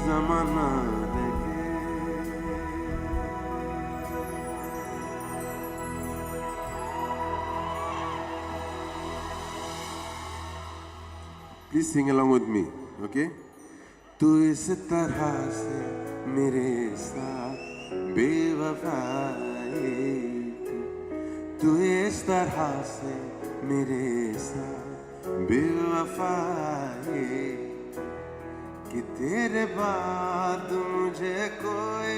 ज़माना लगे। Please sing along with me, okay? तू इस तरह से मेरे साथ बेवफाई, तू इस तरह से मेरे साथ बेवफाई, कि तेरे बाद मुझे कोई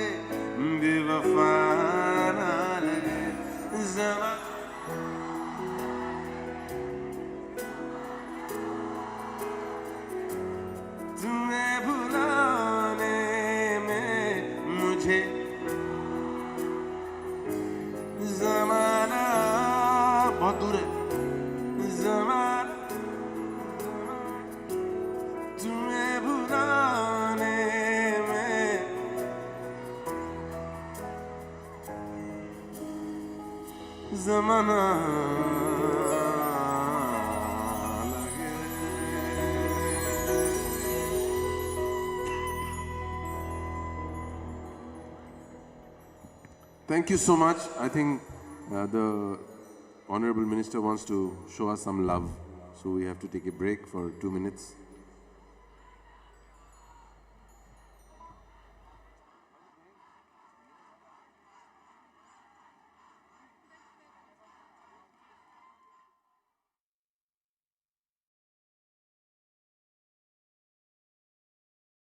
बेवफा न लगे। तुम्हें बुलाने में मुझे ज़माना बहुत दूर है, ज़माना। तुम्हें बुलाने में ज़माना लगे। Thank you so much. I think the Honorable Minister wants to show us some love. So we have to take a break for 2 minutes.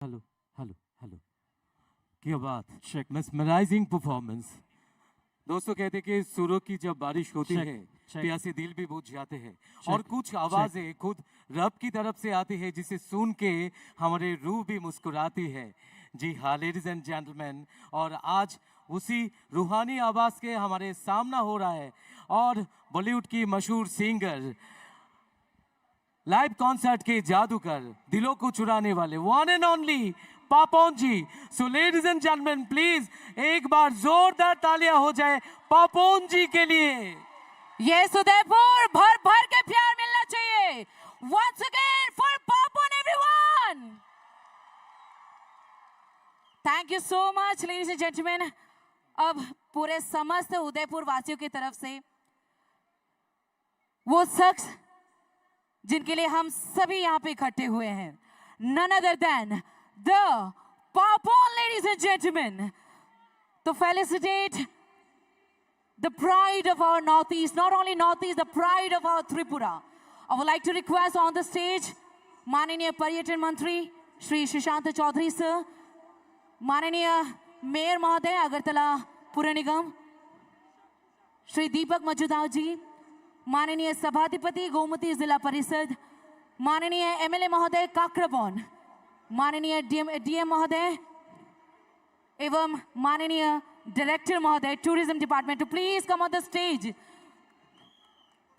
Hello hello hello, क्या बात, मेस्मराइजिंग परफॉर्मेंस। दोस्तों कहते हैं कि सुरों की जब बारिश होती है प्यासे दिल भी बुझ जाते हैं और कुछ आवाजें खुद रब की तरफ से आती है जिसे सुन के हमारे रूह भी मुस्कुराती है। जी हाँ लेडीज एंड जेंटलमैन, और आज उसी रूहानी आवाज के हमारे सामना हो रहा है और बॉलीवुड की मशहूर सिंगर, लाइव कॉन्सर्ट के जादूगर, दिलों को चुराने वाले one and only Papon ji. So ladies and gentleman please एक बार जोरदार तालियां हो जाए पापोन जी के लिए। ये उदयपुर भर भर के प्यार मिलना चाहिए। Once again for Papan everyone. Thank you so much ladies and gentlemen. अब पूरे समस्त उदयपुर वासियों की तरफ से वो शख्स जिनके लिए हम सभी यहाँ पे इकट्ठे हुए हैं, none other than the Papan, ladies and gentlemen, to felicitate the pride of our Northeast, not only Northeast, the pride of our Tripura. I would like to request on the stage, माननीय पर्यटन मंत्री Shri Sushant Chaudhary sir, माननीय mayor महोदय अगरतला पुर निगम श्री दीपक मजुदाव जी, माननीय सभाधिपति गोमती जिला परिषद, माननीय एमएलए महोदय काकराबोन, माननीय डीएम महोदय एवं माननीय डायरेक्टर महोदय tourism department to please come on the stage.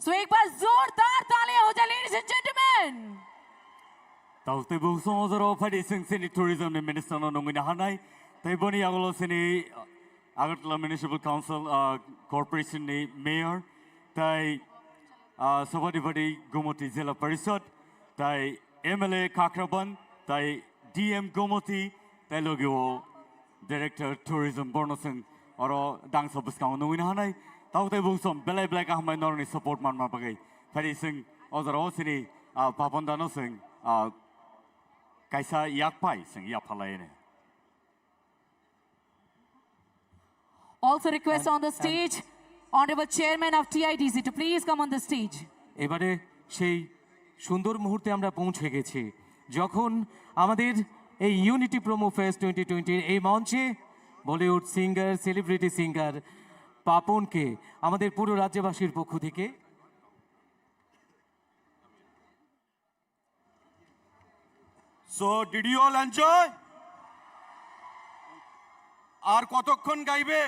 So एक बार जोरदार तालियां हो जाए लेडीज एंड जेंटलमैन। ताउते बुसों जरो फडी सिंह टूरिज्म ने मिनिस्टर नो नंगिना हानाय तै बनि आगलो सिनी आगरतला म्युनिसिपल काउंसिल कॉर्पोरेशन ने मेयर तै सभाधिपति गोमती जिला परिषद तै एमएलए काकराबोन तै डीएम गोमती तै लोगो डायरेक्टर टूरिज्म बर्नो सिंह और दांग सबस्काउ नंगिना हानाय ताउते बुसों बेले बेले का हमाय नरनि सपोर्ट मानमा बगै फडी सिंह अजरो सिनी पापन दानो सिंह कैसा याक पाई सिंह या फलायने। Also request on the stage honorable chairman of TIDC to please come on the stage. এবারে সেই সুন্দর মুহূর্তে আমরা পৌঁছে গেছি যখন আমাদের এই ইউনিটি প্রোমো ফেস্ট 2020 এই মঞ্চে বলিউড সিঙ্গার, সেলিব্রিটি সিঙ্গার পাপনকে আমাদের পুরো রাজ্যবাসীর পক্ষ থেকে So did you all enjoy? আর কতক্ষণ গাইবে?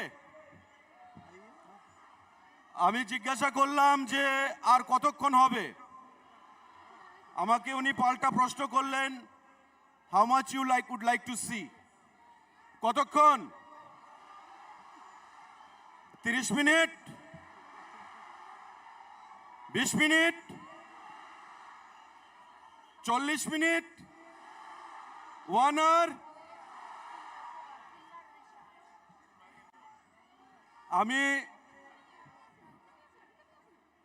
আমি জিজ্ঞাসা করলাম যে আর কতক্ষণ হবে? আমাকে উনি পাল্টা প্রশ্ন করলেন, how much you would like to see? কতক্ষণ? 30 মিনিট? 20 মিনিট? 40 মিনিট? 1 hour? আমি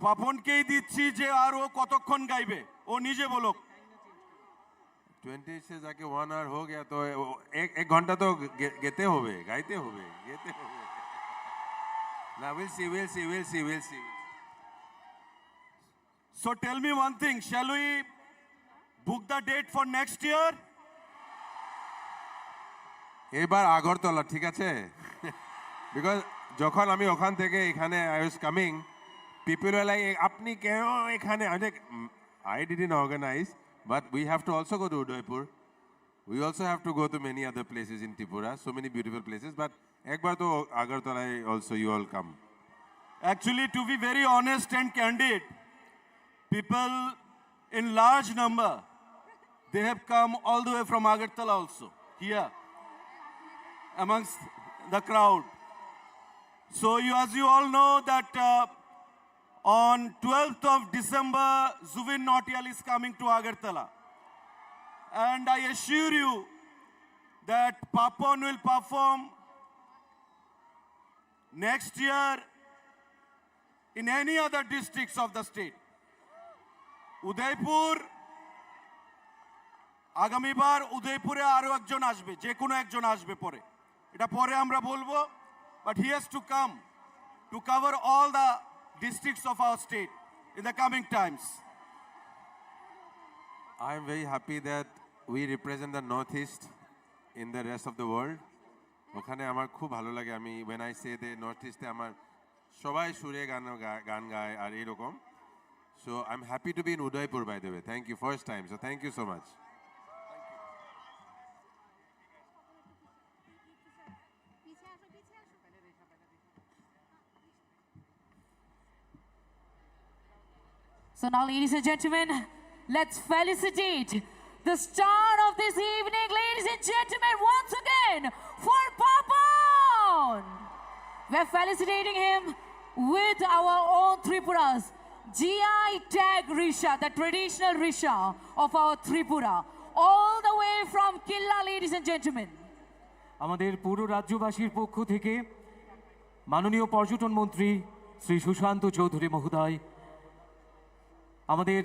পাপনকেই দিচ্ছি যে আর ও কতক্ষণ গাইবে, ও নিজে বলুক। 20 से जाके 1 hour हो गया तो एक घंटा तो गेते होवे, गाइते होवे, गेते होवे। ना we'll see. So tell me one thing, shall we book the date for next year? এবার আগরতলা ঠিক আছে বিকজ যখন আমি ওখান থেকে এখানে I was coming people were like আপনি কেন এখানে I didn't organise but we have to also go to Udaipur we also have to go to many other places in Tripura so many beautiful places but একবার তো আগরতলায় also you all come Actually, to be very honest and candid, people in large number, they have come all the way from Agartala also, here, amongst the crowd. So as you all know that on 12th of December, Zubin Nautiyal is coming to Agartala. And I assure you that Papan will perform next year in any other districts of the state. Udaipur, আগামীবার উদয়পুরে আরো একজন আসবে, যে কোনো একজন আসবে পরে, এটা পরে আমরা বলবো, but he has to come to cover all the districts of our state in the coming times. I am very happy that we represent the Northeast in the rest of the world. ওখানে আমার খুব ভালো লাগে আমি when I say the Northeast আমার সবাই সুরে গান গায় আর এরকম so I am happy to be in Udaipur by the way thank you first time so thank you so much So now, ladies and gentlemen, let's felicitate the star of this evening, ladies and gentlemen, once again, for Papon. We're felicitating him with our own Tripuras. GI Tag Risha, the traditional Risha of our Tripura, all the way from Killa, ladies and gentlemen. আমাদের পুরো রাজ্যবাসীর পক্ষ থেকে মাননীয় পর্যটন মন্ত্রী শ্রী সুশান্ত চৌধুরী মহোদয় আমাদের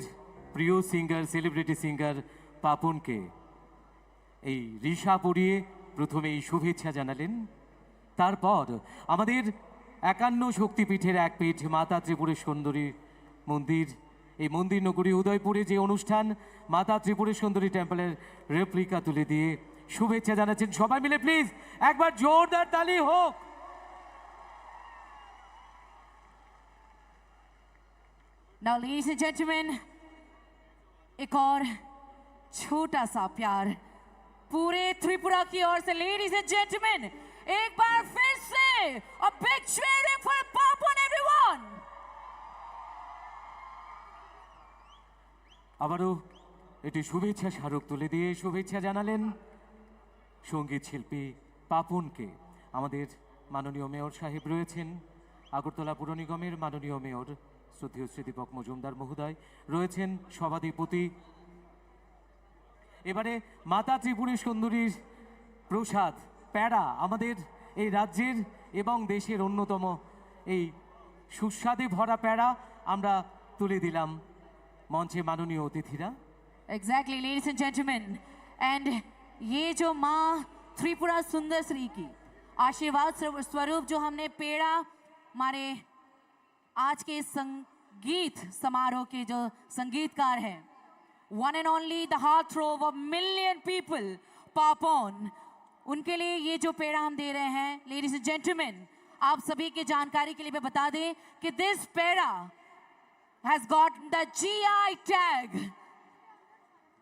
প্রিয় সিঙ্গার সেলিব্রিটি সিঙ্গার পাপনকে এই রিশা পরিয়ে প্রথমেই শুভেচ্ছা জানালেন তারপর আমাদের 51 শক্তিপীঠের এক পীঠ মাতা ত্রিপুরের সুন্দরী মন্দির এই মন্দির নগরী উদয়পুরে যে অনুষ্ঠান মাতা ত্রিপুরের সুন্দরী টেম্পলের রেপ্লিকা তুলে দিয়ে শুভেচ্ছা জানাচ্ছেন সবাই মিলে প্লিজ একবার জোরদার তালি হোক Now, ladies and gentlemen, एक और छोटा सा प्यार पूरे त्रिपुरा की ओर से, ladies and gentlemen, एक बार फिर से a big cheering for Papon, everyone. আবারও এটি শুভেচ্ছা স্মারক তুলে দিয়ে শুভেচ্ছা জানালেন সঙ্গীত শিল্পী পাপনকে আমাদের মাননীয় মেয়র সাহেব রয়েছেন আগরতলা পুর নিগমের মাননীয় মেয়র শ্রদ্ধেয় শ্রী দীপক মজুমদার মহোদয় রয়েছেন সভাধিপতি এবারে মাতা ত্রিপুরের সুন্দরীর প্রসাদ প্যাড়া আমাদের এই রাজ্যের এবং দেশের অন্যতম এই সুস্বাদে ভরা প্যাড়া আমরা তুলে দিলাম মঞ্চে মাননীয় অতিথিরা Exactly, ladies and gentlemen, and ये जो माँ त्रिपुरा सुंदर श्री की आशीर्वाद स्वरूप जो हमने पेड़ा हमारे आज के संगीत समारोह के जो संगीतकार हैं, one and only the heartthrob of million people, Papon, उनके लिए ये जो पेड़ा हम दे रहे हैं, ladies and gentlemen, आप सभी के जानकारी के लिए मैं बता दें कि this peda has got the GI tag.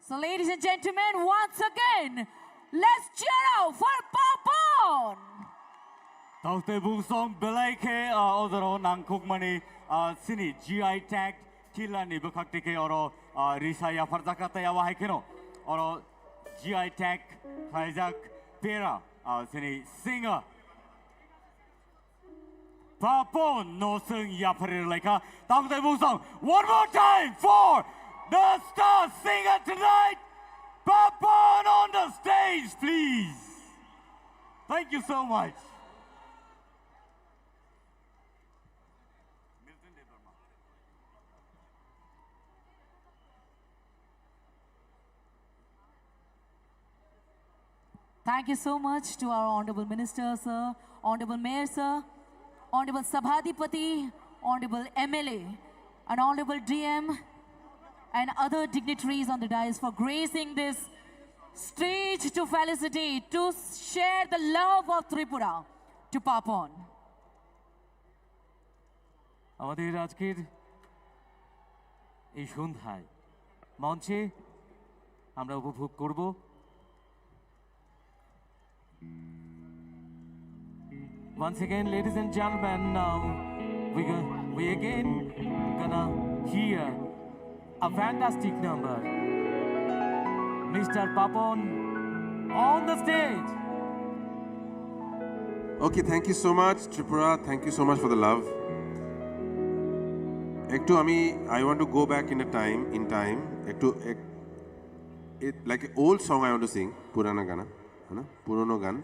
So, ladies and gentlemen, once again, let's cheer out for Papon. Taute Bungsong Belaike Odoro Nangkukmani Sini GI tag Kilani Bukaktike Oro Risaya Farzakata Yawaikino Oro GI tag Kajak Pera Sini singer Papon no sing Yapari Leka Taute Bungsong one more time for the star singer tonight, Papon on the stage, please. Thank you so much. Thank you so much to our Honorable Minister, sir, Honorable Mayor, sir, Honorable Sabhadipati, Honorable MLA, and Honorable DM, and other dignitaries on the dais for gracing this stage to felicitate, to share the love of Tripura to Papon. আমাদের আজকের এই সন্ধ্যায় মঞ্চে আমরা উপভোগ করব Once again, ladies and gentlemen, now we again gonna hear a fantastic number. Mr. Papon on the stage. Okay, thank you so much, Tripura. Thank you so much for the love. Ektu I want to go back in time. Like an old song I want to sing, Purana Gana, Purono Gan.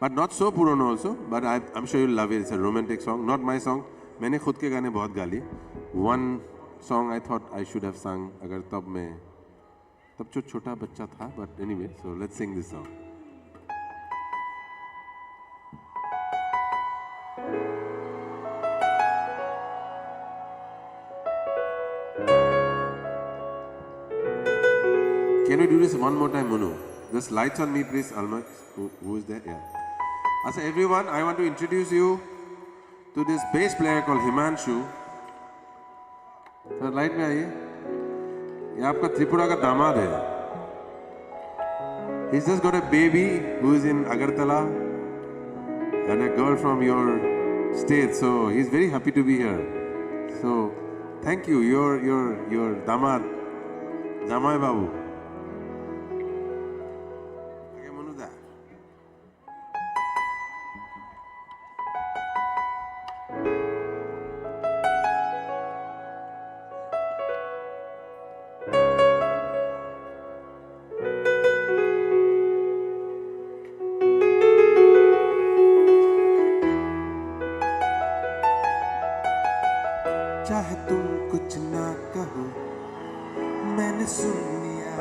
But not so Purono also, but I'm sure you'll love it. It's a romantic song, not my song. मैंने खुद के गाने बहुत गा लिए. One song I thought I should have sung अगर तब जो छोटा बच्चा था, but anyway, so let's sing this song. Can we do this one more time, Munu? Just lights on me, please, Alma. Who is there? Yeah. Asa, everyone, I want to introduce you to this bass player called Himanshu. Sir light में आइए. ये आपका त्रिपुरा का दामाद है. He's just got a baby who is in Agartala and a girl from your state, so he's very happy to be here. So thank you. Your damad, Jamai Babu. Okay, Manuda. चाहे तुम कुछ ना कहो, मैंने सुन लिया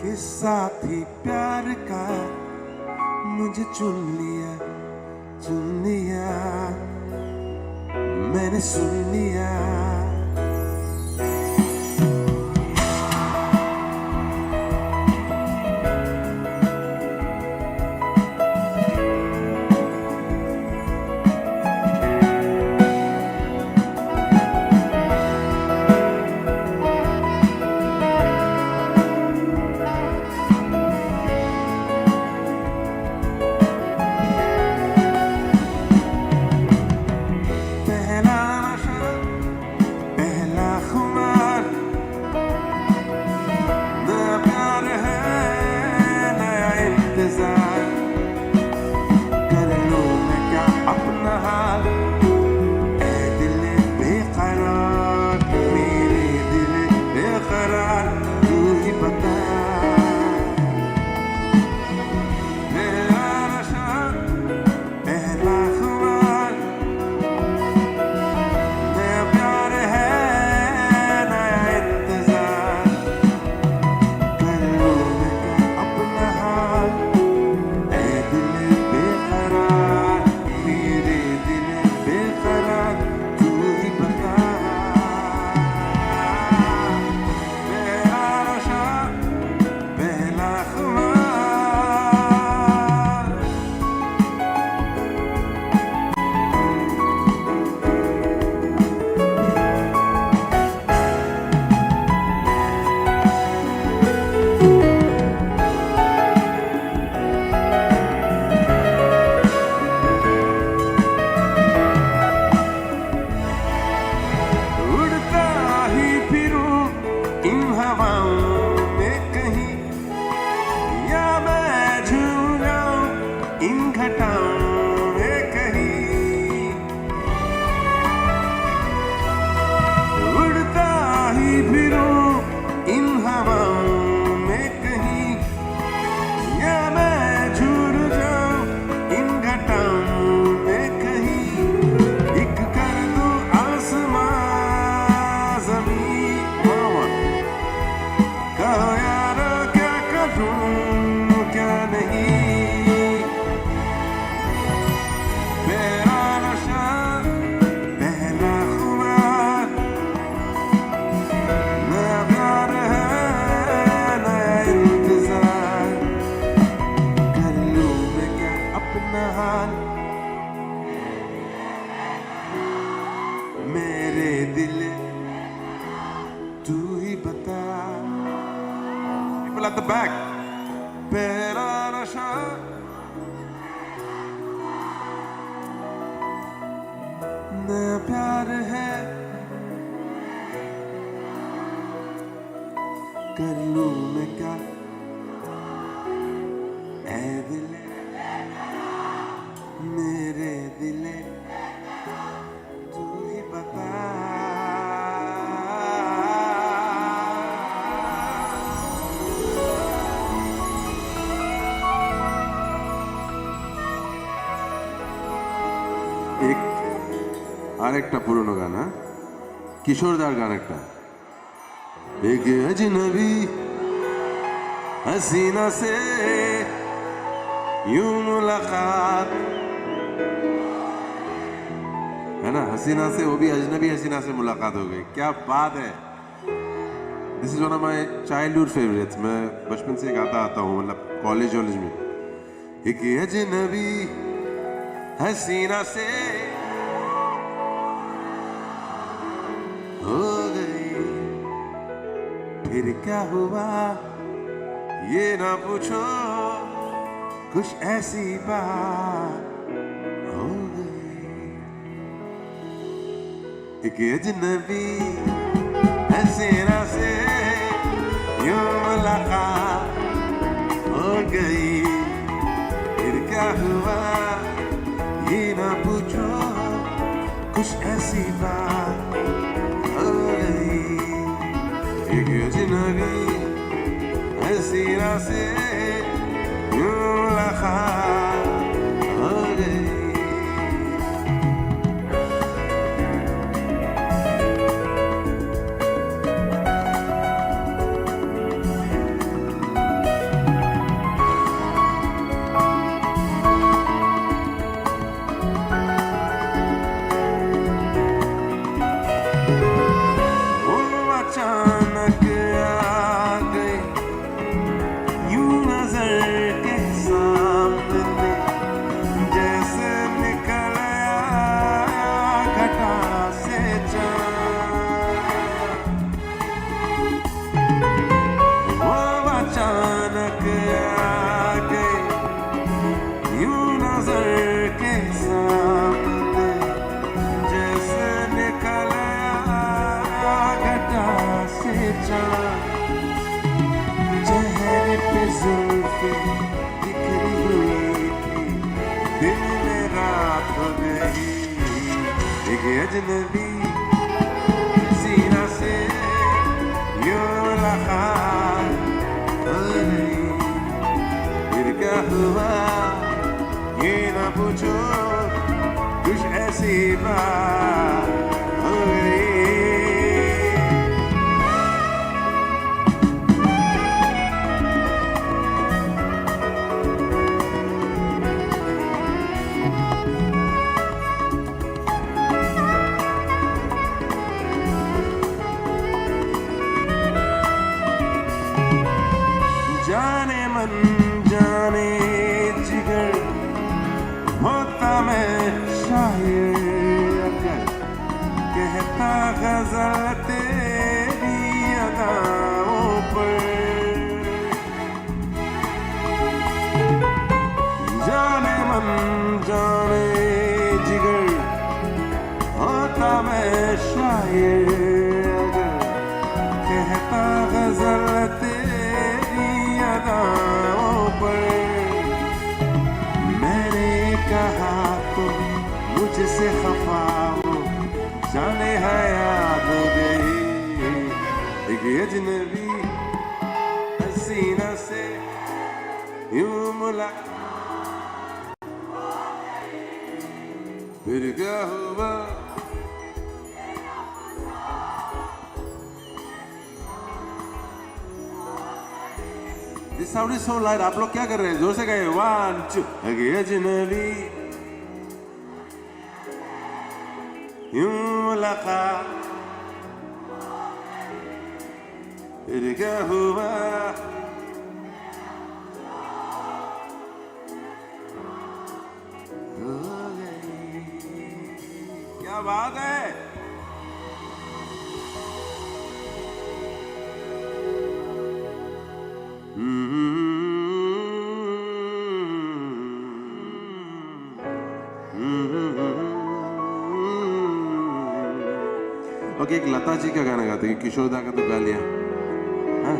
कि साथी प्यार का मुझे चुन लिया, मैंने सुन लिया. People at the back. नया प्यार है, कर लूं मैं क्या ऐ दिले, मेरे दिले, तू ही बता. আরেকটা পুরনো গান, কিশোরদার গান একটা, एक अजनबी हसीना से यूं मुलाकात, है ना, हसीना से, वो भी अजनबी हसीना से मुलाकात हो गई. क्या बात है. This is one of my childhood favourites. मैं बचपन से गाता आता हूँ, मतलब कॉलेज में. एक अजनबी हसीना से हो गई। फिर क्या हुआ ये ना पूछो, कुछ ऐसी बात हो गई। एक अजनबी हसीना से यूं मुलाकात हो गई। फिर क्या हुआ ये ना पूछो, कुछ ऐसी बात हो गई। एक अजनबी हसीना से यूं मुलाकात हो गई। अचानक आ गई यूं नजर के सामने, जैसे निकल आया घटा से चाँद। वो अचानक आ गई यूं नजर के सामने, जैसे निकल घटा से चाँद। चेहरे पे जुल्फे बिखरी हुई थी, दिल में रात हो गई। एक अजनबी सीना से यूं मुलाकात हो गई। फिर क्या हुआ ये ना पूछो, कुछ ऐसी बात हो गई। जाने मन जाने जिगर होता मैं शायर, अगर कहता गजल तेरी अदाओं पर। जाने मन जाने जिगर होता मैं शायर, अगर कहता गजल तेरी अदाओं पर। मैंने कहा तो मुझसे खफा हो, जाने हयात हो गई। एक अजनबी हसीना से यूं मुलाकात, फिर क्या हुआ This sound is so light. आप लोग क्या कर रहे हैं? जोर से गए 1 2। एक अजनबी यूं मुलाकात, फिर क्या हुआ हो गई। क्या बात है। ओके, एक लता जी का गाना गाते हैं। किशोर दा का तो गा लिया, हाँ?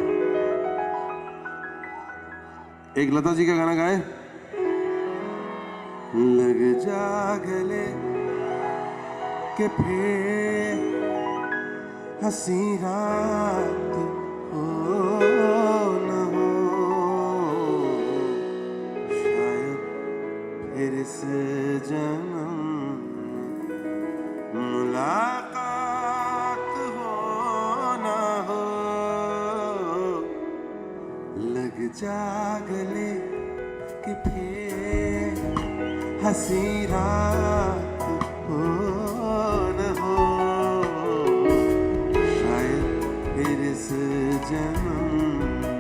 एक लता जी का गाना गाए। लग जा गले के फिर हंसी रात हो न हो, शायद फिर इस जन्म मुलाकात हो न हो। लग जा गले कि फिर हंसी रात हो न हो, शायद फिर इस जन्म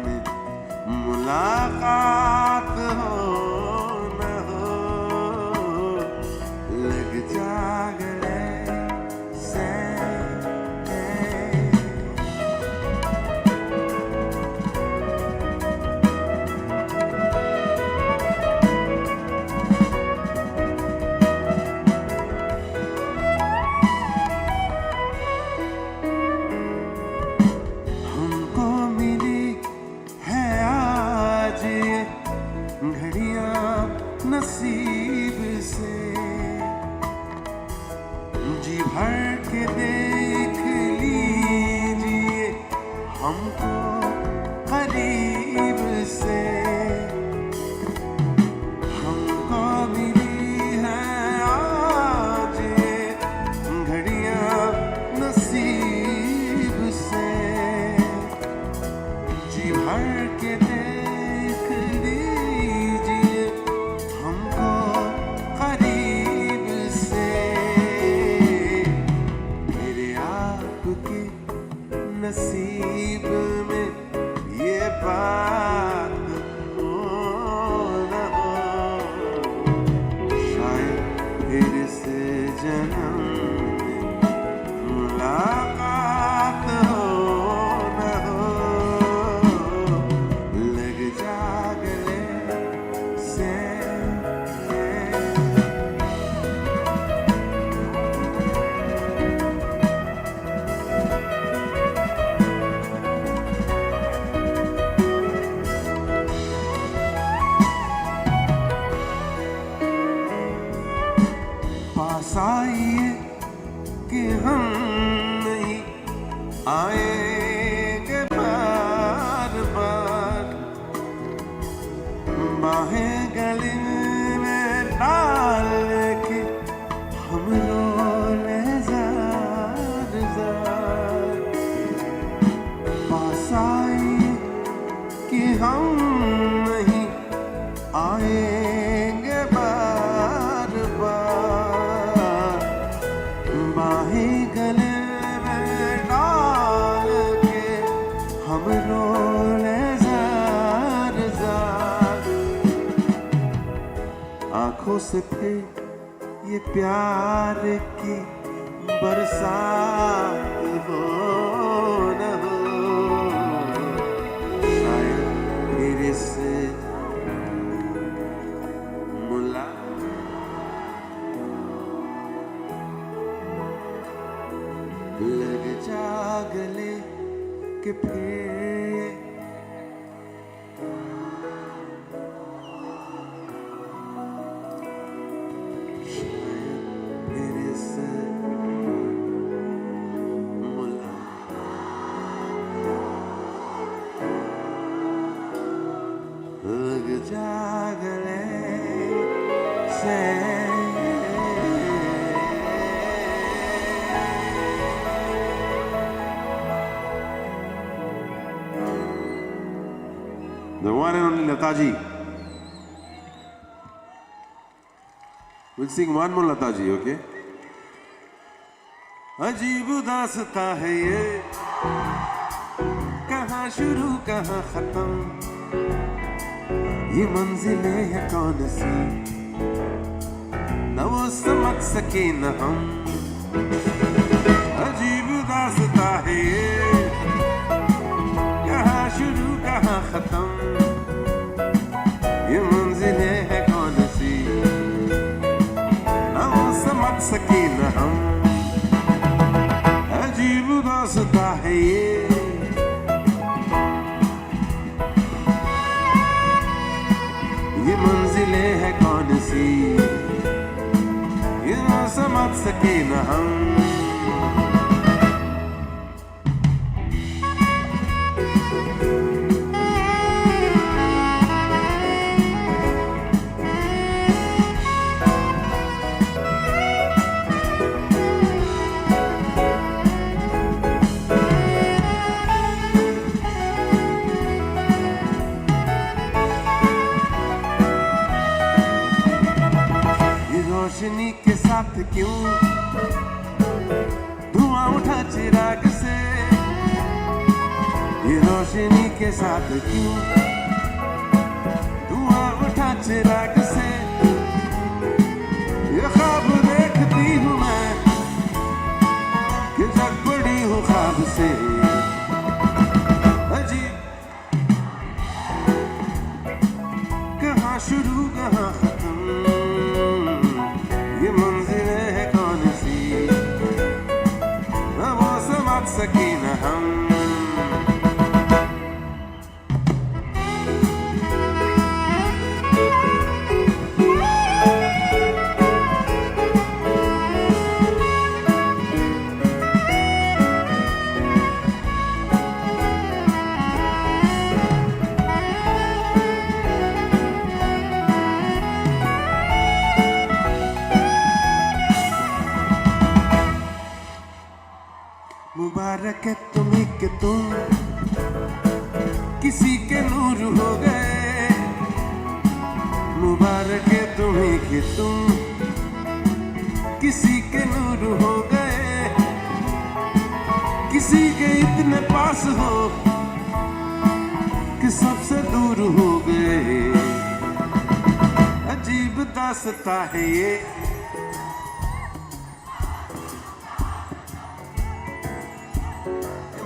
में मुलाकात हो न हो। नसीब में ये बात हो न हो, शायद फिर से जन्म में मुलाकात हो न हो, लग जा गले से। पास आइए कि हम नहीं आएंगे बार बार, बाहें गले में डाल के हम रोले जार जार। पास आइए कि हम नहीं आएंगे बार बार, बाहें गले में डाल के हम रोले जार जार। आंखों से फिर ये प्यार की बरसात हो न हो, शायद फिर से लग जा गले के फिर शायद फिर से लग जा गले से। The one and only Lataji. We'll sing one more Lataji, okay? अजीब दास्ता है ये, कहाँ शुरू कहाँ खत्म, ये मंजिलें हैं कौन सी, न वो समझ सके न हम। अजीब दास्ता है ये, कहाँ शुरू कहाँ खत्म, ये मंजिलें हैं कौन सी, न वो समझ सके न हम। अजीब दास्ता है ये, ये मंजिलें हैं कौन सी, ये न समझ सके न हम। रोशनी के साथ क्यों धुआं उठा चिराग से, ये रोशनी के साथ क्यों धुआं उठा चिराग से। ये ख्वाब देखती हूँ मैं कि जग पड़ी हूँ ख्वाब से। अजीब कहाँ शुरू कहाँ खत्म, ये मंजिलें हैं कौन सी, न वो समझ सके न हम। मुबारक है तुम्हें कि तुम किसी के नूर हो गए, मुबारक है तुम्हें कि तुम किसी के नूर हो गए, किसी किसी के इतने पास हो कि सबसे दूर हो गए। अजीब दास्तां है ये,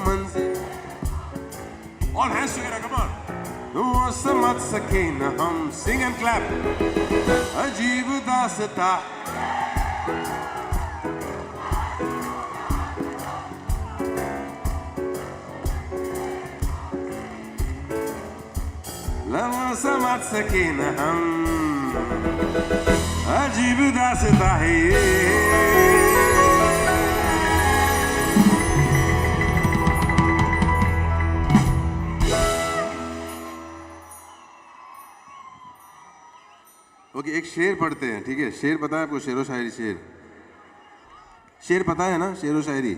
मंजिल। All hands together, come on. वो समझ सके न हम, sing and clap. अजीब दास्तां। वो समझ सके न हम, अजीब दास्तां है ये। ओके, एक शेर पढ़ते हैं, ठीक है? शेर पता है आपको? शेरो शायरी। शेर पता है ना? शेरो शायरी।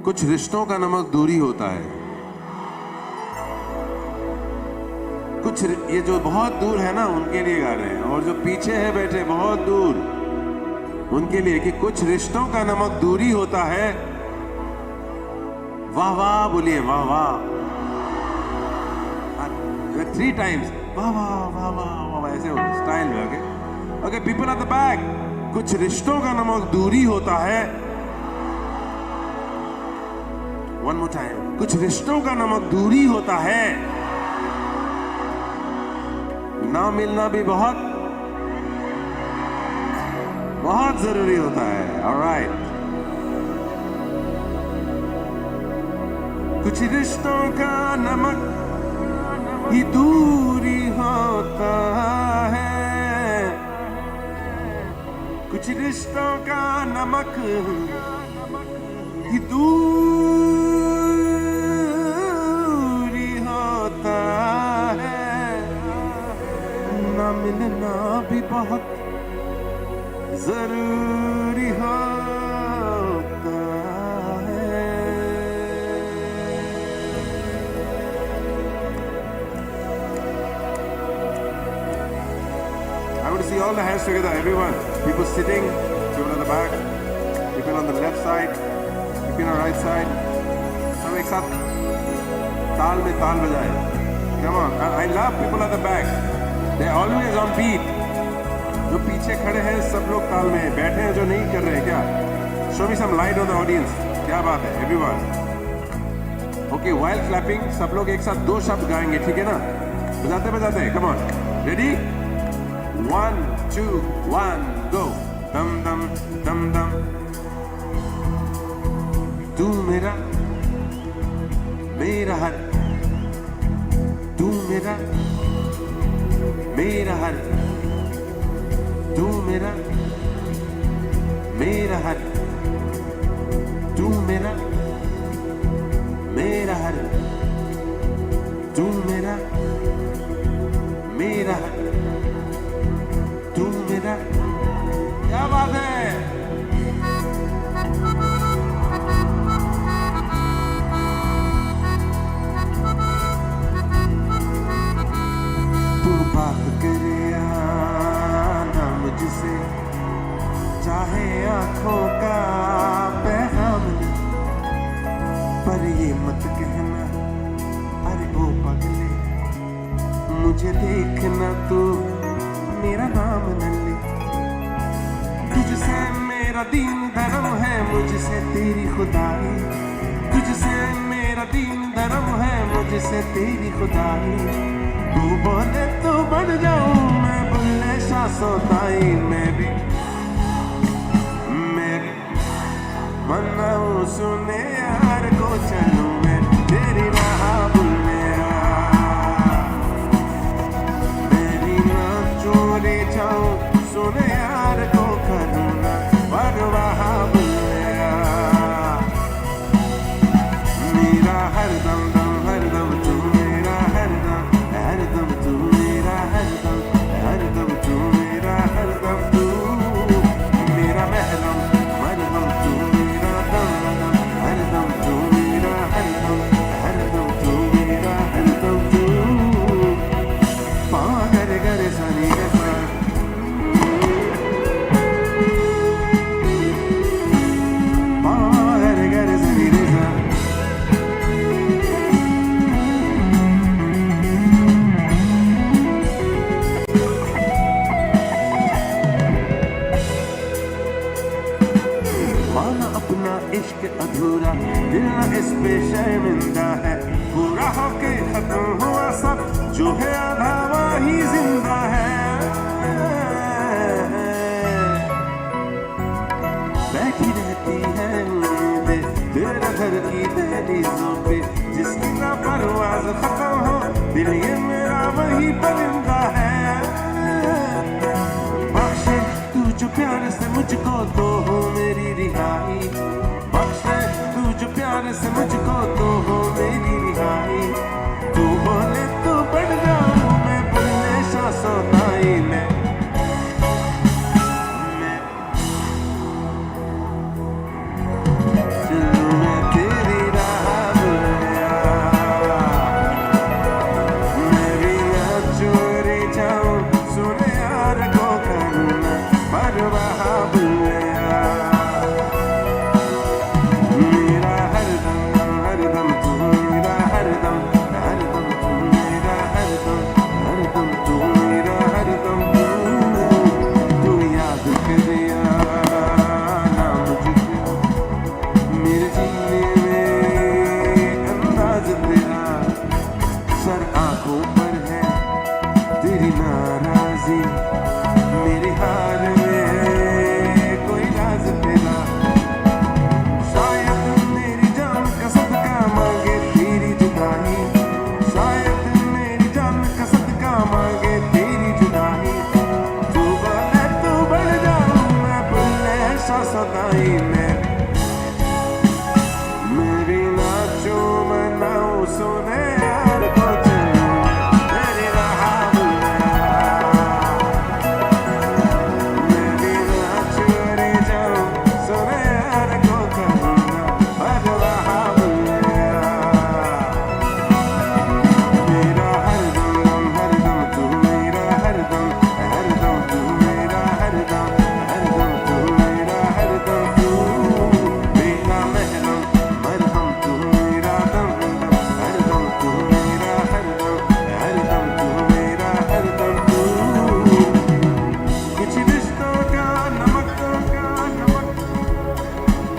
कुछ रिश्तों का नमक दूरी होता है। कुछ ये जो बहुत दूर है ना, उनके लिए गा रहे हैं, और जो पीछे है बैठे बहुत दूर, उनके लिए कि कुछ रिश्तों का नमक दूरी होता है। वाह वाह बोलिए, वाह वाह 3 times, वाह वाह वाह वाह वाह, ऐसे स्टाइल में। Okay okay, people at the back, कुछ रिश्तों का नमक दूरी होता है। वन मोर टाइम, कुछ रिश्तों का नमक दूरी होता है। ना मिलना भी बहुत बहुत जरूरी होता है। ऑलराइट, कुछ रिश्तों का नमक ही दूरी होता है। कुछ रिश्तों का नमक ही दूरी होता है। ना मिलना भी बहुत जरूरी होता है। I want to see all the hands together, everyone. People sitting, people at the back, people on the left side, people on the right side. सब एक साथ ताल में ताल बजाए. Come on, I love people at the back. They're always on beat. जो पीछे खड़े हैं सब लोग ताल में बैठे हैं, जो नहीं कर रहे हैं क्या? Show me some light on the audience. क्या बात है, everyone. Okay, while clapping, सब लोग एक साथ 2 शब्द गाएंगे, ठीक है ना? बजाते बजाते, come on. Ready? 1, 2, 1, go. Dum dum dum dum. तू मेरा हर, तू मेरा हर, तू मेरा हर, तू मेरा हर, तू मेरा हर, तू मेरा। क्या बात है? तू बात करे ना मुझसे, चाहे आंखों का पैगाम ले, पर ये मत कहना अरे ओ पगले, मुझे देखना तू मेरा नाम न ले। तुझसे मेरा दीन धर्म है, मुझसे तेरी खुदाई, तुझसे मेरा दीन धर्म है, मुझसे तेरी खुदाई। तू बोले तो बन जाऊं मैं बुल्ले शाह सोताई, मैं भी मनाऊं सुने यार को चलूं मैं तेरी राह बुल्ले, मेरी ना चोरी जाऊं सुने यार को करूं ना परवाह बुल्ले। मेरा हर दम दम हर दम तू मेरा हर दम तू मेरा हर दम तू मेरा हर दम, तू मेरा महरम मरहम, तू मेरा दम हर दम तू मेरा ना अपना इश्क अधूरा, दिल ना इस पे शर्मिंदा है, पूरा होके खत्म हुआ सब, जो है आधा वही जिंदा है। बैठी रहती है उम्मीदें तेरे घर की दहलीजों पे, जिसकी ना परवाज़ खत्म हो, दिल ये मेरा वही परिंदा है। बख्शे तू जो प्यार से मुझको तो हो मेरी रिहाई, बख्शे तू जो प्यार से मुझको तो हो मेरी रिहाई, तू बोले तो बढ़ जाऊं मैं बोले शासोताई में। चलूं मैं तेरी राह बुलाया, मैं भी ना चोरी जाऊं सुने यार को करना परवाह बुलाया। मेरा हरदम तू मेरा हरदम तू मेरा हरदम तू मेरा हरदम तू याद करिया ना मुझको मेरे जीने में अंदाज तेरा, सर आंखों पर है तेरी नाराजी, मेरे हाल में कोई राज तेरा, शायद मेरी जान का सदका मांगे तेरी जुदाई, शायद मेरी जान का सदका मांगे तेरी जुदाई, तू बोले तू बढ़ जाऊं मैं बोले शासदाई में। मेरी नाचो मनाओ सुने यार को चलूं मेरी राह बुलाया, मेरी नाचो रे जाऊं सुने यार को करना परवाह बुलाया। मेरा हरदम तू मेरा हरदम तू मेरा हरदम तू मेरा हरदम तू मेरा महरम मरहम तू मेरा दम हरदम तू मेरा हरदम तू मेरा हरदम तू। कुछ रिश्तों का नमक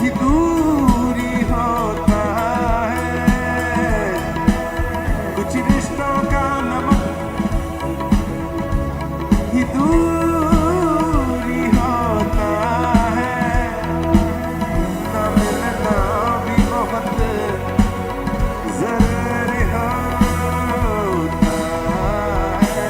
की दूरी होता है, कुछ रिश्तों का नमक की दूरी होता है, ना मिलना भी बहुत जरूरी होता है।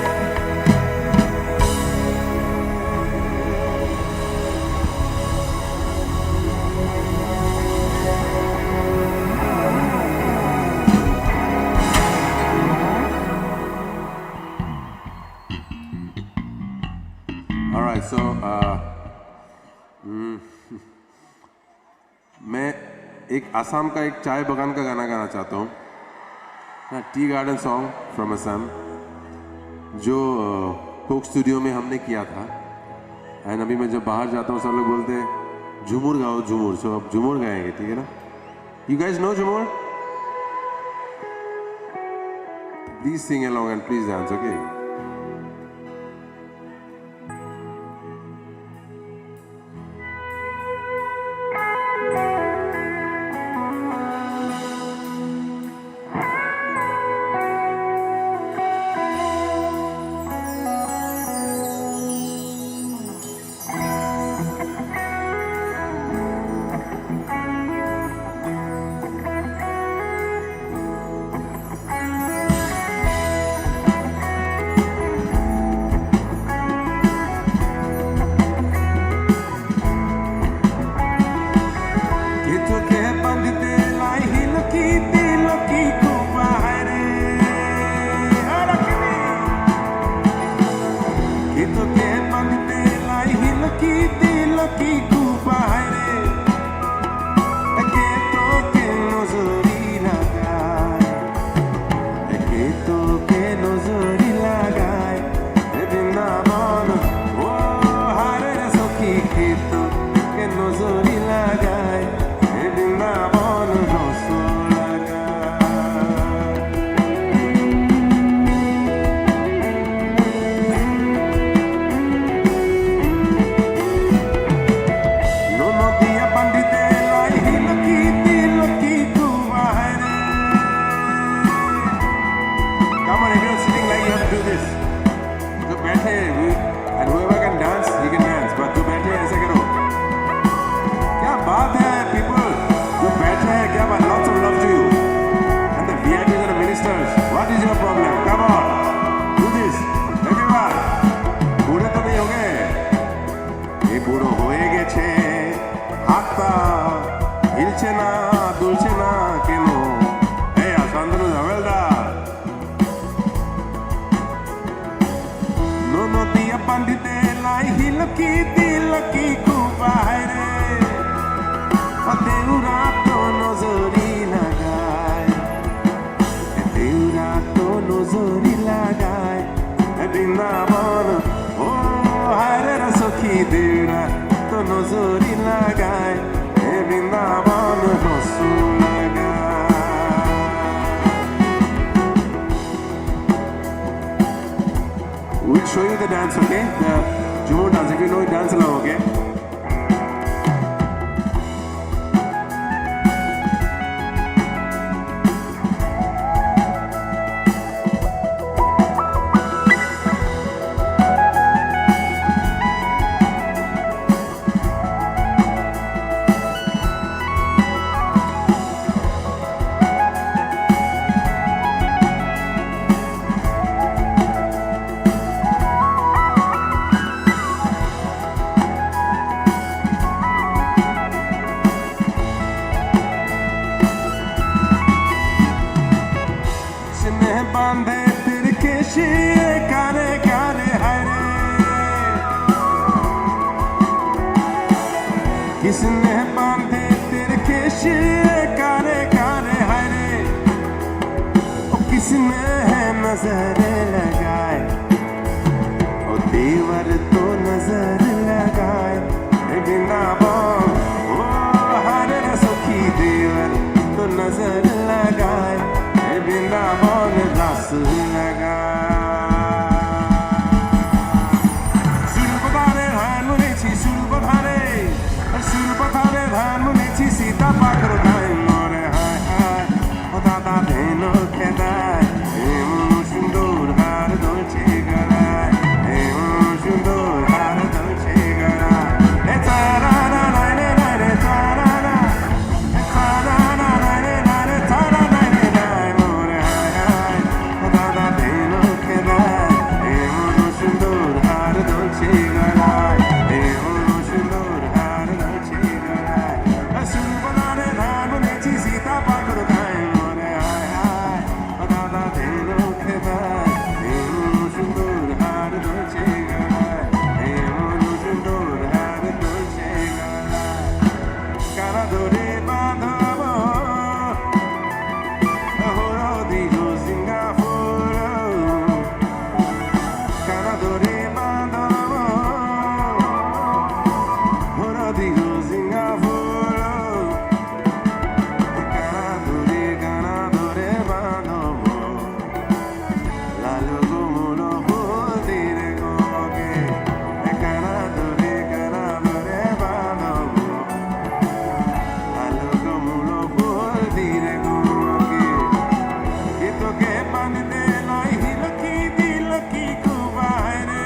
All right, so मैं एक आसाम का एक चाय बगान का गाना गाना चाहता हूँ, tea garden song from Assam, जो कोक स्टूडियो में हमने किया था। एंड अभी मैं जब बाहर जाता हूँ सब लोग बोलते हैं झूमर गाओ झूमर, सो अब झूमर गाएंगे, ठीक है ना? यू गाइज नो झूमर? Please sing along and please dance, okay? দুলছে না কেন এই শান্তনু ঝামেলদার নদিয়া পান্ডিতে লাই হিলকি দিলকি কুবাইরে দেউরা তো নজরি লাগায় দেউরা তো নজরি লাগায় বৃন্দাবন ও হায়রে সখী দেউরা তো নজরি লাগায় বৃন্দাবন রসু লাগায় We'll show you the dance, okay? The Jumo dance. If you know it, dance along, okay? बांधे तिरकेशी कारे कारे हरे किसने बांधे तिरकेशी कारे कारे हरे किसने है नजर लगाए ओ देवर तो नजर लगाए वृंदावन ओ हरे सखी देवर तो नजर लगाए वृंदावन रस लगा सुरपधारे धान मुनेছি सुरपधारे धान मुनेছি सीता पाखर गाय मोरे हाय हाय ও দাদা ধেন খেদায় এমন সুন্দর হার দোলছে গলায় এমন সুন্দর হার দোলছে গলায় এ তারা না না না রে তারা না এ তারা না না না রে তারা না না মোরে হায় হায় ও দাদা ধেন খেদায় এমন সুন্দর হার দোলছে গলায় এমন সুন্দর হার দোলছে গলায় সুরবনারে ধান মুনেছি সীতা পাখর গায় মোরে হায় হায় ও দাদা ধেন খেদায় এমন সুন্দর হার দোলছে গলায় এমন সুন্দর হার দোলছে গলায় কারা ধরে বাঁধব হরদি সিঙ্গাপুর কারা ধরে বাঁধব হরদি সিঙ্গাপুর কানা ধরে বাঁধব লালু গুমুর ফুল দিরে গোকে কানা ধরে বাঁধব লালু গুমুর ফুল দিরে গোকে कि তোকে বাঁধতে লাই হিলকি দিলকি কুবাইরে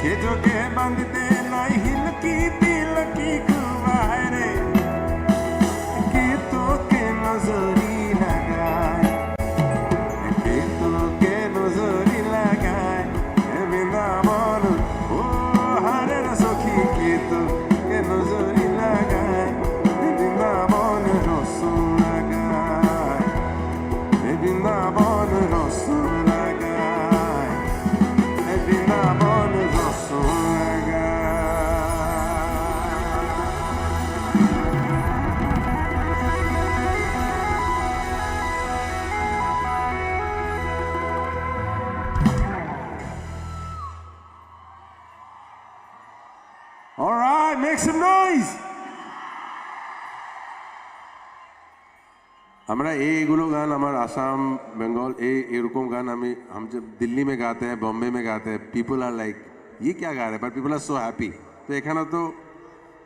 कि তোকে বাঁধতে লাই হিলকি দিলকি কুবাইরে कि তোকে নজরি লাগায় कि তোকে নজরি লাগায় বৃন্দাবন ও হারে সখী कि তোকে নজরি লাগায় বৃন্দাবন রস লাগায় বৃন্দাবন রস লাগায় বৃন্দাবন রস লাগায় All right, make some noise. আমরা এইগুলো গান আমার আসাম বেঙ্গল এরকম গান আমি हम जब दिल्ली में गाते हैं बॉम्बे में गाते हैं पीपल आर लाइक ये क्या गा रहे हैं but people are so happy তো এখানে তো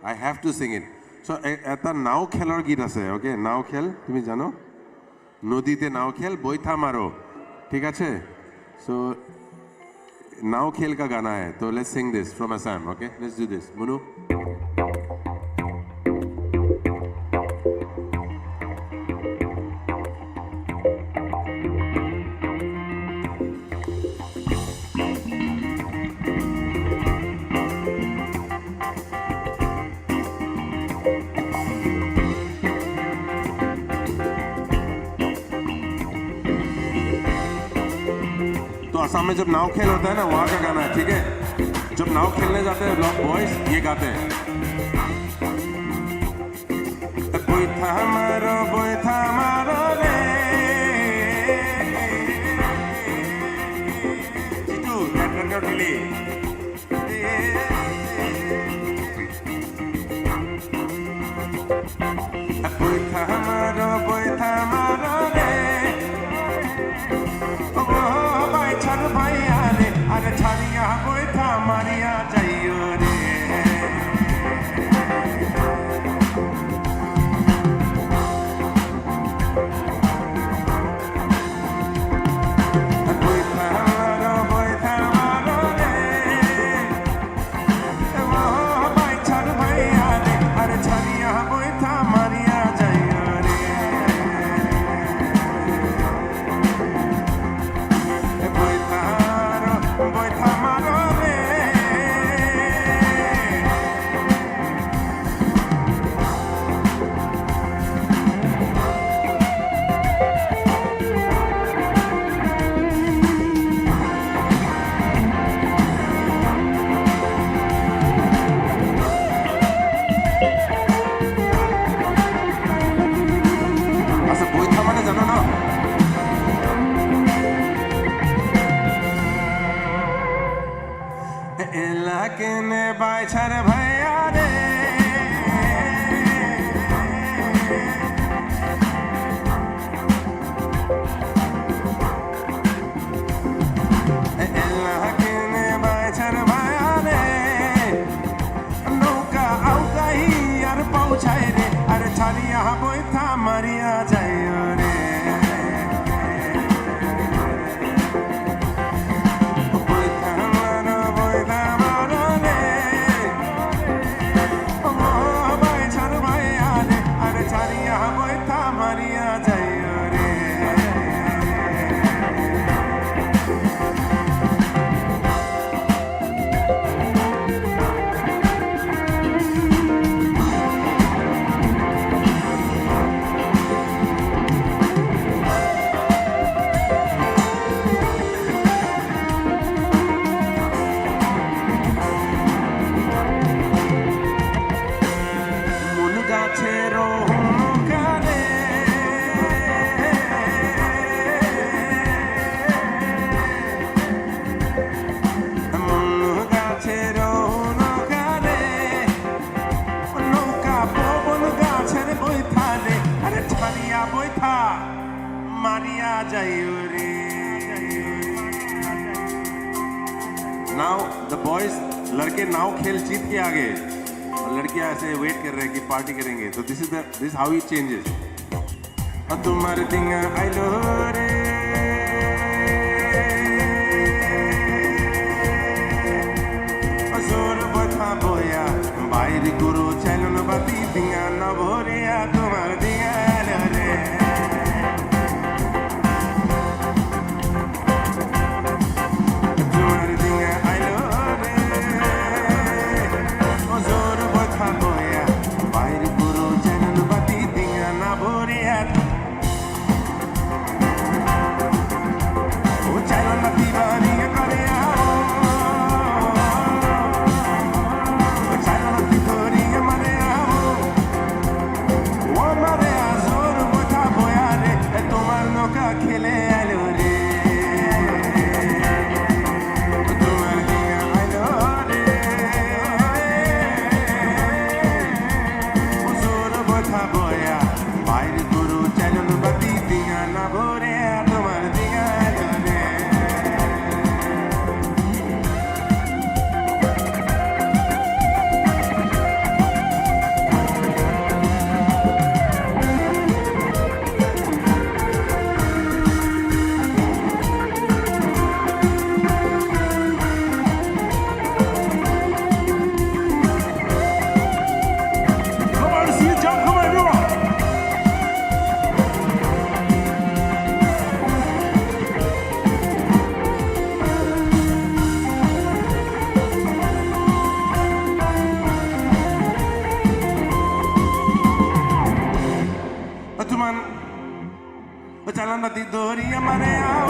I have to sing it so এটা নাও খেলার গীত আছে ওকে নাও খেল তুমি জানো নদীতে নাও খেল বৈঠা মারো ঠিক আছে সো नाव खेल का गाना है तो let's sing this from Assam okay let's do this मुनु असम में जब नाव खेल होता है ना, वहाँ का गाना है, ठीक है? जब नाव खेलने जाते हैं लोग बॉयज ये गाते हैं। बोई था मारो रे Jitu that one got delay. बोई था मारो रे ओ भाई छड़ भाई आरे अरे छड़िया बोई था मारिया जाइयो रे इलाके बाछर भैया रे इलाके बाछर भैया रे नौका आउका ही यार पहुँचाए रे अरे छालिया बोई था मारिया जाइयो रे Now the boys लड़के नाव खेल जीत के आगे और लड़कियां ऐसे वेट कर रहे हैं कि पार्टी करेंगे तो this is how it changes और तुम्हारे दिंगा आई लो रे जोर बता बोया बाहरी गुरु चैलन बाती दिंगा न भोरिया तुम्हारे दिंगा रे Jalan mati dori amare ao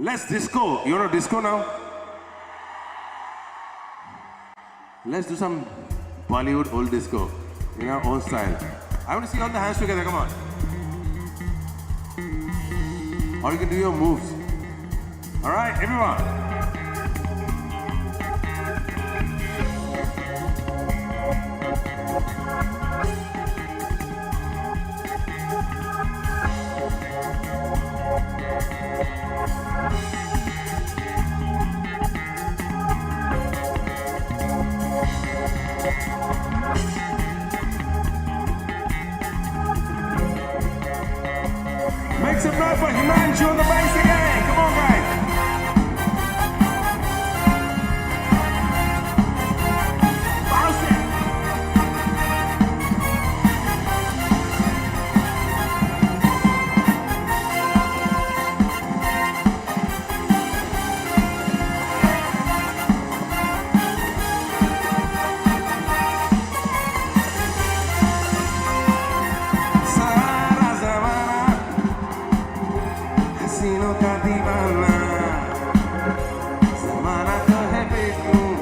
Let's disco. You want to disco now? Let's do some Bollywood old disco in our own style. I want to see all the hands together. Come on. Or you can do your moves. All right, everyone. Make some noise for Himanshu on the bass again. Come on, guys. Bounce it. सारा ज़माना हसीनों का दीवाना, ज़माना तो है बेवकूफ,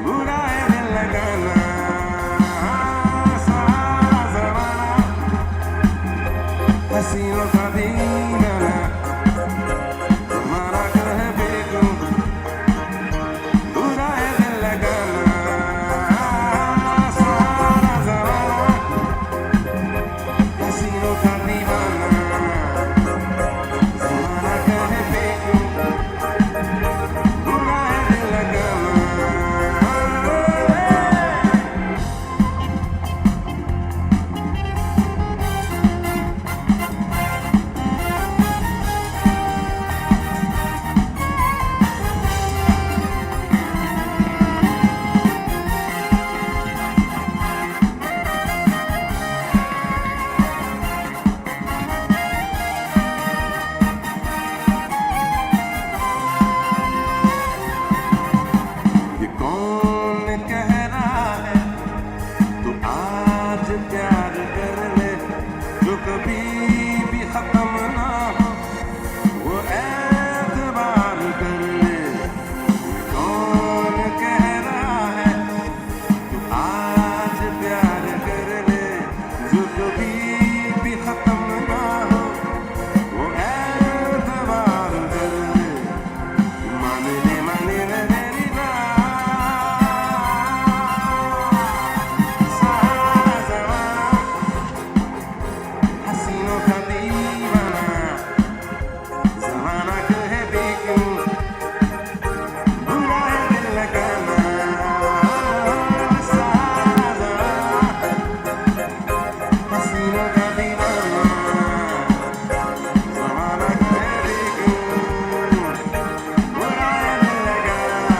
बुरा है दिल लगाना। सारा ज़माना हसीनों का दीवाना, ज़माना तो है बेवकूफ, बुरा है दिल लगाना। सारा ज़माना हसीनों का दीवाना, ज़माना का है बेवकूफ, बुरा है दिल लगाना। ये कौन कह रहा है तू आज प्यार कर ले, जो कभी भी खत्म ना हो वो एतबार कर ले। ये कौन कह रहा है तू आज प्यार कर ले, जो कभी भी खत्म ना हो वो एतबार कर ले। मान ले मेरी बात, सारा ज़माना हसीनों का दीवाना, ज़माना को है बेवकूफ, बुरा है दिल लगाना। सारा ज़माना हसीनों का दीवाना, ज़माना को है बेवकूफ, बुरा है दिल लगाना।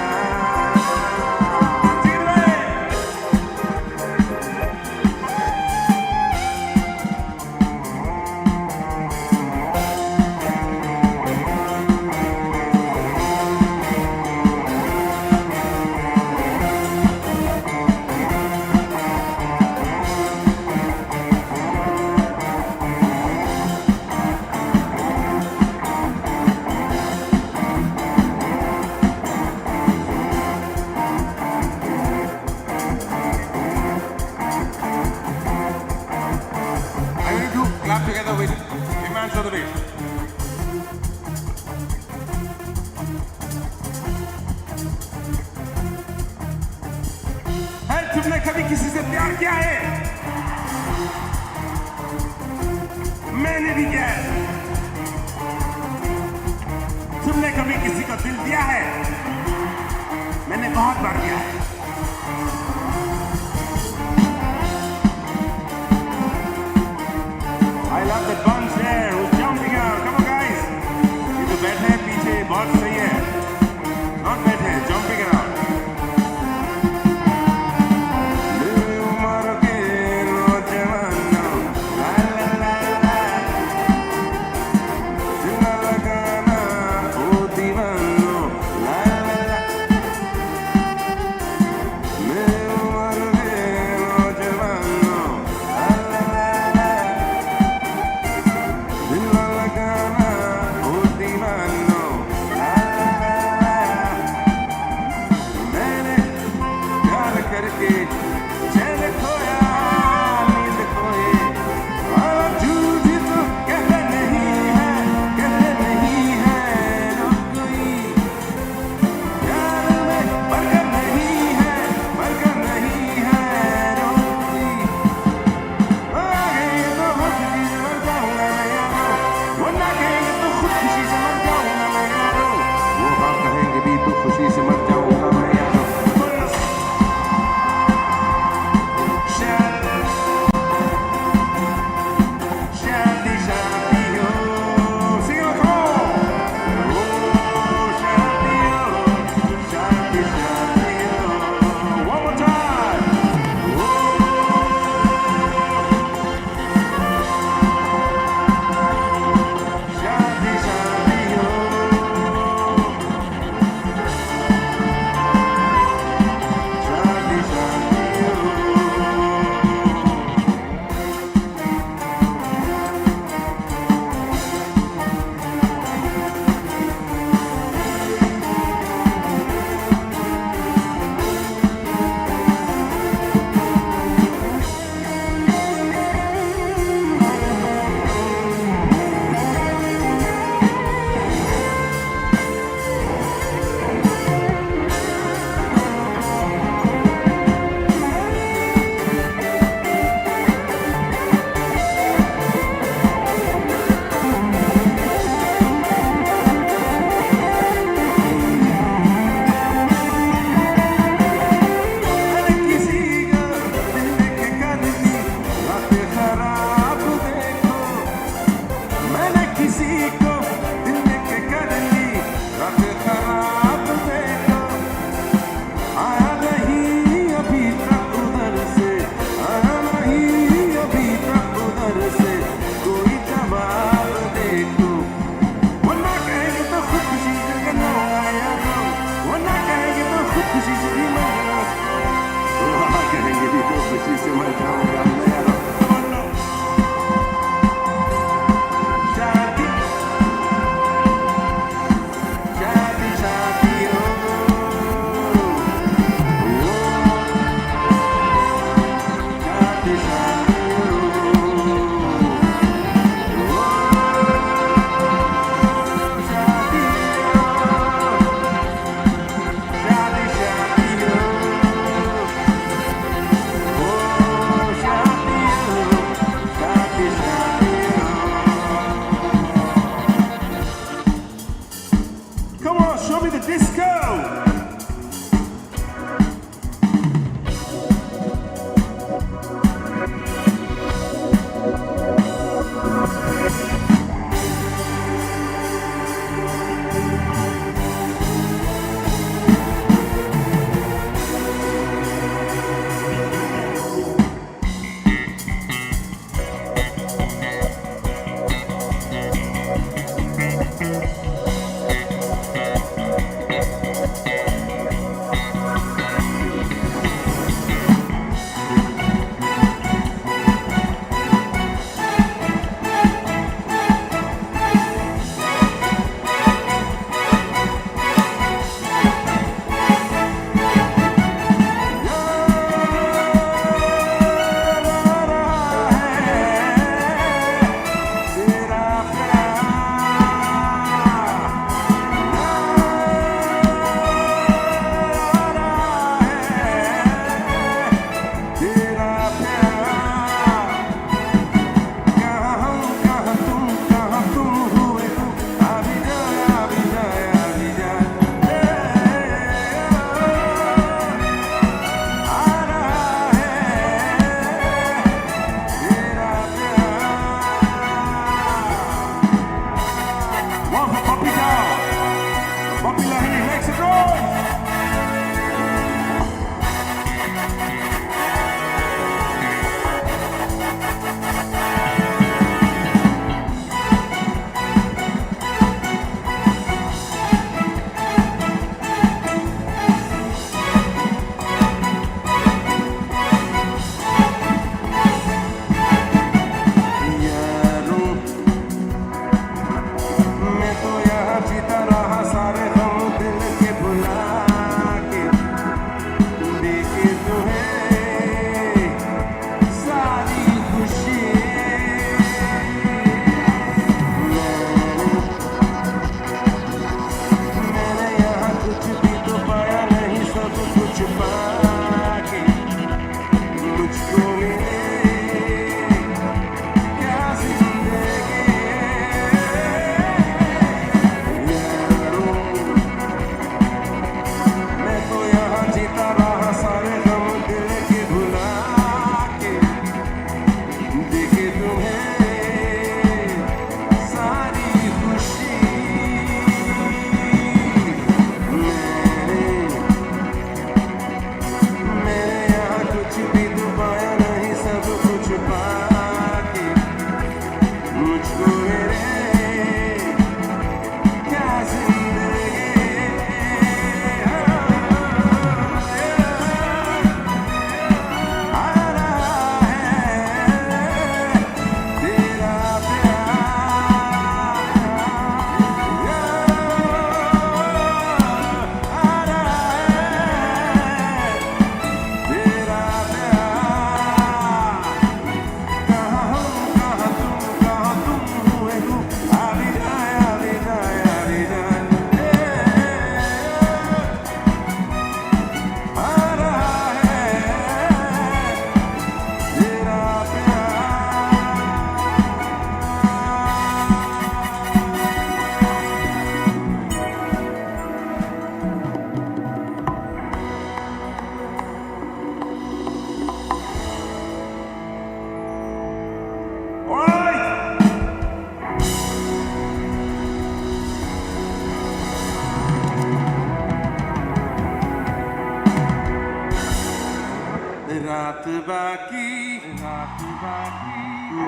I need to clap together with Himanshu on the bass. है तुमने कभी किसी से प्यार किया है? मैंने भी किया है। तुमने कभी किसी को दिल दिया है? मैंने बहुत बार किया है। I love the bunch there who's jumping out. Come on, guys. ये तो बैठे हैं पीछे, बहुत सही है. Not बैठे, jumping around. दिल उम्र के नौजवानों, ला ला ला ला, दिल ना लगाना ओ दीवानों, ला ला ला.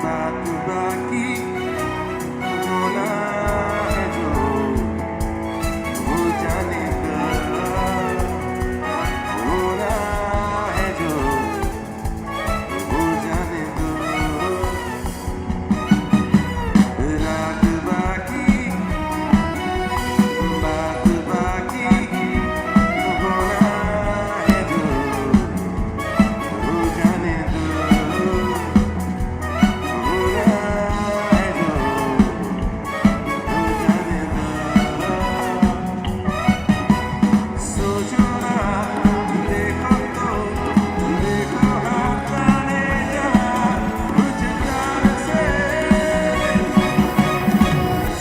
बात बाकी होना है जो हो जाने दो, होना है जो हो जाने दो, रात बाकी बात बाकी होना है जो हो जाने दो, होना है जो हो जाने दो। सोचो ना देखो तो देखो हाथ जाने जहाँ मुझ प्यार से,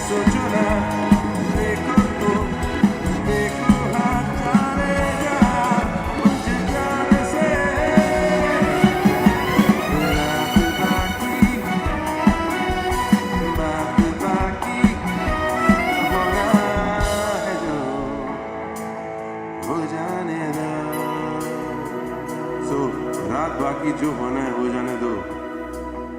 सोचो ना देखो तो देखो हाथ जाने जहाँ मुझ प्यार से, रात बाकी बात बाकी होना है जो हो जाने दो। सो रात बाकी जो होना है हो जाने दो।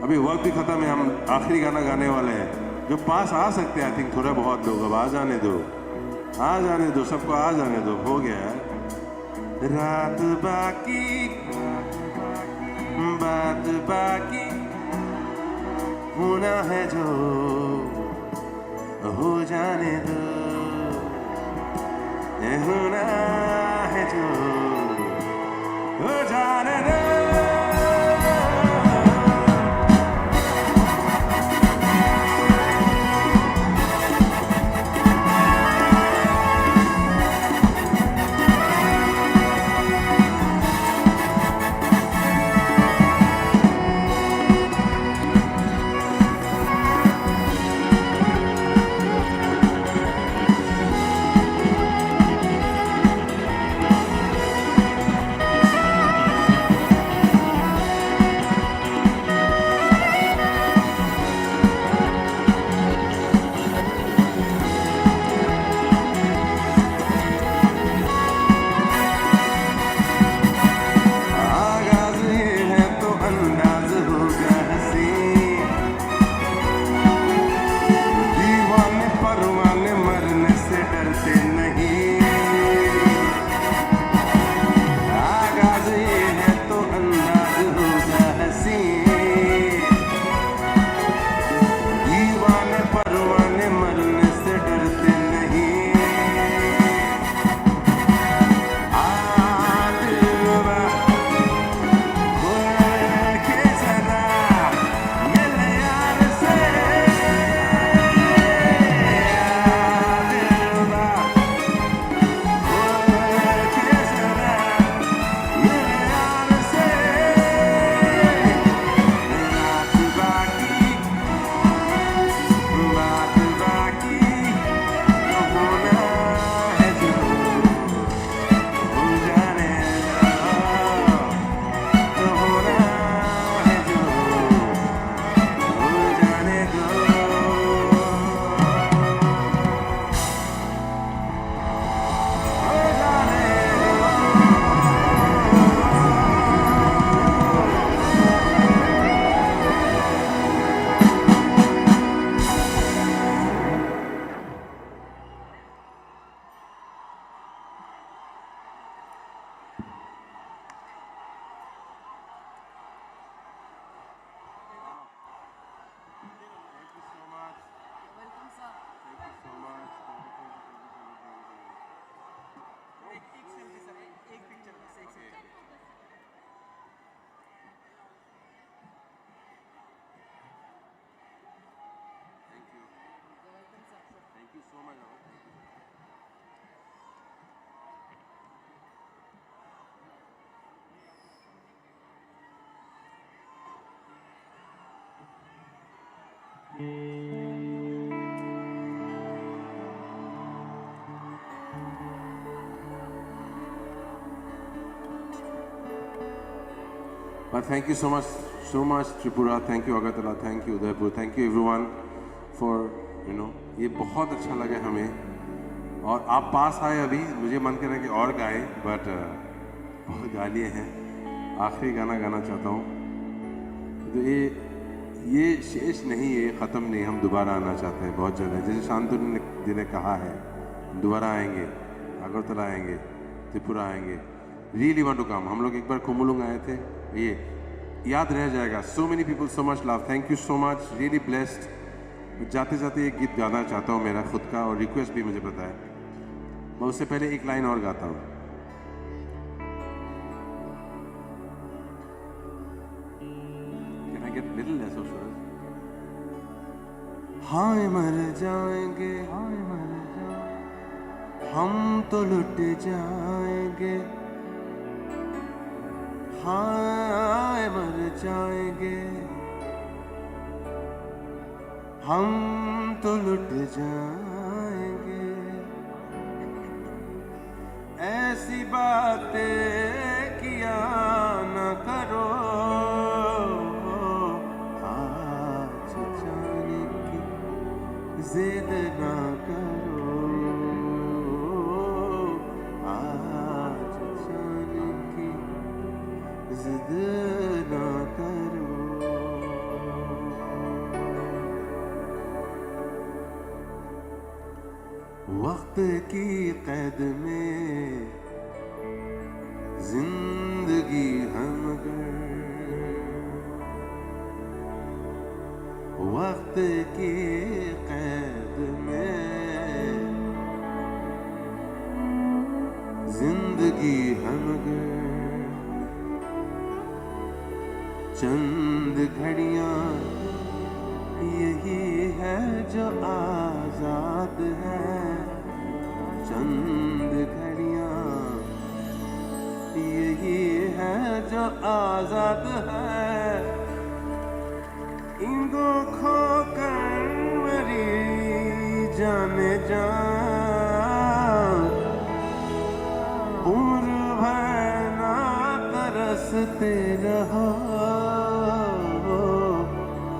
अभी वक्त भी खत्म है, हम आखिरी गाना गाने वाले हैं। जो पास आ सकते हैं आई थिंक थोड़ा बहुत लोग, अब आ जाने दो, आ जाने दो, सबको आ जाने दो, हो गया है। रात बाकी बात बाकी होना है जो हो जाने दो, होना है जो हो जाने दो। आगाज़ ये है तो अंदाज़ होगा हंसी, दीवाने परवाने मरने से डरते नहीं। आगाज़ ये है तो अंदाज़ होगा हंसी, दीवाने परवाने मरने से डरते नहीं। दिलवा खोल के जरा मिल यार से, दिलवा खोल के जरा मिल यार से। रात बाकी बात बाकी होना है जो हो जाने दो, होना है जो हो जाने दो, हो जाने Thank you so much. But thank you so much Tripura, thank you Agartala, thank you Udaipur, thank you everyone for ये बहुत अच्छा लगा हमें। और आप पास आए, अभी मुझे मन कर रहा है कि और गाए, बट बहुत गा लिए हैं। आखिरी गाना गाना चाहता हूँ। तो ये शेष नहीं, ये ख़त्म नहीं, हम दोबारा आना चाहते हैं बहुत जल्द। जैसे शांतनु जी ने कहा है, दोबारा आएंगे, अगरतला आएंगे, त्रिपुरा आएंगे। Really want to come. हम लोग एक बार कुमुलुंग आए थे, ये याद रह जाएगा। So many people, so much love, thank you so much, really blessed. जाते जाते एक गीत गाना चाहता हूँ मेरा खुद का, और रिक्वेस्ट भी मुझे पता है। मैं उससे पहले एक लाइन और गाता हूँ। Can I get little less of sugar? हाय मर जाएंगे, हम तो लुट जाएंगे, हाय मर जाएंगे, हम तो लुट जाएंगे। ऐसी बातें किया न करो, आज जाने की जिद ना करो, आज जाने की जिद ना करो। वक्त की कैद में जिंदगी हम गए, वक्त की कैद में जिंदगी हम गए। चंद घड़ियां यही है जो आजाद है, चंद घड़ियां यही है जो आजाद है। इनको खो कर मरी जाने जा, उम्र भर ना तरसते रहो,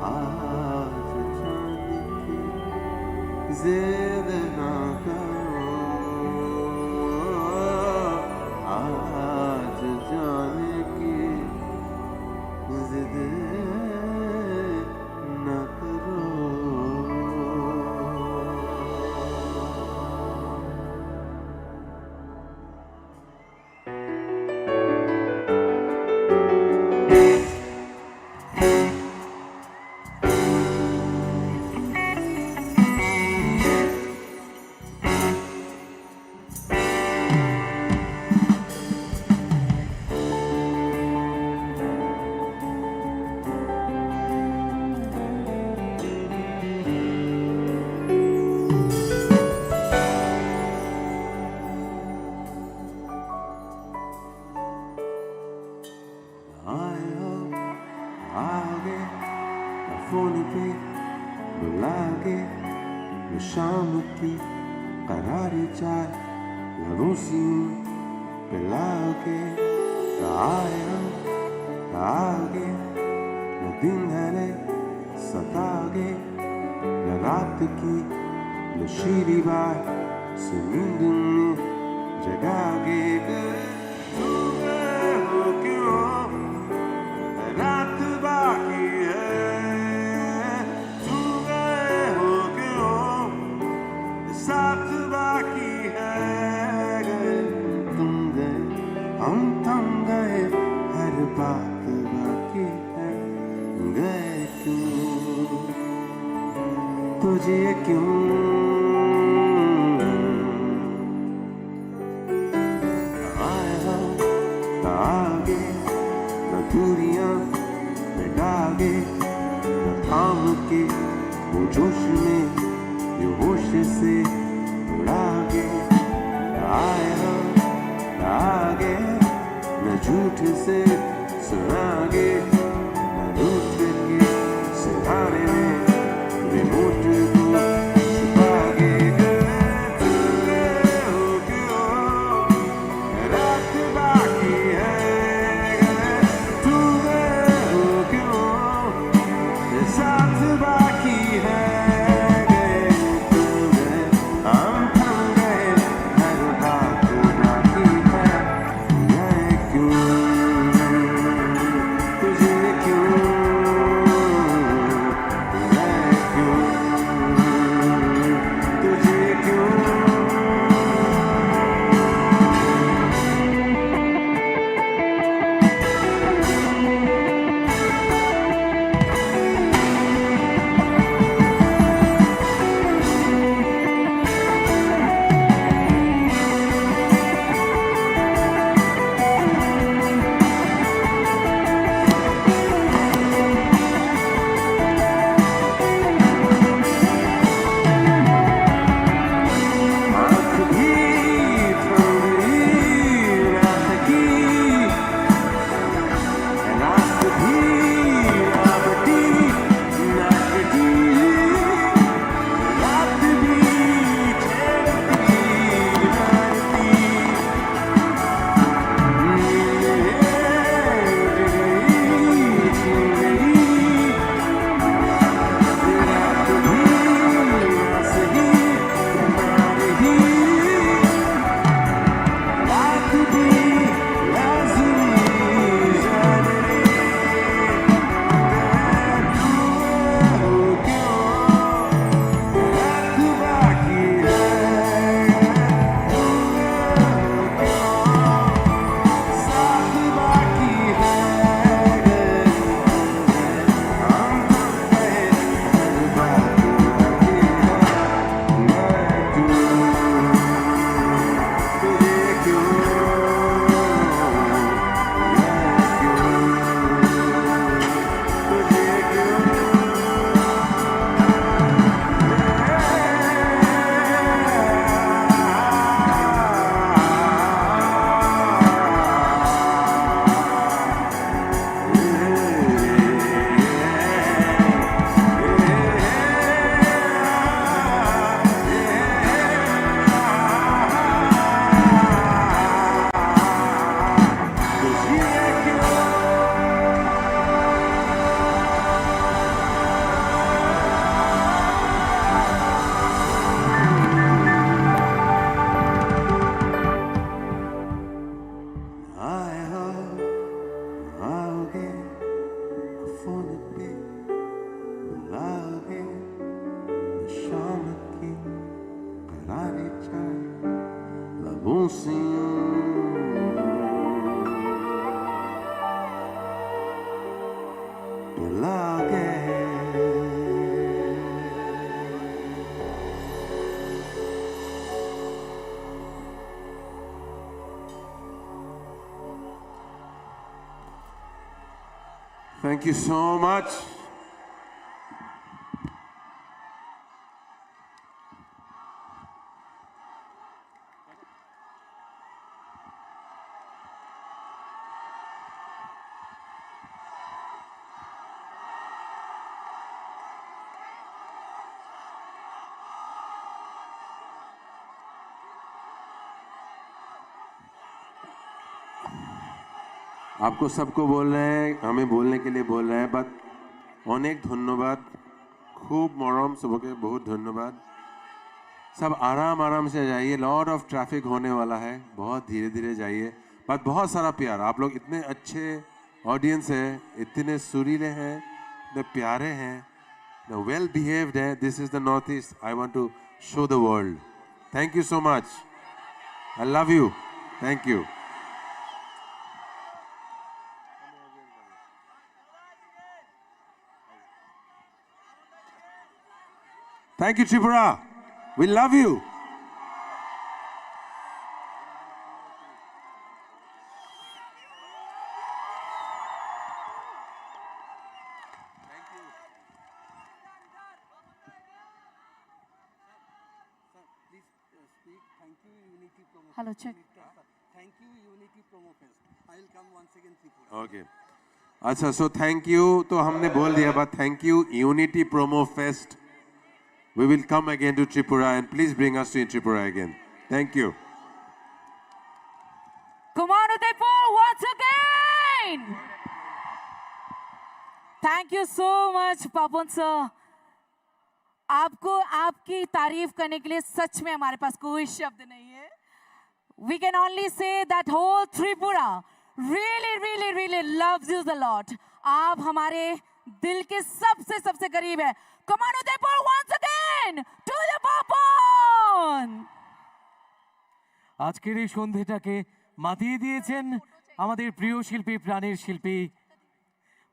आज जाने की जिद ना करो, आज जाने की जिद ना करो। फोन पे बुलागे, शाम की करारी चाय लरूसी पिलागे। आगे न दिन है सतागे, न रात की नशीली बात से नींद में जगागे। तू गए हो क्यों, रात बाकी है, तू गए हो क्यों, साथ बाकी है। गए तुम गए, हम थम गए, हर बात बाकी है। गए क्यों, तुझे क्यों, आए हो आगे न दूरियां मिटागे, न थाम के वो जोश में जो होश से उड़ागे। आए हो आगे न झूठ से सुनागे, न रूठ के सितारे में रिमोट को छुपागे। तू गए हो क्यों, रात बाकी है। तू गए हो क्यों, साथ बाकी है। गए तुम गए, हम थम गए, हर बात बाकी है। गए क्यों, फोन पे बुला है शाम की करारी चाय लबों से पिला गए Thank you so much. आपको सबको बोल रहे हैं, हमें बोलने के लिए बोल रहे हैं, बट अनेक धन्यवाद, खूब मरम, सबके बहुत धन्यवाद। सब आराम आराम से जाइए, लॉट ऑफ ट्रैफिक होने वाला है, बहुत धीरे धीरे जाइए, बट बहुत सारा प्यार। आप लोग इतने अच्छे ऑडियंस है, इतने सुरीले हैं, इतने प्यारे हैं, वेल बिहेव्ड है। This is the North East I want to show the world. Thank you so much, I love you, thank you. Thank you, Tripura. We love you. Hello, check. Thank you, Unity Promo Fest. I will come once again, Tripura. Okay. अच्छा, so thank you तो हमने बोल दिया, but thank you Unity Promo Fest. We will come again to Tripura and please bring us to Tripura again. Thank you. Come on, Udaipur, once again. Thank you so much, Papan sir. आपको आपकी तारीफ करने के लिए सच में हमारे पास कोई शब्द नहीं है. We can only say that whole Tripura really loves you a lot. आप हमारे दिल के सबसे करीब है. Come on, Udaipur, once again to the Papan. আজকের এই সন্ধ্যাটাকে মাতিয়ে দিয়েছেন আমাদের প্রিয় শিল্পী, প্রাণের শিল্পী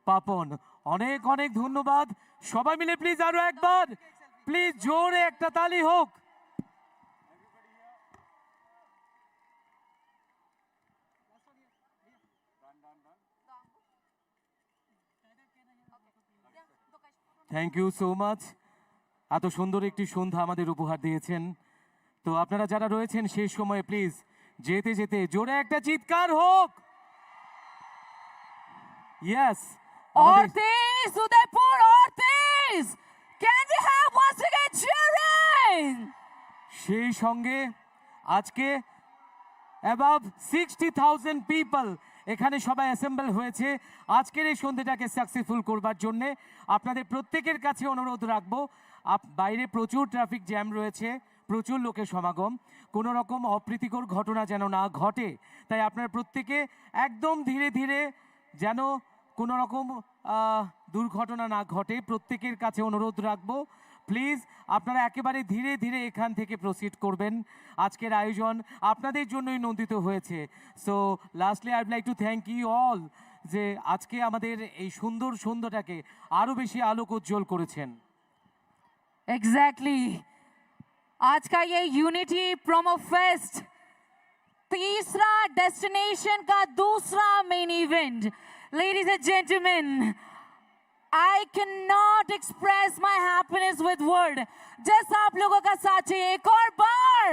পাপন। অনেক অনেক ধন্যবাদ। সবাই মিলে প্লিজ আরো একবার, প্লিজ জোরে একটা তালি হোক। Thank you so much. এত সুন্দর একটি সন্ধ্যা আমাদের উপহার দিয়েছেন। তো আপনারা যারা রয়েছেন শেষ সময়ে প্লিজ যেতে যেতে জোরে একটা চিৎকার হোক। Yes, Ortiz, Udaipur, Ortiz, can we have once again cheering? সেই সঙ্গে আজকে অ্যাবাভ 60,000 পিপল এখানে সবাই অ্যাসেম্বল হয়েছে আজকের এই সন্ধ্যাটাকে সাকসেসফুল করবার জন্য। আপনাদের প্রত্যেকের কাছে অনুরোধ রাখবো, বাইরে প্রচুর ট্রাফিক জ্যাম রয়েছে, প্রচুর লোকের সমাগম, কোনো রকম অপ্রীতিকর ঘটনা যেন না ঘটে, তাই আপনারা প্রত্যেকে একদম ধীরে ধীরে যেন কোনো রকম দুর্ঘটনা না ঘটে, প্রত্যেকের কাছে অনুরোধ রাখবো প্লিজ আপনারা একেবারে ধীরে ধীরে এখান থেকে প্রসিড করবেন। আজকের আয়োজন আপনাদের জন্যই নন্দিত হয়েছে। So lastly I would like to thank you all যে আজকে আমাদের এই সুন্দর সন্ধ্যাটাকে আরো বেশি আলোক উজ্জ্বল করেছেন। एग्जैक्टली आज का ये यूनिटी प्रोमो फेस्ट तीसरा डेस्टिनेशन का दूसरा main event. Ladies and gentleman, I cannot express my happiness with word. जैसा आप लोगों का साथ चाहिए एक और बार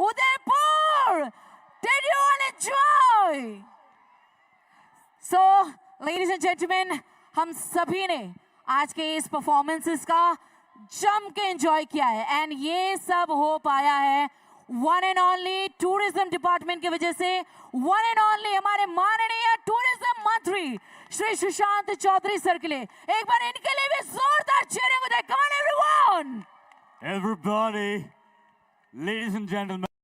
Udaipur, did you all enjoy? So ladies and gentlemen, हम सभी ने आज के इस परफॉर्मेंसेस का जम के एंजॉय किया है एंड ये सब हो पाया है one and only tourism department की वजह से, वन एंड ओनली हमारे माननीय टूरिज्म मंत्री श्री सुशांत चौधरी सर के लिए एक बार इनके लिए भी जोरदार cheering हो जाए. Come on everyone! Everybody, ladies and gentlemen.